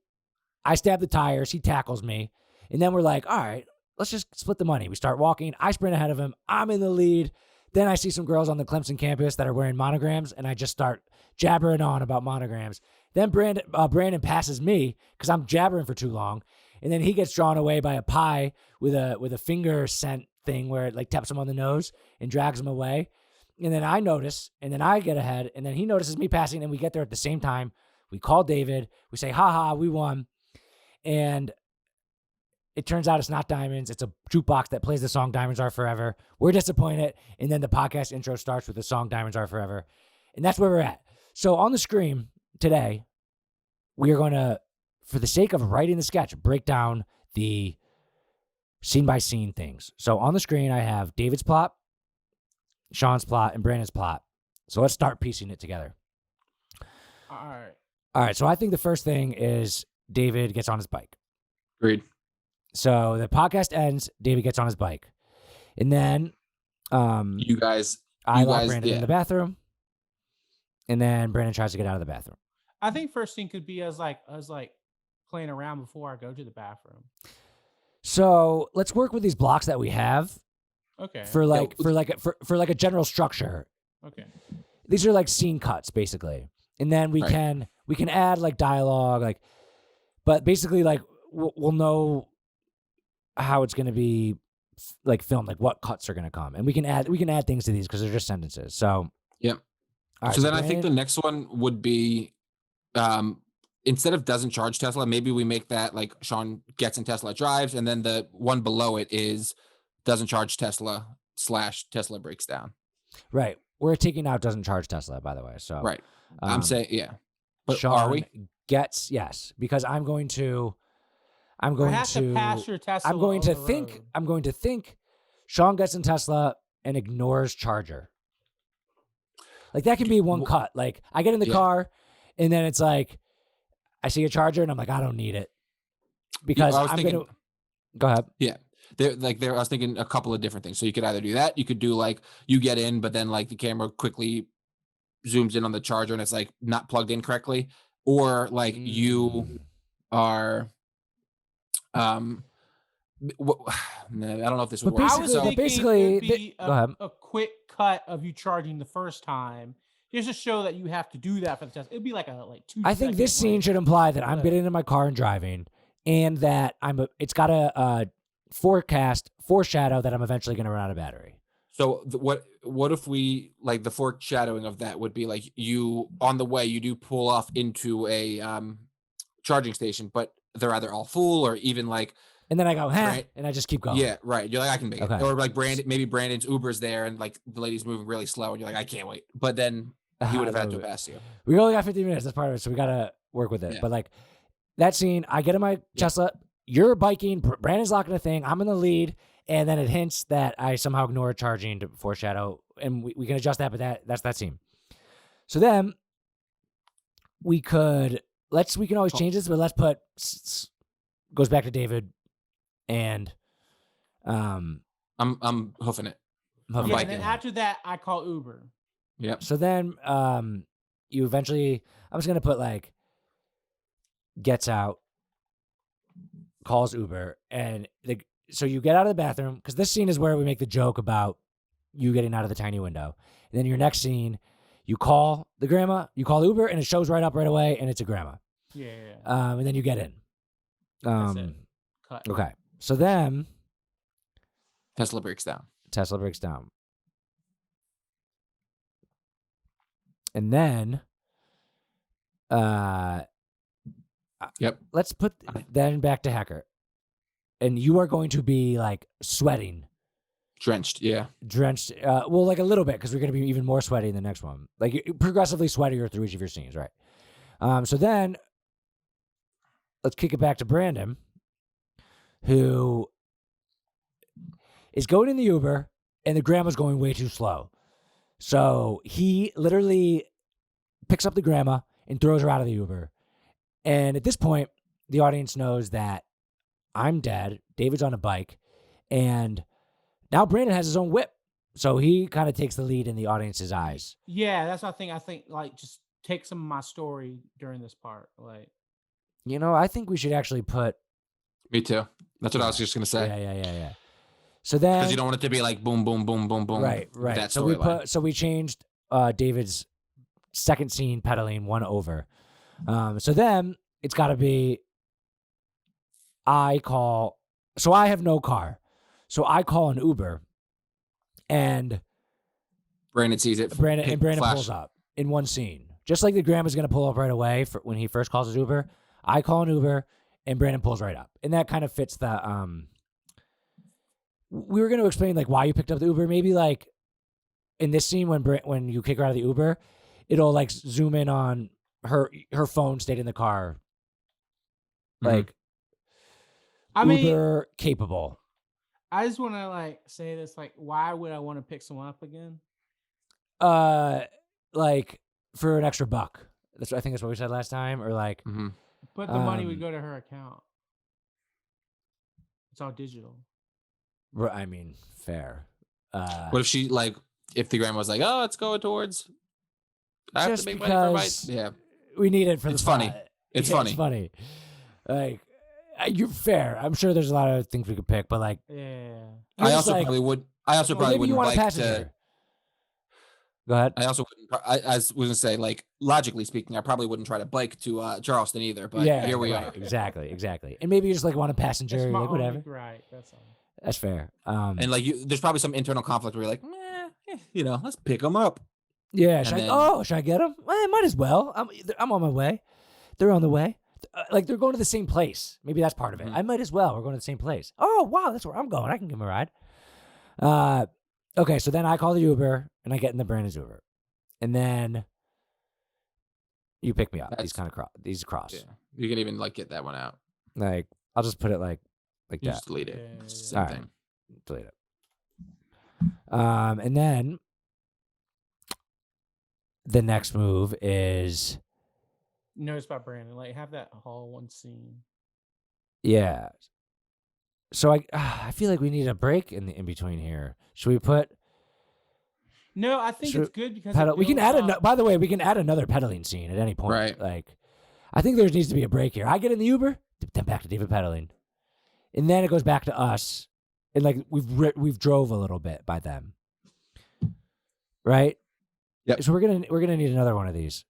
I stab the tires. He tackles me. And then we're like, all right, let's just split the money. We start walking. I sprint ahead of him. I'm in the lead. Then I see some girls on the Clemson campus that are wearing monograms, and I just start jabbering on about monograms. Then Brandon passes me because I'm jabbering for too long, and then he gets drawn away by a pie with a finger scent thing where it like taps him on the nose and drags him away. And then I notice, and then I get ahead, and then he notices me passing, and we get there at the same time. We call David. We say, "Ha, we won," and it turns out it's not diamonds. It's a jukebox that plays the song Diamonds Are Forever. We're disappointed. And then the podcast intro starts with the song Diamonds Are Forever. And that's where we're at. So on the screen today, we are going to, for the sake of writing the sketch, break down the scene by scene things. So on the screen, I have David's plot, Sean's plot, and Brandon's plot. So let's start piecing it together. All right. So I think the first thing is David gets on his bike. Agreed. So the podcast ends, David gets on his bike. And then I lock Brandon in the bathroom. And then Brandon tries to get out of the bathroom. I think first thing could be us playing around before I go to the bathroom. So let's work with these blocks that we have. Okay. For a general structure. Okay. These are like scene cuts, basically. And then we can add like dialogue, but basically like we'll know how it's going to be like filmed, like what cuts are going to come, and we can add things to these because they're just sentences. So yep. Right, so then Brandon, I think the next one would be instead of doesn't charge Tesla, maybe we make that like Sean gets in Tesla, drives, and then the one below it is doesn't charge Tesla / Tesla breaks down. Right. We're taking out doesn't charge Tesla, by the way. So right. I'm saying but Sean are we? Gets yes because I'm going to pass your Tesla. I'm going to think Sean gets in Tesla and ignores charger. Like that can be one cut. Like I get in the car and then it's like I see a charger and I'm like, I don't need it. Because I'm going to go ahead. Yeah. I was thinking a couple of different things. So you could either do that, you could do like you get in, but then like the camera quickly zooms in on the charger and it's like not plugged in correctly. Or like you are I don't know if this would work. Basically, go ahead. A quick cut of you charging the first time, just to show that you have to do that for the test. It'd be like 2. I think this scene should imply that I'm getting in my car and driving, and that it's got a foreshadow that I'm eventually going to run out of battery. So what if we like the foreshadowing of that would be like you on the way you do pull off into a charging station, but they're either all full or even like, and then I go, and I just keep going. Yeah, right. You're like, I can make it. Or like maybe Brandon's Uber's there and like the lady's moving really slow and you're like, I can't wait. But then he would have had to pass you. We only got 15 minutes. That's part of it. So we got to work with it. Yeah. But like that scene, I get in my Tesla, you're biking, Brandon's locking the thing, I'm in the lead. And then it hints that I somehow ignore charging to foreshadow. And we can adjust that, but that's that scene. So then we can always change this, but let's put goes back to David and I'm hoofing it. And then after that I call Uber. Yep. So then you eventually I'm just gonna put like gets out, calls Uber, and so you get out of the bathroom because this scene is where we make the joke about you getting out of the tiny window. And then your next scene, you call the grandma, you call Uber, and it shows right up right away, and it's a grandma. Yeah. And then you get in. That's it. Cut. Okay. So then Tesla breaks down. And then yep. Let's put then back to Hacker. And you are going to be like sweating. Drenched. Well, like a little bit because we're going to be even more sweaty in the next one. Like progressively sweatier through each of your scenes, right? So then let's kick it back to Brandon, who is going in the Uber, and the grandma's going way too slow. So he literally picks up the grandma and throws her out of the Uber. And at this point, the audience knows that I'm dead, David's on a bike, and now Brandon has his own whip. So he kind of takes the lead in the audience's eyes. Yeah, that's what I think. I think like just take some of my story during this part. Like, I think we should actually put. Me too. That's what I was just gonna say. Yeah. So then, because you don't want it to be like boom, boom, boom, boom, boom. Right. That So we changed David's second scene pedaling one over. So then it's got to be. So I have no car, so I call an Uber, and Brandon sees it. Brandon pulls up in one scene, just like the grandma's gonna pull up right away when he first calls his Uber. I call an Uber, and Brandon pulls right up, and that kind of fits the. We were going to explain like why you picked up the Uber. Maybe like in this scene when you kick her out of the Uber, it'll like zoom in on her phone stayed in the car. Like, Uber capable. I just want to like say this. Like, why would I want to pick someone up again? Like for an extra $1. I think that's what we said last time. Or like, but the money would go to her account. It's all digital. I mean, fair. What if if the grandma was like, "Oh, let's go towards." I have to make money for my. We need it for it's the funny. plot. It's funny. It's funny. Like, you're fair. I'm sure there's a lot of things we could pick, but like, I also probably wouldn't like to. Go ahead. I also wouldn't. I was gonna say, like, logically speaking, I probably wouldn't try to bike to Charleston either. But here we are. Exactly. And maybe you just like want a passenger, like whatever. Right. That's all. That's fair. And like, there's probably some internal conflict where you're like, let's pick them up. Yeah. Should I get them? Well, I might as well. I'm on my way. They're on the way. Like they're going to the same place. Maybe that's part of it. I might as well. We're going to the same place. Oh wow, that's where I'm going. I can give him a ride. Okay. So then I call the Uber and I get in the Brandon's Uber, and then you pick me up. These cross. Yeah. You can even like get that one out. Like I'll just put it like that. Just delete it. Yeah. Same thing. Delete it. And then the next move is notice about Brandon, like have that whole one scene. Yeah. So I feel like we need a break in between here. Should we put? No, I think it's good because we can add by the way, we can add another pedaling scene at any point. Right. Like, I think there needs to be a break here. I get in the Uber, then back to David pedaling, and then it goes back to us, and like we've drove a little bit by them. Right. Yep. So we're gonna need another one of these.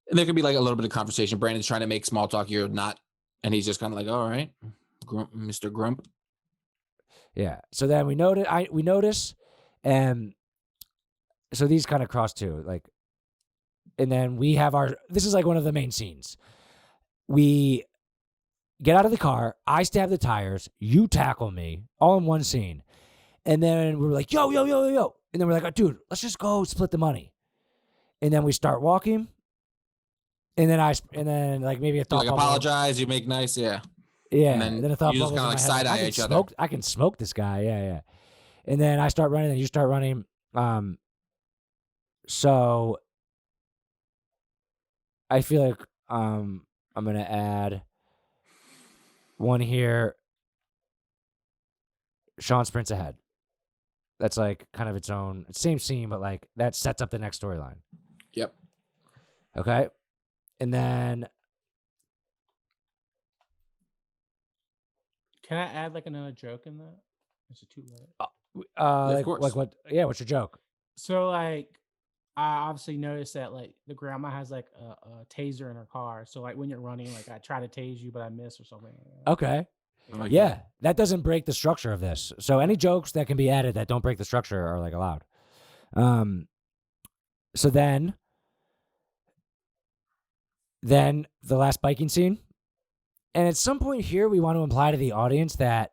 And there could be like a little bit of conversation. Brandon's trying to make small talk. You're not, and he's just kind of like, "All right, Mr. Grump." Yeah. So then we notice, and so these kind of cross too. Like, and then we have this is like one of the main scenes. We get out of the car. I stab the tires. You tackle me, all in one scene. And then we're like, yo. And then we're like, oh, dude, let's just go split the money. And then we start walking. And then like maybe a thought bubble. Apologize. You make nice. Yeah. Yeah. And then a thought you just bubble. kind of like side eye each other. I can smoke this guy. Yeah. And then I start running and you start running. So I feel like I'm going to add one here. Sean sprints ahead. That's like kind of its own same scene, but like that sets up the next storyline. Yep. Okay. And then can I add like another joke in that? Is it too late? Of course. Like what? Yeah. What's your joke? So like, I obviously noticed that like the grandma has like a taser in her car. So like when you're running, like I try to tase you, but I miss or something like that. Okay. Yeah, that doesn't break the structure of this. So any jokes that can be added that don't break the structure are like allowed. So then the last biking scene. And at some point here, we want to imply to the audience that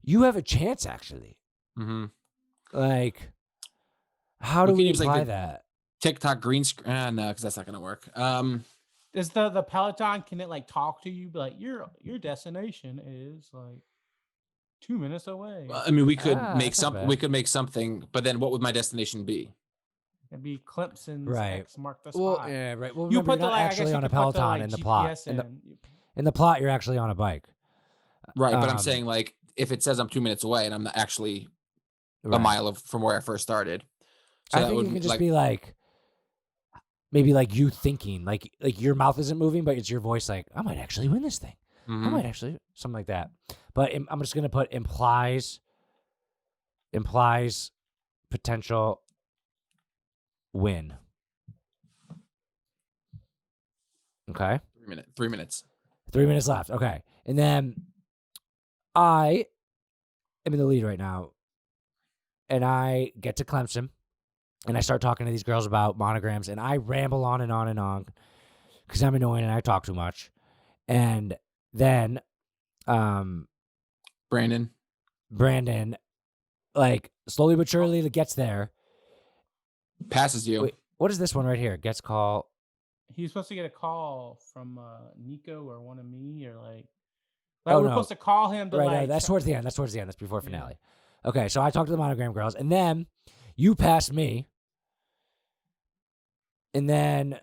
you have a chance, actually. Mm-hmm. Like, how do we imply that? TikTok green screen. No, because that's not gonna work. Is the Peloton, can it like talk to you, be like your destination is like 2 minutes away? I mean, we could make that's not bad. we could make something, but then what would my destination be? It'd be Clemson's Right. X mark the Well, spot. yeah, right. Well, You remember, put you're the not like, I guess actually you on a could put the, Peloton like, in the GPS plot. In the plot, you're actually on a bike. Right, but I'm Um, saying like if it says I'm 2 minutes away and I'm actually a Right. mile from where I first started. So I that think would it can just like be like maybe like you thinking, like your mouth isn't moving, but it's your voice. Like I might actually win this thing. I mhm. might actually something like that. But I'm just gonna put implies potential win. Okay. 3 minutes. 3 minutes left. Okay. And then I am in the lead right now. And I get to Clemson and I start talking to these girls about monograms and I ramble on and on and on because I'm annoying and I talk too much. And then Brandon, like slowly but surely gets there. passes you. Wait, what is this one right here? Gets call. He's supposed to get a call from Nico or one of me or like Oh, we're no. supposed to call him to Right, like that's towards the end. That's before finale. Okay, so I talk to the monogram girls, and then you pass me, and then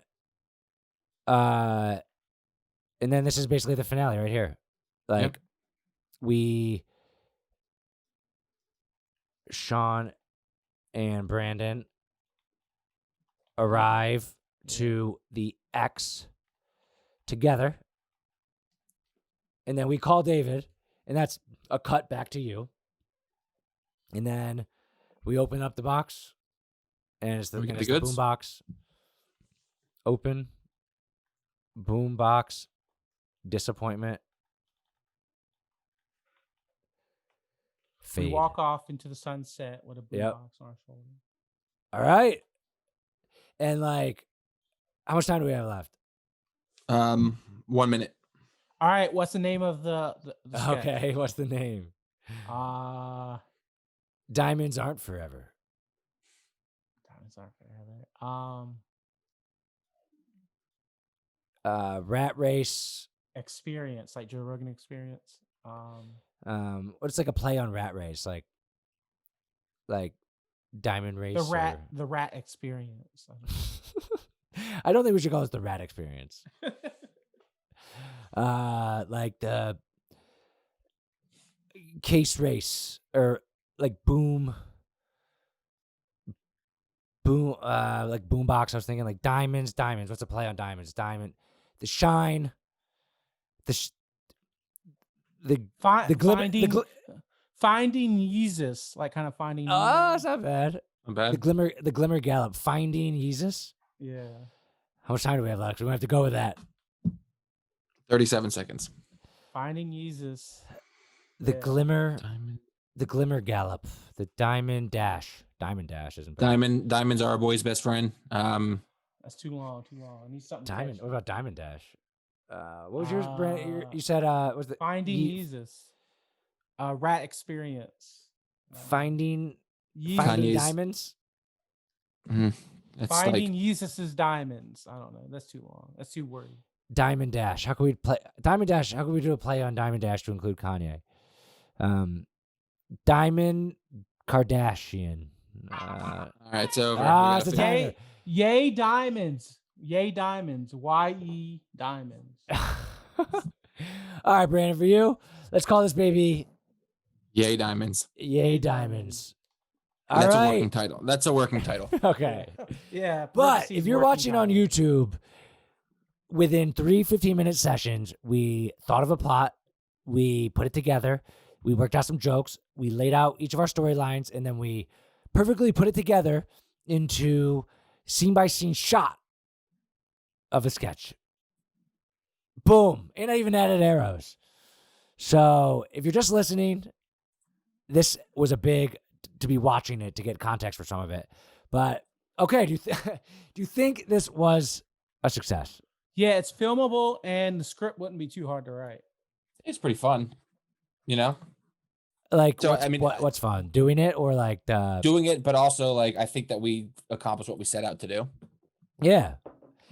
this is basically the finale right here. Like Sean and Brandon arrive to the X together, and then we call David, and that's a cut back to you. And then we open up the box, and it's the boom box. Open, boom box, disappointment. Fade. we walk off into the sunset with a boom Yep. box on our shoulder. All right. And like, how much time do we have left? 1 minute. All right, what's the name of the sketch? Okay, what's the name? Diamonds aren't forever. Diamonds aren't forever. Rat race. Experience, like Joe Rogan Experience. What's like a play on rat race, like diamond race. The rat experience. I don't think we should call this the rat experience. Like the case race or like boom, like boom box. I was thinking like diamonds. What's a play on diamonds? Diamond, the shine, the glimmer, finding Jesus, like kind of finding. Oh, it's not bad. Not bad. The glimmer gallop, finding Jesus. Yeah. How much time do we have left? We're gonna have to go with that. 37 seconds. Finding Jesus. The glimmer. Diamond. The glimmer gallop. The diamond dash. Diamond dash isn't bad. Diamonds are our boy's best friend. That's too long. I need something. Diamond. catchy. What about diamond dash? What was yours, Brand? You said was the Finding Jesus. Rat experience. finding Kanye's- diamonds. That's Finding like Jesus's diamonds. I don't know. That's too long. That's too wordy. Diamond dash. How can we play diamond dash? How can we do a play on diamond dash to include Kanye? Diamond Kardashian. all right, it's over. It's a timer. Yay diamonds. Yay diamonds. YE diamonds. All right, Brandon, for you, let's call this baby Yay Diamonds. Yay Diamonds. All That's right. a working title. That's a working title. Okay. Yeah. But if you're watching on YouTube, within 3 15-minute sessions, we thought of a plot, we put it together, we worked out some jokes, we laid out each of our storylines, and then we perfectly put it together into scene-by-scene shot of a sketch. Boom. And I even added arrows. So if you're just listening, this was a big to be watching it to get context for some of it. But okay, do you think this was a success? Yeah, it's filmable and the script wouldn't be too hard to write. It's pretty fun, you know. Like, So, what's fun? Doing it or like doing it, but also like I think that we accomplished what we set out to do. Yeah.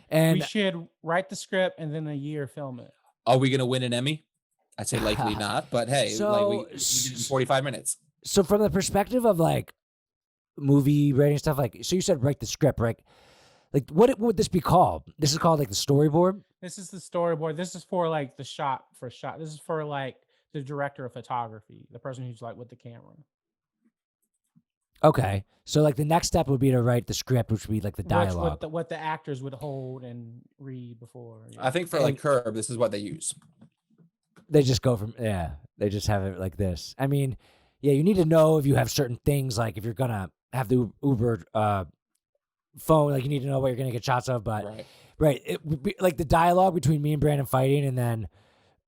And we should write the script and then a year film it. Are we gonna win an Emmy? I'd say likely not, but hey, like we did it in 45 minutes. So from the perspective of like movie writing stuff, like so you said write the script, right? Like what would this be called? This is called like the storyboard. This is the storyboard. This is for like the shot for shot. This is for like the director of photography, the person who's like with the camera. Okay, so like the next step would be to write the script, which would be like the dialogue, what the actors would hold and read before. Yeah. I think for like Curb, this is what they use. They just go from they just have it like this. I mean, yeah, you need to know if you have certain things, like if you're gonna have the Uber phone, like you need to know what you're gonna get shots of. But right, it would be like the dialogue between me and Brandon fighting, and then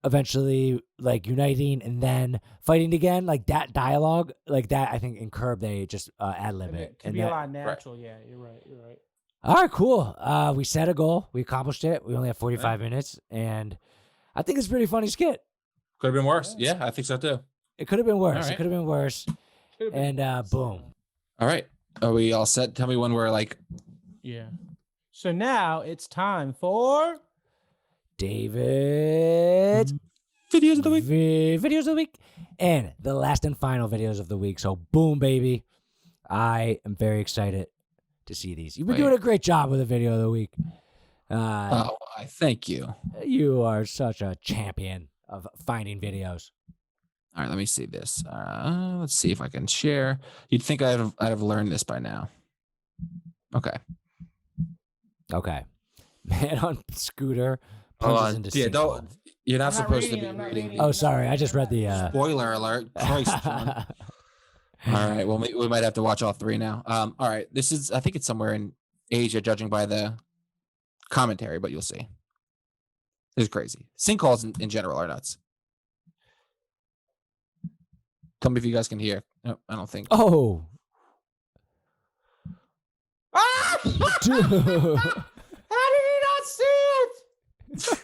eventually like uniting and then fighting again, like that dialogue, like that. I think in Curb they just ad lib it. It can be a lot natural. Yeah, you're right. All right, cool. We set a goal, we accomplished it. We only have 45 minutes, and I think it's a pretty funny skit. Could have been worse. Yeah, I think so too. It could have been worse. Right. It could have been worse. And boom. All right. Are we all set? Tell me when we're like. Yeah. So now it's time for David Videos of the week. Videos of the week. And the last and final videos of the week. So boom, baby. I am very excited to see these. You've been doing a great job with the video of the week. I thank you. You are such a champion of finding videos. All right, let me see this. Let's see if I can share. You'd think I'd have learned this by now. Okay. Man on scooter punches into sinkhole. You're not supposed to be reading. Oh, sorry. I just read the spoiler alert. Christ, John. All right. Well, we might have to watch all three now. All right. This is, I think it's somewhere in Asia, judging by the commentary, but you'll see. This is crazy. Sinkholes in general are nuts. Tell me if you guys can hear. No, I don't think. Oh. Dude. How did he not see it?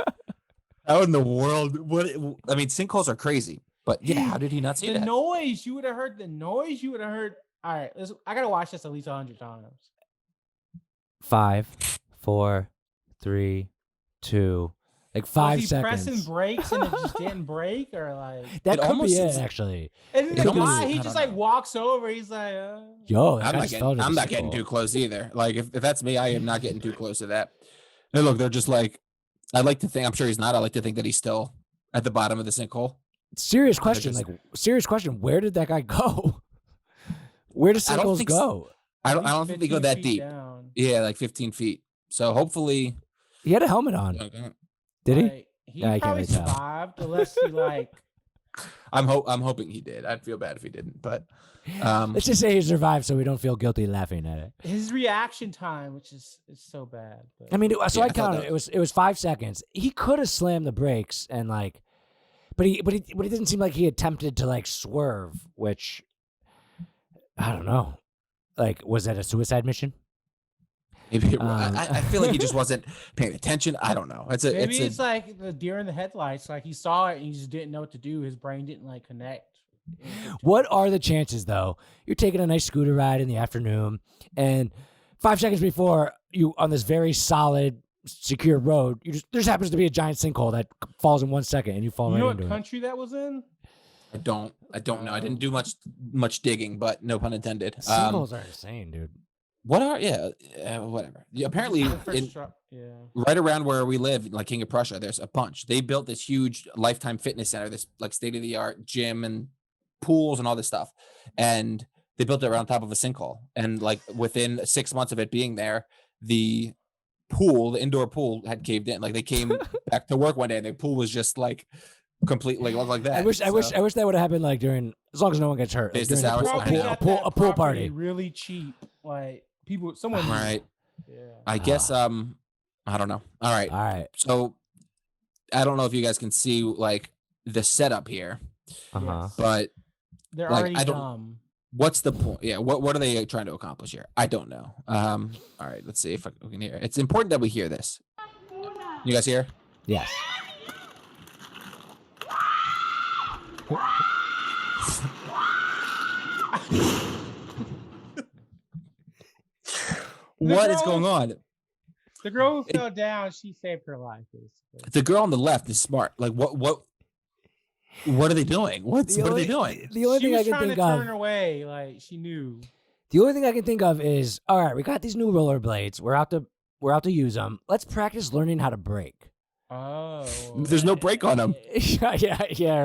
How in the world? What? I mean, sinkholes are crazy, but yeah, how did he not see the that? noise? You would have heard the noise. You would have heard. All right, I gotta watch this at least 100 times. 5, 4, 3, 2. Like 5 seconds. Pressing brakes and it just didn't break, or like that could be it, actually. And then the guy, he just like walks over. He's like, "Yo, I'm not getting too close either. Like if that's me, I am not getting too close to that." And look, they're just like, I like to think. I'm sure he's not. I like to think that he's still at the bottom of the sinkhole. Serious question. Serious question. Where did that guy go? Where do sinkholes go? I don't think they go that deep. Down. Yeah, like 15 feet. So hopefully, he had a helmet on. Did he? He probably survived, unless he like. I'm hoping he did. I'd feel bad if he didn't, but let's just say he survived, so we don't feel guilty laughing at it. His reaction time, which is so bad. But. I mean, so I counted. It was 5 seconds. He could have slammed the brakes and like, but he didn't seem like he attempted to like swerve, which I don't know. Like, was that a suicide mission? Maybe I feel like he just wasn't paying attention. I don't know. Maybe it's like the deer in the headlights. Like he saw it and he just didn't know what to do. His brain didn't like connect. What are the chances, though? You're taking a nice scooter ride in the afternoon, and 5 seconds before you on this very solid, secure road, there just happens to be a giant sinkhole that falls in 1 second, and you fall right into it. You know what country that was in? I don't know. I didn't do much digging, but no pun intended. Sinkholes are insane, dude. What are whatever. Apparently, right around where we live, like King of Prussia, there's a bunch. They built this huge Lifetime Fitness Center, this like state of the art gym and pools and all this stuff, and they built it around top of a sinkhole. And like within 6 months of it being there, the indoor pool had caved in. Like they came back to work one day, and the pool was just like completely looked like that. I wish that would have happened like during, as long as no one gets hurt, business hours. A pool party, really cheap, like. Right. Yeah. I guess I don't know. All right. So I don't know if you guys can see like the setup here. But they're already dumb. What's the point? Yeah, what are they trying to accomplish here? I don't know. All right, let's see if we can hear. It's important that we hear this. You guys hear? Yes. What is going on? The girl who fell down, she saved her life. Basically. The girl on the left is smart. Like what are they doing? What are they doing? The only thing I can think of. She was trying to turn away, like she knew. The only thing I can think of is, all right, we got these new rollerblades. We're out to use them. Let's practice learning how to brake. Oh. There's no brake on them. yeah.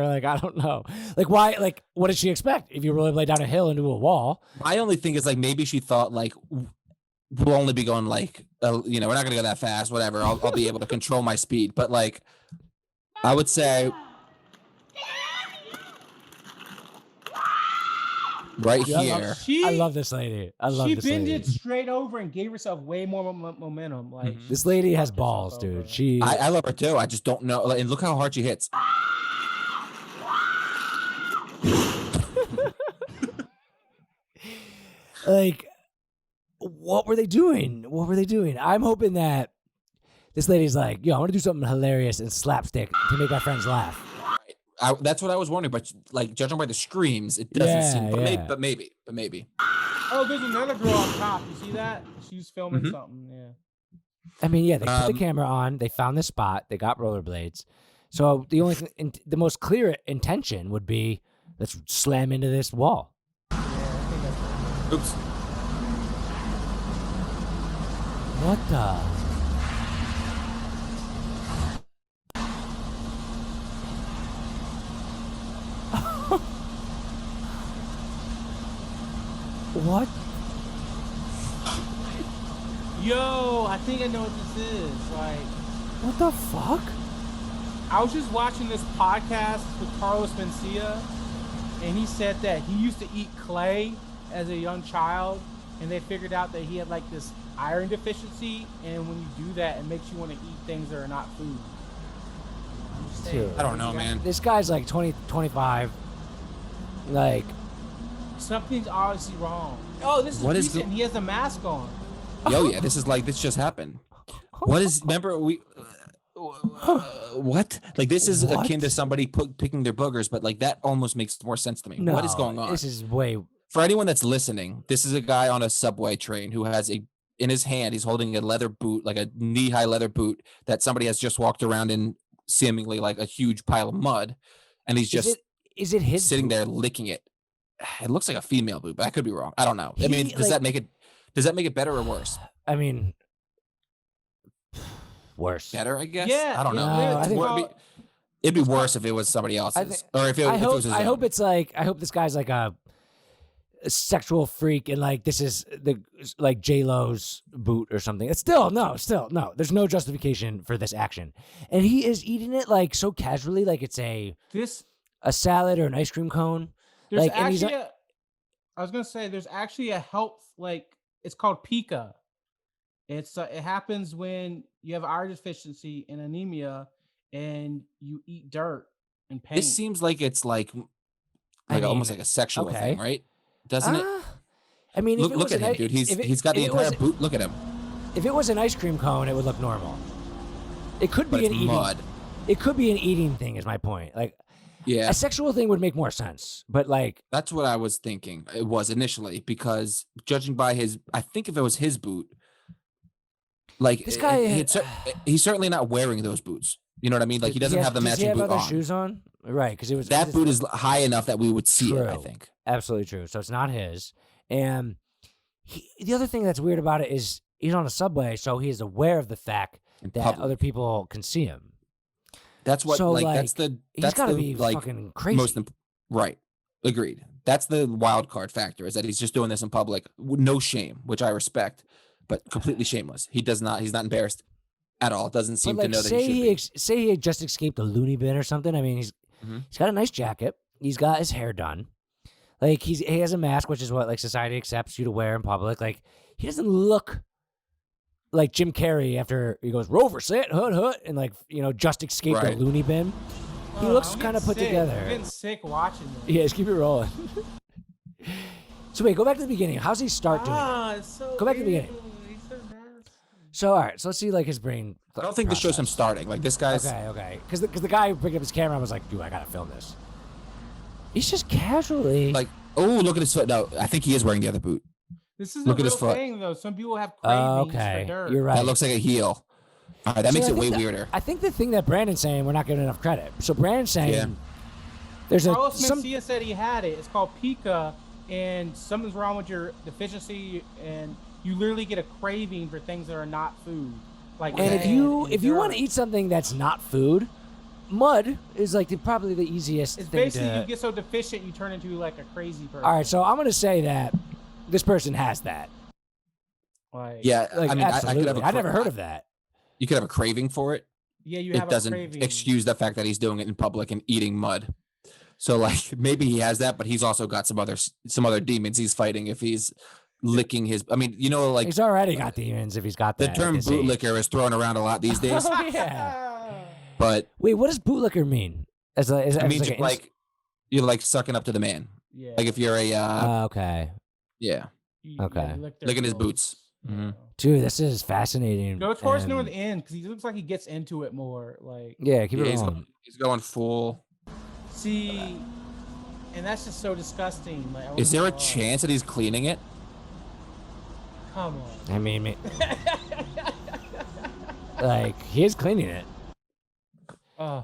Like, I don't know. Like, why? Like, what did she expect? If you rollerblade down a hill into a wall? My only thing is, like, maybe she thought, like, we'll only be going, like, we're not going to go that fast, whatever. I'll be able to control my speed. But, like, I would say right here. I love this lady. She bended straight over and gave herself way more momentum. Like this lady has balls, dude. I love her too. I just don't know. And look how hard she hits. Like, what were they doing? I'm hoping that this lady's like, yo, I want to do something hilarious and slapstick to make my friends laugh. That's what I was wondering, but like judging by the screams, it doesn't seem. But maybe. Oh, there's another girl on top. You see that? She's filming something. Yeah. I mean, yeah, they put the camera on. They found the spot. They got rollerblades. So the only thing, the most clear intention would be, let's slam into this wall. Yeah, I think that's Oops. What the? What? Yo, I think I know what this is. Like, what the fuck? I was just watching this podcast with Carlos Mencia, and he said that he used to eat clay as a young child, and they figured out that he had like this iron deficiency, and when you do that, it makes you want to eat things that are not food. I don't know, man. This guy's like 20, 25. Like, something's obviously wrong. Oh, this is recent. He has a mask on. Yo, yeah, this just happened. What is? Remember we. What? Like this is akin to somebody picking their boogers, but like that almost makes more sense to me. No, what is going on? This is way. For anyone that's listening, this is a guy on a subway train who has in his hand, he's holding a leather boot, like a knee-high leather boot that somebody has just walked around in, seemingly like a huge pile of mud, and he's just is it his sitting boot? There licking it. It looks like a female boot, but I could be wrong. I don't know. I mean, does that make it better or worse? I mean, worse. Better, I guess. Yeah, I don't know. No, I think it'd be worse if it was somebody else's, or if it was his own. I hope it's like. I hope this guy's like a sexual freak, and like this is like J-Lo's boot or something. It's still no. There's no justification for this action, and he is eating it like so casually, like it's a salad or an ice cream cone. There's like, actually I was gonna say there's actually a health, like it's called pica. It happens when you have iron deficiency and anemia, and you eat dirt and paint. This seems like it's like almost like a sexual thing, right? Doesn't it? I mean, look at him, dude. He's got the entire boot. Look at him. If it was an ice cream cone, it would look normal. It could be an eating. Mud. It could be an eating thing. Is my point. Like, yeah, a sexual thing would make more sense. But like, that's what I was thinking. It was initially because judging by I think if it was his boot, like this guy, he's certainly not wearing those boots. You know what I mean? Like he doesn't have the matching boot on. Shoes on, right? Because it was that boot is high enough that we would see it. I think absolutely true. So it's not his. And the other thing that's weird about it is he's on a subway, so he is aware of the fact that other people can see him. That's what that's he's got to be like fucking crazy. Right. Agreed. That's the wild card factor, is that he's just doing this in public, no shame, which I respect, but completely shameless. He's not embarrassed at all. Doesn't seem to know that he should be. Say he had just escaped a loony bin or something. I mean, he's got a nice jacket. He's got his hair done. Like he has a mask, which is what like society accepts you to wear in public. Like he doesn't look like Jim Carrey after he goes Rover, sit, hood, and like just escaped a loony bin. He looks kind of put together. I'm getting sick watching this. Yeah, just keep it rolling. So wait, go back to the beginning. How's he start doing it? So go back to the beginning. So all right, so let's see like his brain. I don't think this shows him starting. Like this guy's okay. Because the guy who picked up his camera was like, dude, I gotta film this. He's just casually like, oh, look at his foot. No, I think he is wearing the other boot. This is Look a at his real foot. thing, though. Some people have cravings Okay, for dirt. you're right. That looks like a heel. All right, that makes it way weirder. I think the thing that Brandon's saying, we're not giving enough credit. So Brandon's saying there's Carlos Mencia said he had it. It's called pica, and something's wrong with your deficiency, and you literally get a craving for things that are not food. Like, and if you want to eat something that's not food, mud is like probably the easiest it's thing basically to... you get so deficient you turn into like a crazy person. All right, so I'm gonna say that this person has that. Like, Yeah, Like, I mean, I could have. I never heard of that. You could have a craving for it. yeah, you It have a doesn't craving. excuse the fact that he's doing it in public and eating mud. So like maybe he has that, but he's also got some other demons he's fighting if he's licking his. I mean, like He's already got demons if he's got the that. term bootlicker is thrown around a lot these days. Oh, yeah. But Wait, what does bootlicker mean? I mean, like you're like sucking up to the man. Yeah. Like if you're a okay. yeah, Okay. licking his boots. Mm-hmm. Dude, this is fascinating. Go towards North End because he looks like he gets into it more. Like, yeah, keep it going. He's going full. see, and that's just so disgusting. Like, Is there a chance that he's cleaning it? Come on. I mean, like he is cleaning it.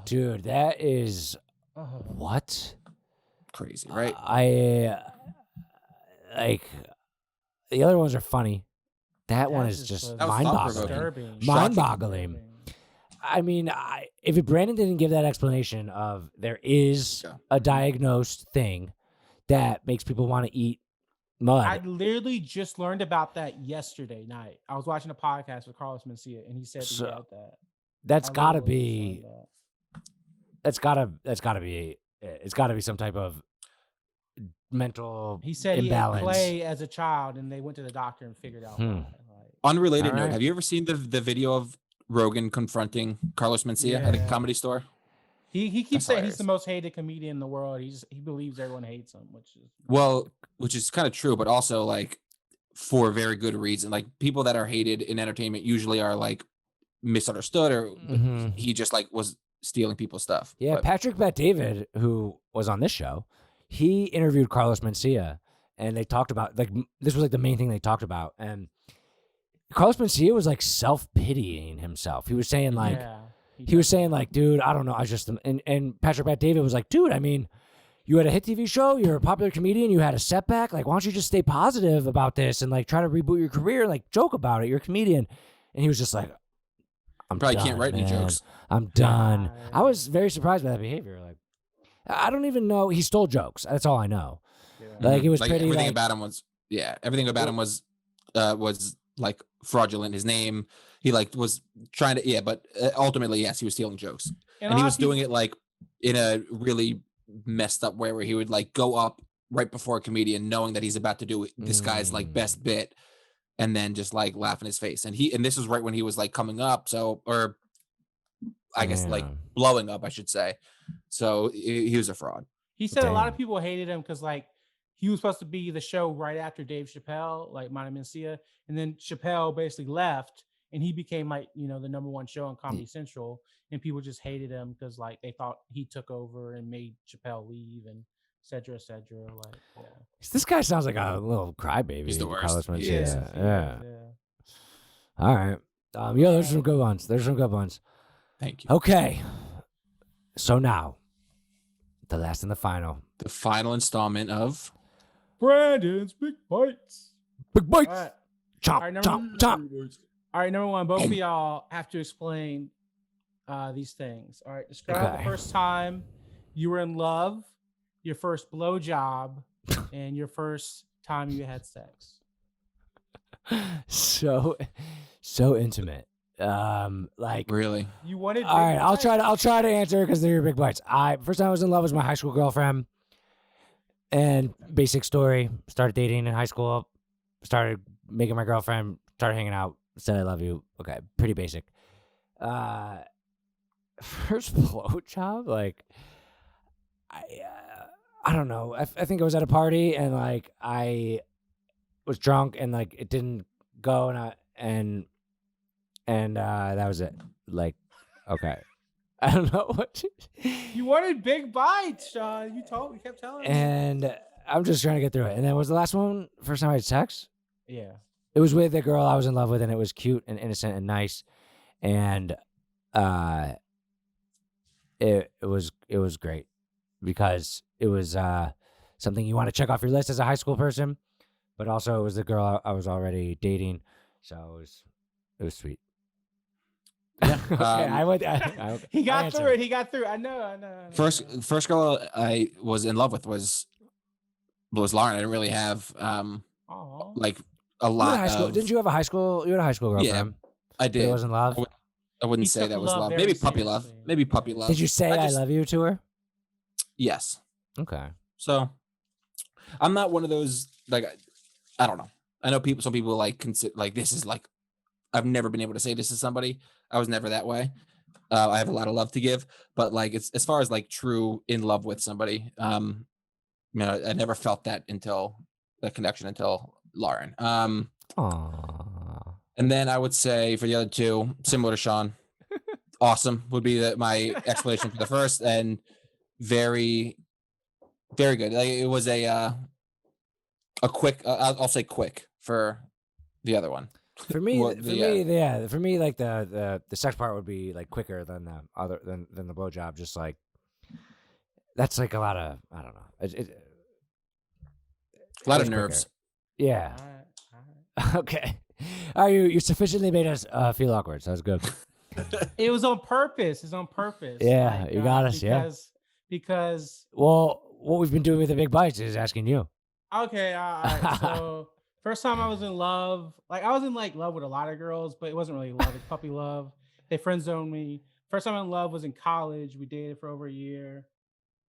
Dude, that is what? Crazy, right? I like the other ones are funny. That one is just mind-boggling. Mind-boggling. I mean, if Brandon didn't give that explanation of there is a diagnosed thing that makes people want to eat mud. I literally just learned about that yesterday night. I was watching a podcast with Carlos Mencia, and he said he had that. That's gotta be. It's gotta be some type of mental. He said imbalance. He had clay as a child, and they went to the doctor and figured out why. Unrelated note: have you ever seen the video of Rogan confronting Carlos Mencia at a comedy store? He keeps saying he's the most hated comedian in the world. He believes everyone hates him, which is kind of true, but also like for a very good reason. Like people that are hated in entertainment usually are like misunderstood, or he just like was stealing people's stuff. Yeah, Patrick Bet-David, who was on this show, he interviewed Carlos Mencia, and they talked about like this was like the main thing they talked about, and Carlos Mencia was like self-pitying himself. He was saying like, dude, I don't know. I just, and Patrick Bet-David was like, dude, I mean, you had a hit TV show, you're a popular comedian, you had a setback. Like, why don't you just stay positive about this and like try to reboot your career? Like, joke about it. You're a comedian. And he was just like, I'm probably done, can't write any jokes. I'm done. I was very surprised by that behavior. Like, I don't even know. He stole jokes. That's all I know. Yeah. Like, it was like pretty. Everything about him was, everything about him was like fraudulent. His name, he like was trying to, but ultimately, yes, he was stealing jokes, and he was doing it like in a really messed up way, where he would like go up right before a comedian, knowing that he's about to do this guy's like best bit, and then just like laugh in his face. And this was right when he was like coming up, or I guess like blowing up, I should say. So he was a fraud. He said a lot of people hated him because like he was supposed to be the show right after Dave Chappelle, like Mencia, and then Chappelle basically left, and he became like the #1 show on Comedy Central, and people just hated him because like they thought he took over and made Chappelle leave, and et cetera. Like, this guy sounds like a little crybaby. He's the worst. Yeah. All right. There's some good ones. Thank you. Okay. So now, the last and the final installment of Brandon's Big Bites. Big Bites. All right. Chomp, chomp, chomp. All right, #1, both of y'all have to explain these things. All right, describe the first time you were in love, your first blowjob, and your first time you had sex. So intimate. Like really. You wanted. All right, I'll try to answer because they're your big bites. First time I was in love was my high school girlfriend. And basic story, started dating in high school, started making my girlfriend, started hanging out, said I love you. Okay, pretty basic. First blowjob, like I don't know. I think it was at a party, and like I was drunk, and like it didn't go, and that was it. Like, okay. I don't know what you wanted big bites, Sean. You kept telling me. And I'm just trying to get through it. And then was the last one first time I had sex? Yeah. It was with the girl I was in love with, and it was cute and innocent and nice, and it was great because it was something you want to check off your list as a high school person, but also it was the girl I was already dating, so it was sweet. Yeah. Okay, he got through it. He got through. I know. First girl I was in love with was Lauren. I didn't really have like a lot of. Didn't you have a high school? You had a high school girlfriend. Yeah, I did. It wasn't love. I wouldn't say that was love. Maybe puppy love. Maybe puppy love. Did you say I love you to her? Yes. Okay. So I'm not one of those, like, I don't know. I know some people like consider like this is like, I've never been able to say this to somebody. I was never that way. I have a lot of love to give, but like it's as far as like true in love with somebody, you know, I never felt that until the connection until Lauren. Aww. And then I would say for the other two, similar to Sean, awesome would be my explanation for the first, and very, very good. Like it was a quick. I'll say quick for the other one. For me, like the sex part would be like quicker than the other than the blowjob. Just like that's like a lot of, I don't know. A lot of nerves. Quicker. Yeah. All right. Okay. You sufficiently made us feel awkward. So that was good. It was on purpose. It's on purpose. Yeah, like, you got us. Because well, what we've been doing with the big bites is asking you. Okay. All right. So first time I was in love, like I was in like love with a lot of girls, but it wasn't really love. It's puppy love. They friend zoned me. First time in love was in college. We dated for over a year.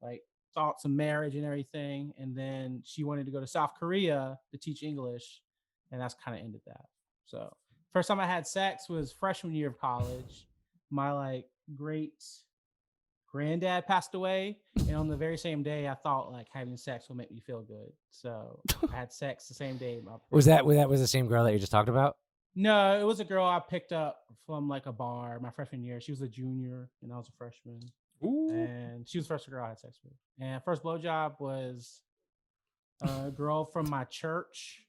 Like thoughts of marriage and everything. And then she wanted to go to South Korea to teach English. And that's kind of ended that. So first time I had sex was freshman year of college. My like great granddad passed away. And on the very same day, I thought like having sex will make me feel good. So I had sex the same day. Was that the same girl that you just talked about? No, it was a girl I picked up from like a bar my freshman year. She was a junior and I was a freshman. Ooh. And she was the first girl I had sex with. And first blowjob was a girl from my church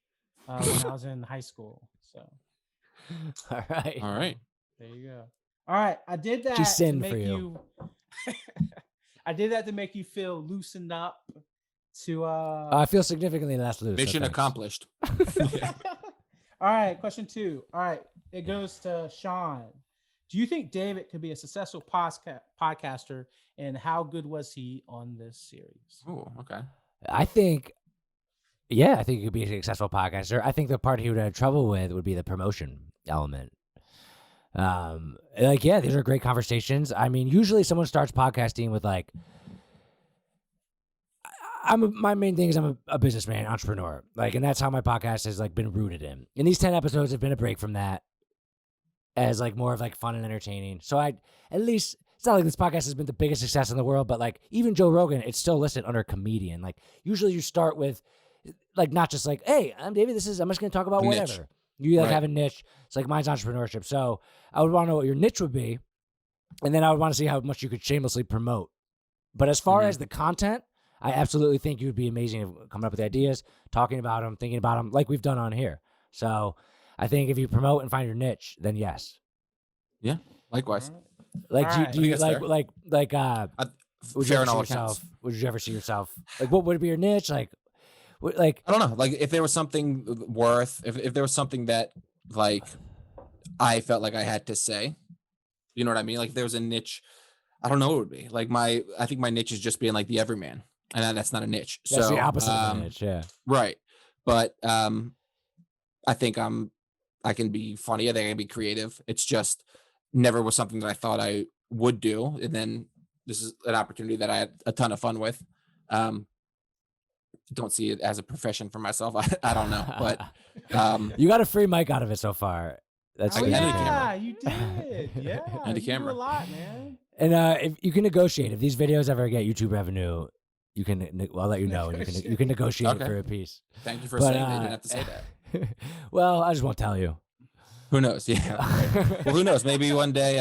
when I was in high school. So, all right. There you go. All right, I did that She's sin for you. I did that to make you feel loosened up. To I feel significantly less loose. Mission accomplished. All right, question 2. All right, it goes to Sean. Do you think David could be a successful podcaster, and how good was he on this series? Oh, okay. I think he could be a successful podcaster. I think the part he would have trouble with would be the promotion element. These are great conversations. I mean, usually someone starts podcasting with like, my main thing is I'm a businessman, entrepreneur, like, and that's how my podcast has like been rooted in. And these 10 episodes have been a break from that, as like more of like fun and entertaining. So at least it's not like this podcast has been the biggest success in the world, but like even Joe Rogan, it's still listed under comedian. Like usually you start with like not just like, hey, I'm David. I'm just gonna talk about whatever. You like have a niche. It's like mine's entrepreneurship. So I would want to know what your niche would be, and then I would want to see how much you could shamelessly promote. But as far as the content, I absolutely think you would be amazing at coming up with ideas, talking about them, thinking about them, like we've done on here. So I think if you promote and find your niche, then yes. Yeah, likewise. Like, do you like would you ever see yourself? Would you ever see yourself? Like, what would be your niche? Like I don't know. Like, if there was something if there was something that like I felt like I had to say, you know what I mean? Like, if there was a niche, I don't know what it would be. Like, I think my niche is just being like the everyman, and that's not a niche. That's so the opposite of a niche, yeah. Right, but I think I can be funny. I think I can be creative. It's just never was something that I thought I would do, and then this is an opportunity that I had a ton of fun with. Don't see it as a profession for myself. I don't know, but you got a free mic out of it so far. That's you did. Yeah, and a camera. You do a lot, man. And if you can negotiate, if these videos ever get YouTube revenue, you can. I'll let you know. And you can negotiate for a piece. Thank you for saying that. You didn't have to say that. Well, I just won't tell you. Who knows? Yeah. Well, who knows? Maybe one day.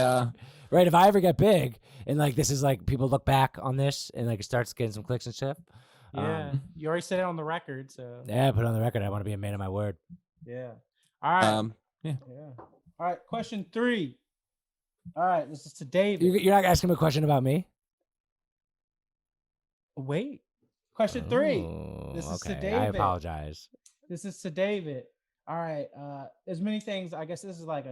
Right. If I ever get big and like this is like people look back on this and like it starts getting some clicks and shit. Yeah. You already said it on the record, so. Yeah, put it on the record. I want to be a man of my word. Yeah. All right. Yeah. Yeah. All right. Question 3. All right. This is to David. You're not asking me a question about me? Wait. Question 3. Oh, This is to okay. I David. apologize. This is to David. All right. There's many things. I guess this is like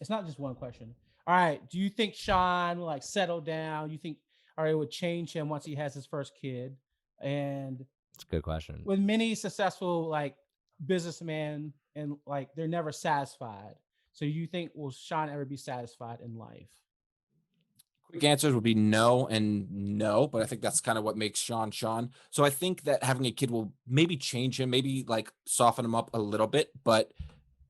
it's not just one question. All right. Do you think Sean will like settle down? You think, it would change him once he has his first kid? And it's a good question. With many successful like businessmen and like they're never satisfied. So you think will Sean ever be satisfied in life? Quick answers would be no and no, but I think that's kind of what makes Sean Sean. So I think that having a kid will maybe change him, maybe like soften him up a little bit. But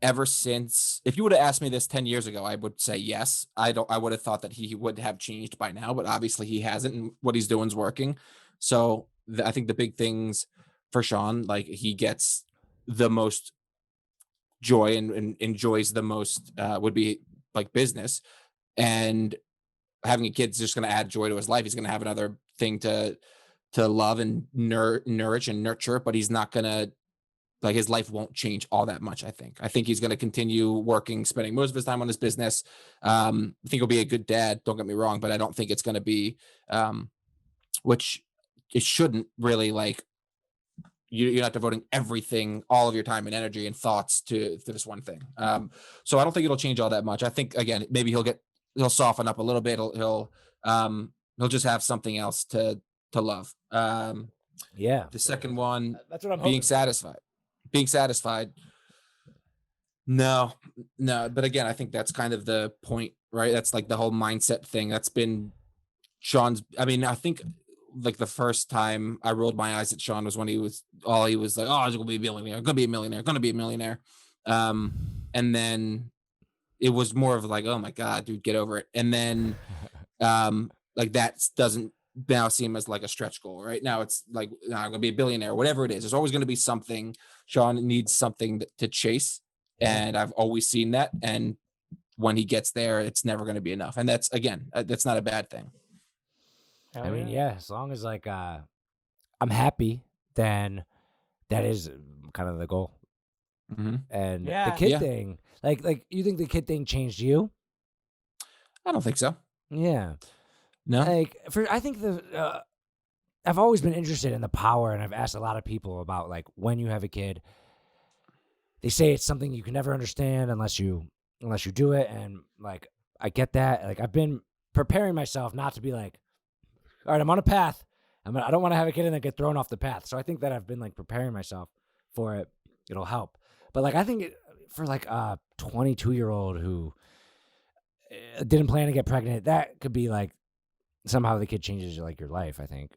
ever since, if you would have asked me this 10 years ago, I would say yes. I would have thought that he would have changed by now, but obviously he hasn't, and what he's doing is working. So I think the big things for Sean, like he gets the most joy and enjoys the most would be like business, and having a kid's just going to add joy to his life. He's going to have another thing to love and nourish and nurture, but he's not going to, like, his life won't change all that much. I think he's going to continue working, spending most of his time on his business. I think he'll be a good dad, don't get me wrong, but I don't think it's going to be which it shouldn't really, like, you're not devoting everything, all of your time and energy and thoughts to this one thing. So I don't think it'll change all that much. I think, again, maybe he'll soften up a little bit. He'll just have something else to love. Yeah. The second one, that's what I'm being hoping. satisfied. No, but again, I think that's kind of the point, right? That's like the whole mindset thing. That's been Sean's. I mean, I think like the first time I rolled my eyes at Sean was when he was like, oh, I was gonna be a millionaire, gonna be a millionaire. And then it was more of like, oh my God, dude, get over it. And then like that doesn't now seem as like a stretch goal. Right now it's like, no, I'm gonna be a billionaire, whatever it is. There's always gonna be something. Sean needs something to chase. And I've always seen that. And when he gets there, it's never gonna be enough. And that's, again, that's not a bad thing. I mean, yeah, as long as like I'm happy, then that is kind of the goal. Mm-hmm. And the kid thing, like you think the kid thing changed you? I don't think so. Yeah. No. Like I think I've always been interested in the power, and I've asked a lot of people about like when you have a kid. They say it's something you can never understand unless you do it, and like I get that. Like I've been preparing myself not to be like, all right, I'm on a path. I don't want to have a kid and then get thrown off the path. So I think that I've been like preparing myself for it. It'll help. But like I think for like a 22-year-old who didn't plan to get pregnant, that could be like somehow the kid changes like your life. I think,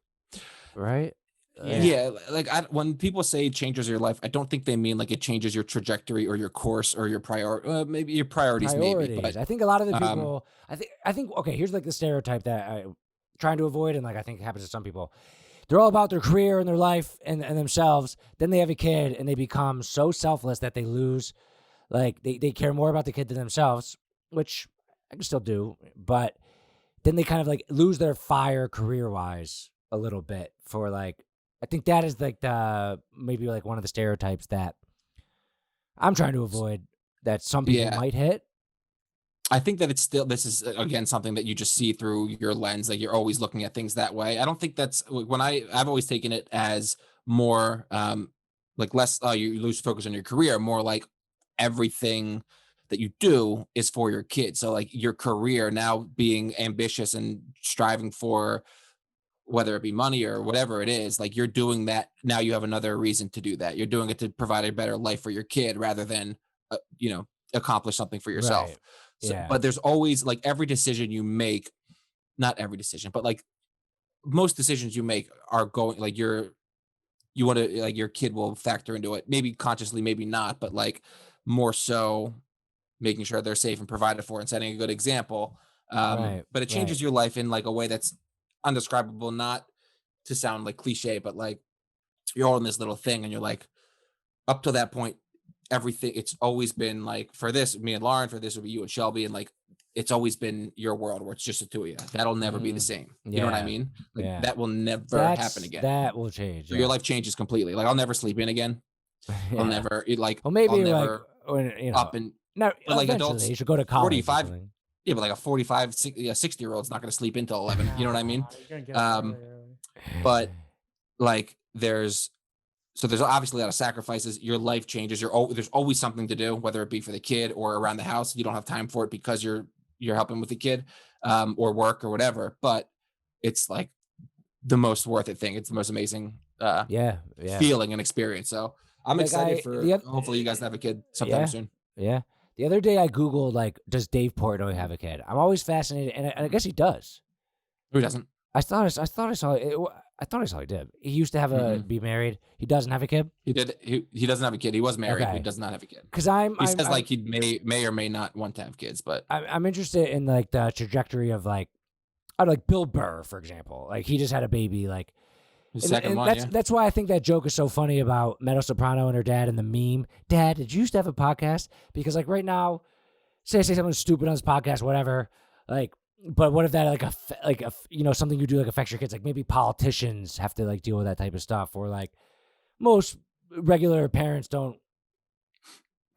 right? Yeah, like when people say it changes your life, I don't think they mean like it changes your trajectory or your course or your maybe your priorities. Maybe, but I think a lot of the people. I think. Okay, here's like the stereotype that I'm trying to avoid, and like I think happens to some people. They're all about their career and their life and themselves. Then they have a kid and they become so selfless that they lose. Like they care more about the kid than themselves, which I can still do, but then they kind of like lose their fire career wise a little bit for like. I think that is like maybe like one of the stereotypes that I'm trying to avoid that some people might hit. I think that this is again something that you just see through your lens. Like you're always looking at things that way. I don't think that's when I've always taken it as more like less you lose focus on your career, more like everything that you do is for your kids. So like your career now being ambitious and striving for whether it be money or whatever it is, like you're doing that. Now you have another reason to do that. You're doing it to provide a better life for your kid rather than, accomplish something for yourself. Right. So, but there's always like every decision you make, not every decision, but like most decisions you make are going like you want to, like your kid will factor into it, maybe consciously, maybe not, but like more so making sure they're safe and provided for and setting a good example. But it changes your life in like a way that's undescribable, not to sound like cliche, but like you're all in this little thing and you're like, up to that point, everything, it's always been like, for this, me and Lauren, for this would be you and Shelby, and like it's always been your world where it's just the two of you. That'll never be the same. You know what I mean? Like that will never happen again. That will change. So your life changes completely. Like I'll never sleep in again. I'll never like. Well, maybe I'll never up and no, like eventually adults, you should go to college. 45. Yeah, but like a 45, 60-year-old's not going to sleep until 11. You know what I mean? You're gonna get up really early. But like there's obviously a lot of sacrifices. Your life changes. There's always something to do, whether it be for the kid or around the house. You don't have time for it because you're helping with the kid, or work or whatever. But it's like the most worth it thing. It's the most amazing feeling and experience. So I'm excited for hopefully you guys have a kid sometime soon. Yeah. The other day I Googled, like, does Dave Portnoy have a kid? I'm always fascinated, and I guess he does. Who doesn't? I thought I saw he did. He used to have be married. He doesn't have a kid. He did. He doesn't have a kid. He was married. But he does not have a kid. Because he says like he may or may not want to have kids, but I'm interested in like the trajectory of like Bill Burr, for example. Like he just had a baby. Like his second one. That's why I think that joke is so funny about Meadow Soprano and her dad and the meme. Dad, did you used to have a podcast? Because like right now, say something stupid on this podcast, whatever. Like. But what if that something you do like affects your kids? Like maybe politicians have to like deal with that type of stuff, or like most regular parents don't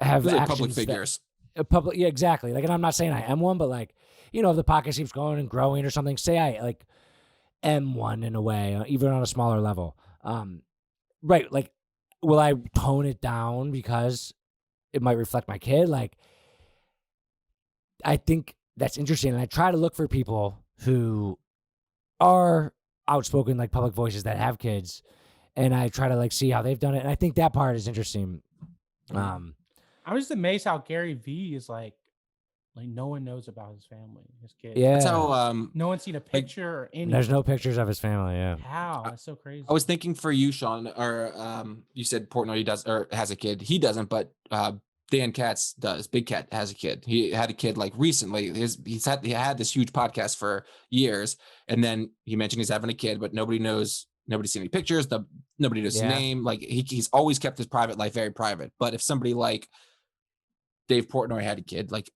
have public figures. Yeah, exactly. Like, and I'm not saying I am one, but like, if the podcast keeps going and growing or something, say I like am one in a way, even on a smaller level. Right? Like, will I tone it down because it might reflect my kid? Like, I think. That's interesting. And I try to look for people who are outspoken, like public voices that have kids. And I try to like see how they've done it. And I think that part is interesting. I'm just amazed how Gary Vee is like no one knows about his family, his kids. Yeah. That's how, no one's seen a picture or anything. There's no pictures of his family. Yeah. How? That's so crazy. I was thinking for you, Sean, or you said Portnoy does or has a kid. He doesn't, but Dan Katz does. Big Cat has a kid. He had a kid like recently. He had this huge podcast for years, and then he mentioned he's having a kid, but nobody's seen any pictures. Nobody knows his name. Like he's always kept his private life very private. But if somebody like Dave Portnoy had a kid, like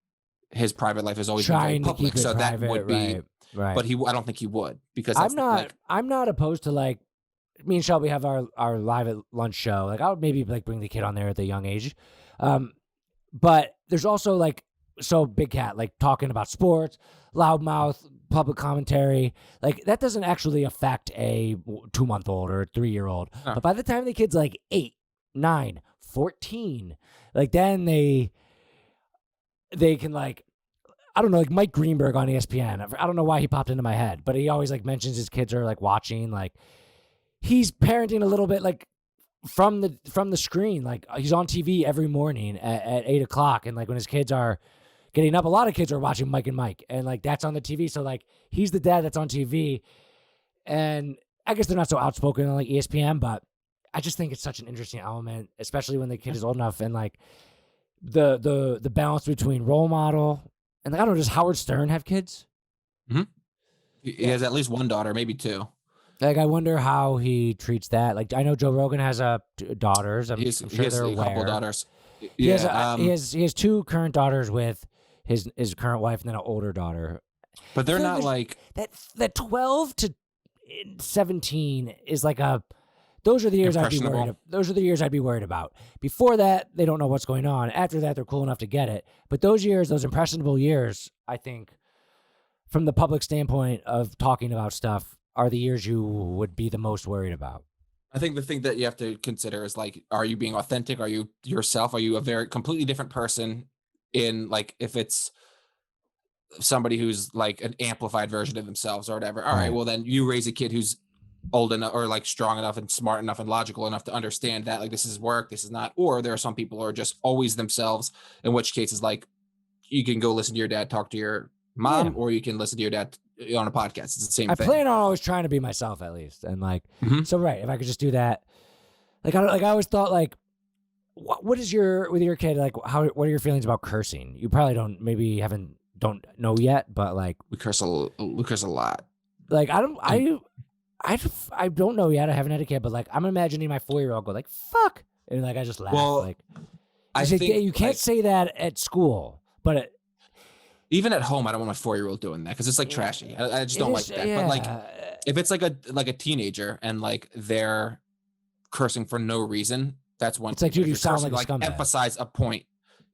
his private life has always been very public, so private, that would be right. But I don't think he would because I'm not opposed to like me and Shelby have our live at lunch show. Like I would maybe like bring the kid on there at the young age. But there's also like, so Big Cat, like talking about sports, loudmouth, public commentary, like that doesn't actually affect a 2-month-old or a 3-year-old. No. But by the time the kid's like 8, 9, 14, like then they can like, I don't know, like Mike Greenberg on ESPN. I don't know why he popped into my head, but he always like mentions his kids are like watching, like he's parenting a little bit like, from the screen, like he's on TV every morning at 8:00, and like when his kids are getting up, a lot of kids are watching Mike and Mike, and like that's on the TV. So like he's the dad that's on TV, and I guess they're not so outspoken on like ESPN, but I just think it's such an interesting element, especially when the kid is old enough, and like the balance between role model and like I don't know, does Howard Stern have kids? Mm-hmm. He has at least one daughter, maybe 2. Like, I wonder how he treats that. Like, I know Joe Rogan has daughters. I'm sure he has they're a aware. couple daughters. Yeah, he has 2 current daughters with his current wife and then an older daughter. But they're not like that 12 to 17 is like those are the years I'd be worried. Those are the years I'd be worried about. Before that, they don't know what's going on. After that, they're cool enough to get it. But those years, those impressionable years, I think, from the public standpoint of talking about stuff, are the years you would be the most worried about. I think the thing that you have to consider is like, are you being authentic? Are you yourself? Are you a very completely different person in like, if it's somebody who's like an amplified version of themselves or whatever. All right, well then you raise a kid who's old enough or like strong enough and smart enough and logical enough to understand that like this is work, this is not. Or there are some people who are just always themselves, in which case is like, you can go listen to your dad talk to your mom, or you can listen to your dad on a podcast. It's the same thing. I plan on always trying to be myself at least. And like, so right. If I could just do that, like, I always thought like, what is with your kid? Like what are your feelings about cursing? You probably don't know yet, but like we curse a lot. Like I don't know yet. I haven't had a kid, but like I'm imagining my 4-year-old go like, fuck. And like, I just laugh. Well, like, you can't say that at school, but even at home, I don't want my 4-year-old doing that because it's like trashy. I just don't like that. Yeah. But like, if it's like a teenager and like they're cursing for no reason, that's one. It's like, dude, you sound cursing, like a scumbag. Emphasize a point.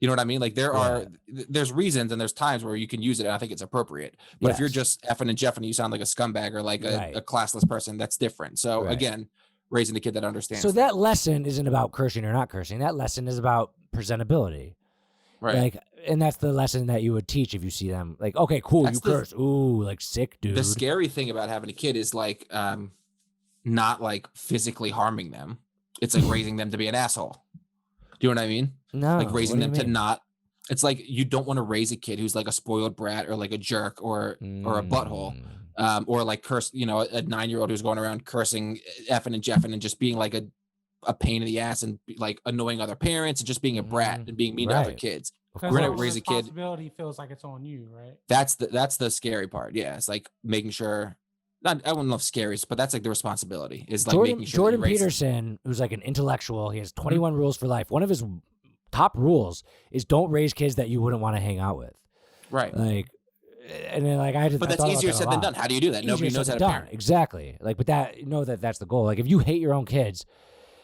You know what I mean? Like there's reasons and there's times where you can use it, and I think it's appropriate. But if you're just effing and jeffing, you sound like a scumbag or like a classless person. That's different. So again, raising the kid that understands. So that lesson isn't about cursing or not cursing. That lesson is about presentability. Right. Like, and that's the lesson that you would teach if you see them. Like, okay, cool, you curse. Ooh, like sick, dude. The scary thing about having a kid is like not like physically harming them. It's like raising them to be an asshole. Do you know what I mean? No. Like raising them to not. It's like you don't want to raise a kid who's like a spoiled brat or like a jerk or a butthole. Or like curse, a 9-year-old who's going around cursing, effing and jeffing, and just being like a pain in the ass and like annoying other parents and just being a brat and being mean to other kids. We're gonna raise a kid. Responsibility feels like it's on you, right? That's the scary part. Yeah, it's like making sure. I don't know if scary, but that's like the responsibility is like making sure. Jordan Peterson, who's like an intellectual, he has 21 rules for life. One of his top rules is don't raise kids that you wouldn't want to hang out with. Right. Like, and then like but that's easier said than done. How do you do that? Nobody knows how to parent. Exactly. Like, but that's the goal. Like, if you hate your own kids,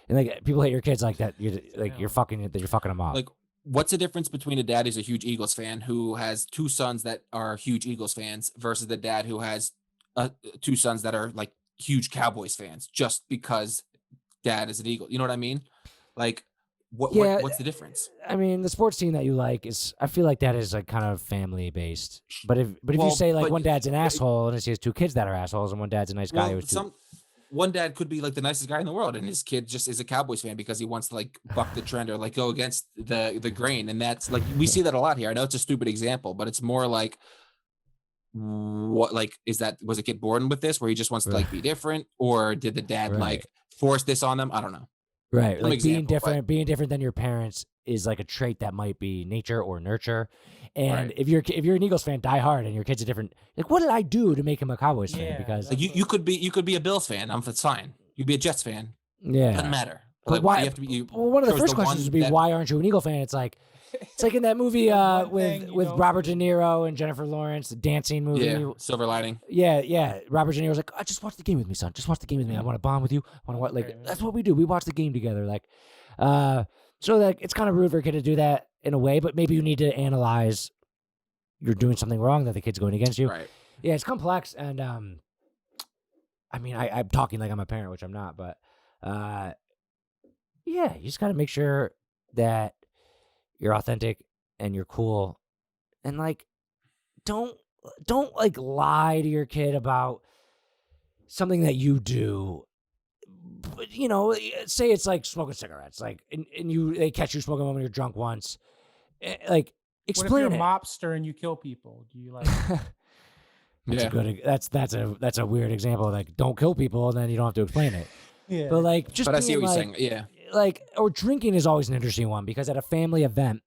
and like people hate your kids like that, you're fucking them up. Like, what's the difference between a dad who's a huge Eagles fan who has 2 sons that are huge Eagles fans versus the dad who has 2 sons that are like huge Cowboys fans just because dad is an Eagle? You know what I mean? Like, what's the difference? I mean, the sports team that you like I feel like that is like kind of family based. But if you say like one dad's an asshole and he has 2 kids that are assholes and one dad's a nice guy who's one dad could be like the nicest guy in the world and his kid just is a Cowboys fan because he wants to like buck the trend or like go against the grain. And that's like, we see that a lot here. I know it's a stupid example, but it's more like, what, like, was a kid born with this where he just wants to like be different, or did the dad like force this on them? I don't know. Right. Like being different than your parents is like a trait that might be nature or nurture. And if you're an Eagles fan, die hard, and your kid's a different, like, what did I do to make him a Cowboys fan? Because like you could be a Bills fan. That's fine. You'd be a Jets fan. Yeah. Doesn't matter. But like, why? You have to be, well, one of the first questions would be, why aren't you an Eagle fan? It's like in that movie with Robert De Niro and Jennifer Lawrence, the dancing movie. Yeah, Silver Lining. Yeah. Robert De Niro's like, just watch the game with me, son. Just watch the game with me. I want to bond with you. That's what we do. We watch the game together. Like, so like it's kind of rude for a kid to do that in a way, but maybe you need to analyze you're doing something wrong that the kid's going against you. Right. Yeah, it's complex, and I mean, I'm talking like I'm a parent, which I'm not, but yeah, you just got to make sure that you're authentic and you're cool, and like don't like lie to your kid about something that you do. But, say it's like smoking cigarettes, like and they catch you smoking when you're drunk once, like explain what if you're a mobster and you kill people? Do you like? That's a weird example. Like, don't kill people, and then you don't have to explain it. Yeah. But like, just. But I see what you're saying. Yeah. Like, or drinking is always an interesting one, because at a family event,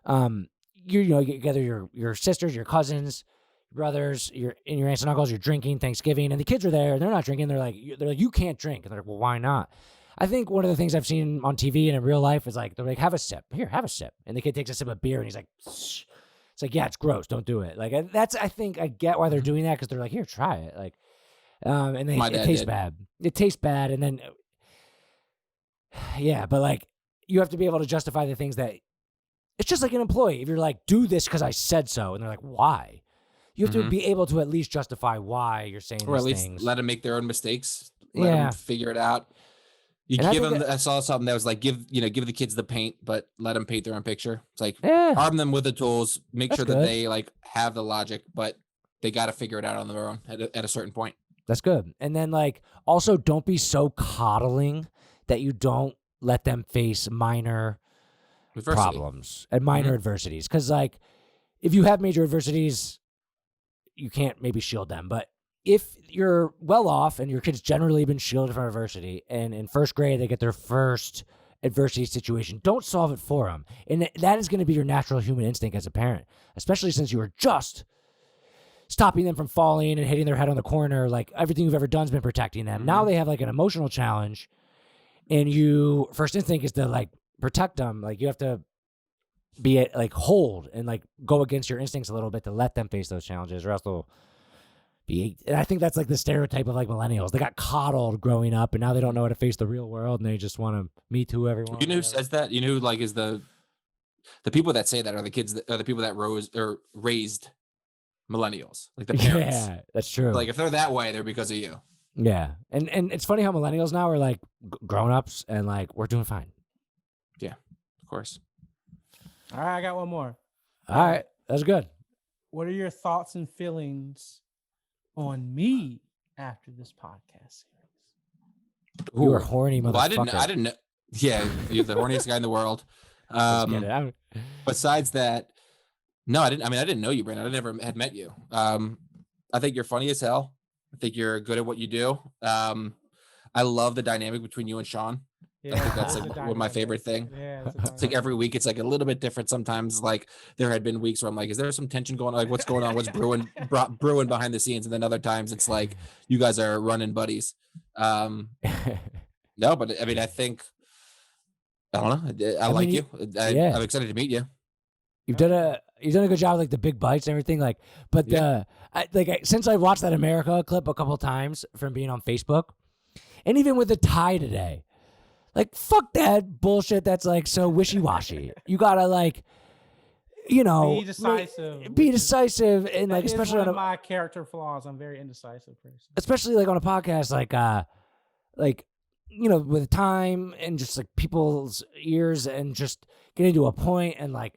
you get together your sisters, your cousins, brothers, your aunts and uncles. You're drinking Thanksgiving, and the kids are there. And they're not drinking. They're like, you can't drink, and they're like, well, why not? I think one of the things I've seen on TV and in real life is like, they're like, have a sip. Here, have a sip. And the kid takes a sip of beer and he's like, shh. It's like, yeah, it's gross. Don't do it. Like, I think I get why they're doing that, because they're like, here, try it. Like, and then it tastes bad. It tastes bad. And then, yeah, but like, you have to be able to justify the things that, it's just like an employee. If you're like, do this because I said so, and they're like, why? You have to be able to at least justify why you're saying or these at least things. Let them make their own mistakes. Let them figure it out. You give them. I saw something that was like, give the kids the paint, but let them paint their own picture. It's like arm them with the tools. Make sure that they like have the logic, but they got to figure it out on their own at a certain point. That's good. And then like, also don't be so coddling that you don't let them face minor problems and minor adversities. Because like, if you have major adversities, you can't maybe shield them, but if you're well off and your kid's generally been shielded from adversity, and in first grade they get their first adversity situation, don't solve it for them. And that is going to be your natural human instinct as a parent, especially since you are just stopping them from falling and hitting their head on the corner. Like, everything you've ever done has been protecting them. Now they have like an emotional challenge, and you first instinct is to like protect them. Like, you have to be like hold and like go against your instincts a little bit to let them face those challenges, or else they'll And I think that's like the stereotype of like millennials. They got coddled growing up, and now they don't know how to face the real world, and they just want to Me Too everyone. You know who says that? You know who like is the people that say that are the kids that are the people that raised millennials, like the parents. Yeah, that's true. Like if they're that way, they're because of you. Yeah, and it's funny how millennials now are like grown-ups, and like we're doing fine. Yeah, of course. All right, I got one more. All right, that's good. What are your thoughts and feelings on me after this podcast series? You were horny, motherfucker. Well, I didn't know. Yeah, you're the horniest guy in the world. Besides that, no, I didn't know you, Brandon. I never had met you. I think you're funny as hell. I think you're good at what you do. I love the dynamic between you and Sean. Yeah, I think that's like one of my favorite thing. Yeah, it's like every week it's like a little bit different. Sometimes like there had been weeks where I'm like, is there some tension going on? Like what's going on? What's brewing behind the scenes? And then other times it's like you guys are running buddies. No, but I mean, I think I don't know. I like you. I'm excited to meet you. You've done a good job with like the big bites and everything. Like, but since I watched that America clip a couple of times from being on Facebook, and even with the tie today. Like, fuck that bullshit that's, like, so wishy-washy. You gotta, like, you know... Be decisive. And, like, especially one of my character flaws. I'm a very indecisive person. Especially, like, on a podcast, like, you know, with time and just, like, people's ears and just getting to a point and, like...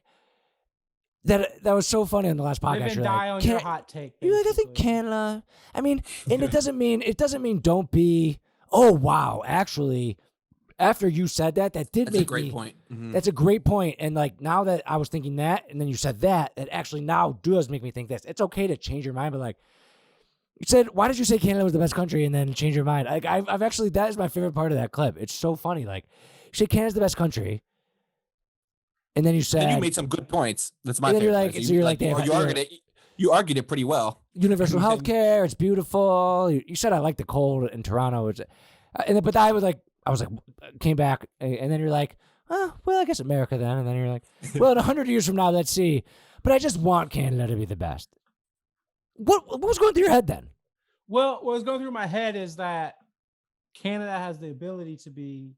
That was so funny in the last podcast. You're die on your hot take. You're like, I think Canada... I mean, and it doesn't mean don't be... Oh, wow, actually... After you said that did That's make a great point. Mm-hmm. That's a great point. And like now that I was thinking that, and then you said that actually now does make me think this. It's okay to change your mind, but like you said, why did you say Canada was the best country and then change your mind? Like I've actually that is my favorite part of that clip. It's so funny. Like you say Canada's the best country, and then you said you made some good points. That's my favorite. You argued it pretty well. Universal health care. It's beautiful. You said I like the cold in Toronto, but I was like. Came back, and then you're like, oh, well, I guess America then. And then you're like, well, in 100 years from now, let's see. But I just want Canada to be the best. What was going through your head then? Well, what was going through my head is that Canada has the ability to be,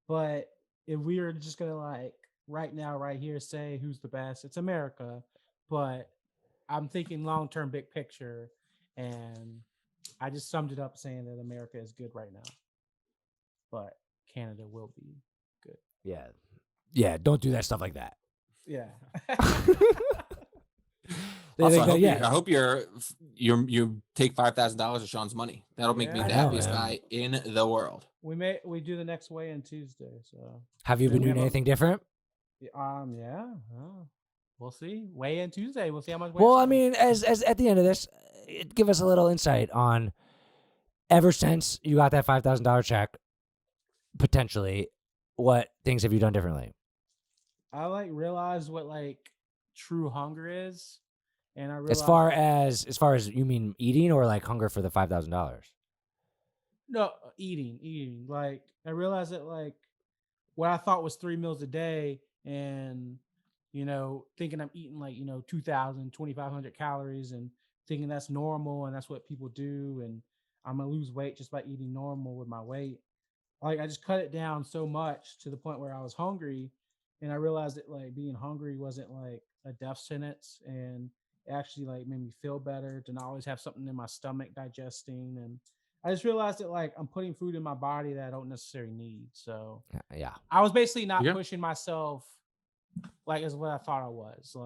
but if we were just going to like right now, right here, say who's the best, it's America. But I'm thinking long-term, big picture. And I just summed it up saying that America is good right now. But Canada will be good. Yeah. Don't do that stuff like that. Yeah. Also, I hope you take $5,000 of Sean's money. That'll make me the happiest guy in the world. We do the next weigh-in Tuesday. So have you been doing anything different? Yeah. We'll see. Weigh-in Tuesday. We'll see how much. Well, I mean, as at the end of this, give us a little insight on ever since you got that $5,000 check. Potentially, what things have you done differently? I realized what true hunger is, and I realized as far as you mean eating or like hunger for the $5,000. No, eating. Like I realized that what I thought was 3 meals a day, and thinking I'm eating 2,000, 2,500 calories, and thinking that's normal and that's what people do, and I'm gonna lose weight just by eating normal with my weight. I just cut it down so much to the point where I was hungry, and I realized that being hungry wasn't a death sentence, and it actually made me feel better to not always have something in my stomach digesting. And I just realized that I'm putting food in my body that I don't necessarily need. So yeah, I was basically not pushing myself as what I thought I was.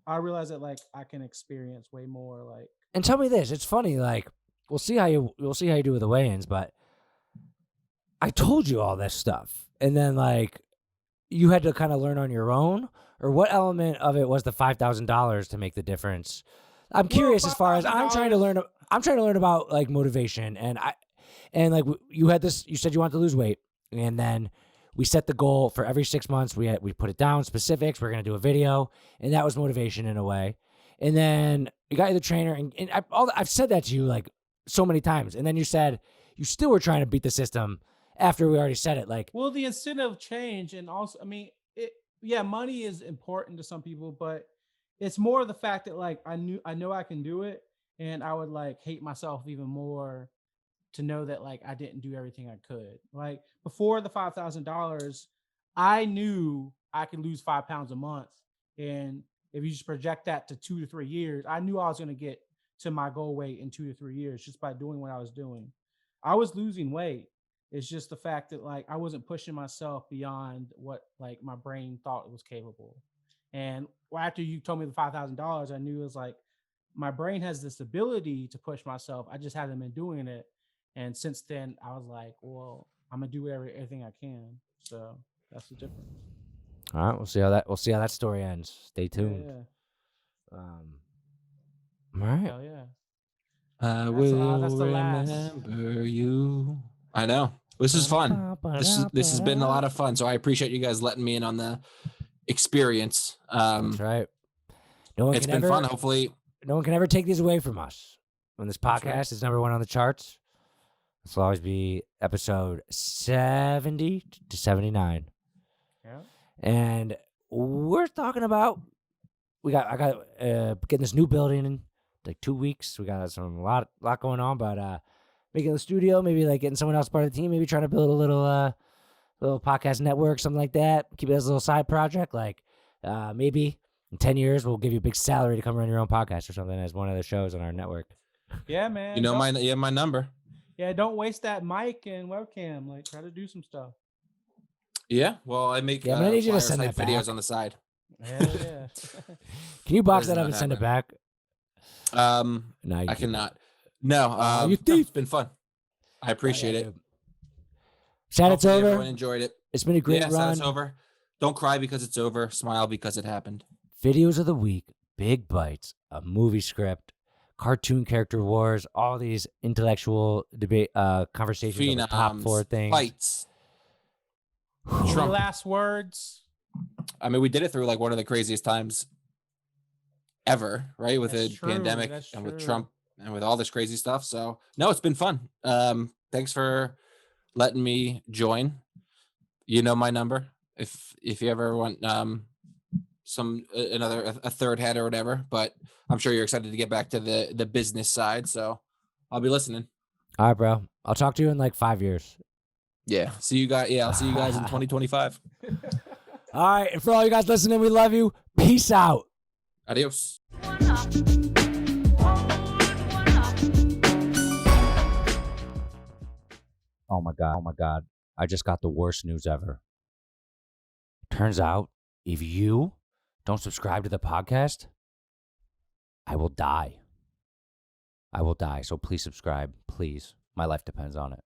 I realized that I can experience way more. And tell me this, it's funny. We'll see how you do with the weigh-ins, but. I told you all this stuff, and then you had to kind of learn on your own, or what element of it was the $5,000 to make the difference? I'm curious as far as I'm trying to learn about motivation, and you had this. You said you wanted to lose weight, and then we set the goal for every 6 months. We put it down specifics. We're gonna do a video, and that was motivation in a way. And then you got the trainer, and I've said that to you so many times, and then you said you still were trying to beat the system. After we already said it, well, the incentive change, and also, I mean, money is important to some people, but it's more the fact that I know I can do it, and I would like hate myself even more to know that like I didn't do everything I could. Like before the $5,000, I knew I could lose 5 pounds a month. And if you just project that to 2 to 3 years, I knew I was going to get to my goal weight in 2 to 3 years just by doing what I was doing. I was losing weight. It's just the fact that like I wasn't pushing myself beyond what like my brain thought it was capable. And after you told me the $5,000, I knew it was like my brain has this ability to push myself. I just haven't been doing it. And since then, I was like, well, I'm gonna do everything I can. So that's the difference. All right, we'll see how that story ends. Stay tuned. Yeah. All right. Hell yeah. I That's will the last. remember you. I know. This is fun. This has been a lot of fun. So I appreciate you guys letting me in on the experience. That's right. It's been fun. Hopefully, no one can ever take these away from us. When this podcast is number 1 on the charts, this will always be episode 70 to 79. Yeah. And we're talking about I got getting this new building in like 2 weeks. We got a lot going on, but making the studio, maybe like getting someone else part of the team, maybe trying to build a little podcast network, something like that. Keep it as a little side project. Like maybe in 10 years we'll give you a big salary to come run your own podcast or something as one of the shows on our network. Yeah, man. You know my number. Yeah, don't waste that mic and webcam. Like, try to do some stuff. Yeah, well, I make I'm gonna need you to send that videos back on the side. Hell yeah. Can you box that up and send it back? No, I cannot. No, you thief. It's been fun. I appreciate it. Sad it's over. Everyone enjoyed it. It's been a great run. run. Sad it's over. Don't cry because it's over. Smile because it happened. Videos of the week, big bites, a movie script, cartoon character wars, all these intellectual debate conversations on the top 4 things. Fights. Trump. Last words. I mean, we did it through like one of the craziest times ever, right? With the pandemic and with Trump and with all this crazy stuff. So no, it's been fun. Thanks for letting me join. You know my number. If you ever want a third head or whatever, but I'm sure you're excited to get back to the business side. So I'll be listening. All right, bro. I'll talk to you in like 5 years. Yeah. See you guys. Yeah. I'll see you guys in 2025. All right. And for all you guys listening, we love you. Peace out. Adios. Oh my God. I just got the worst news ever. Turns out, if you don't subscribe to the podcast, I will die. So please subscribe. Please. My life depends on it.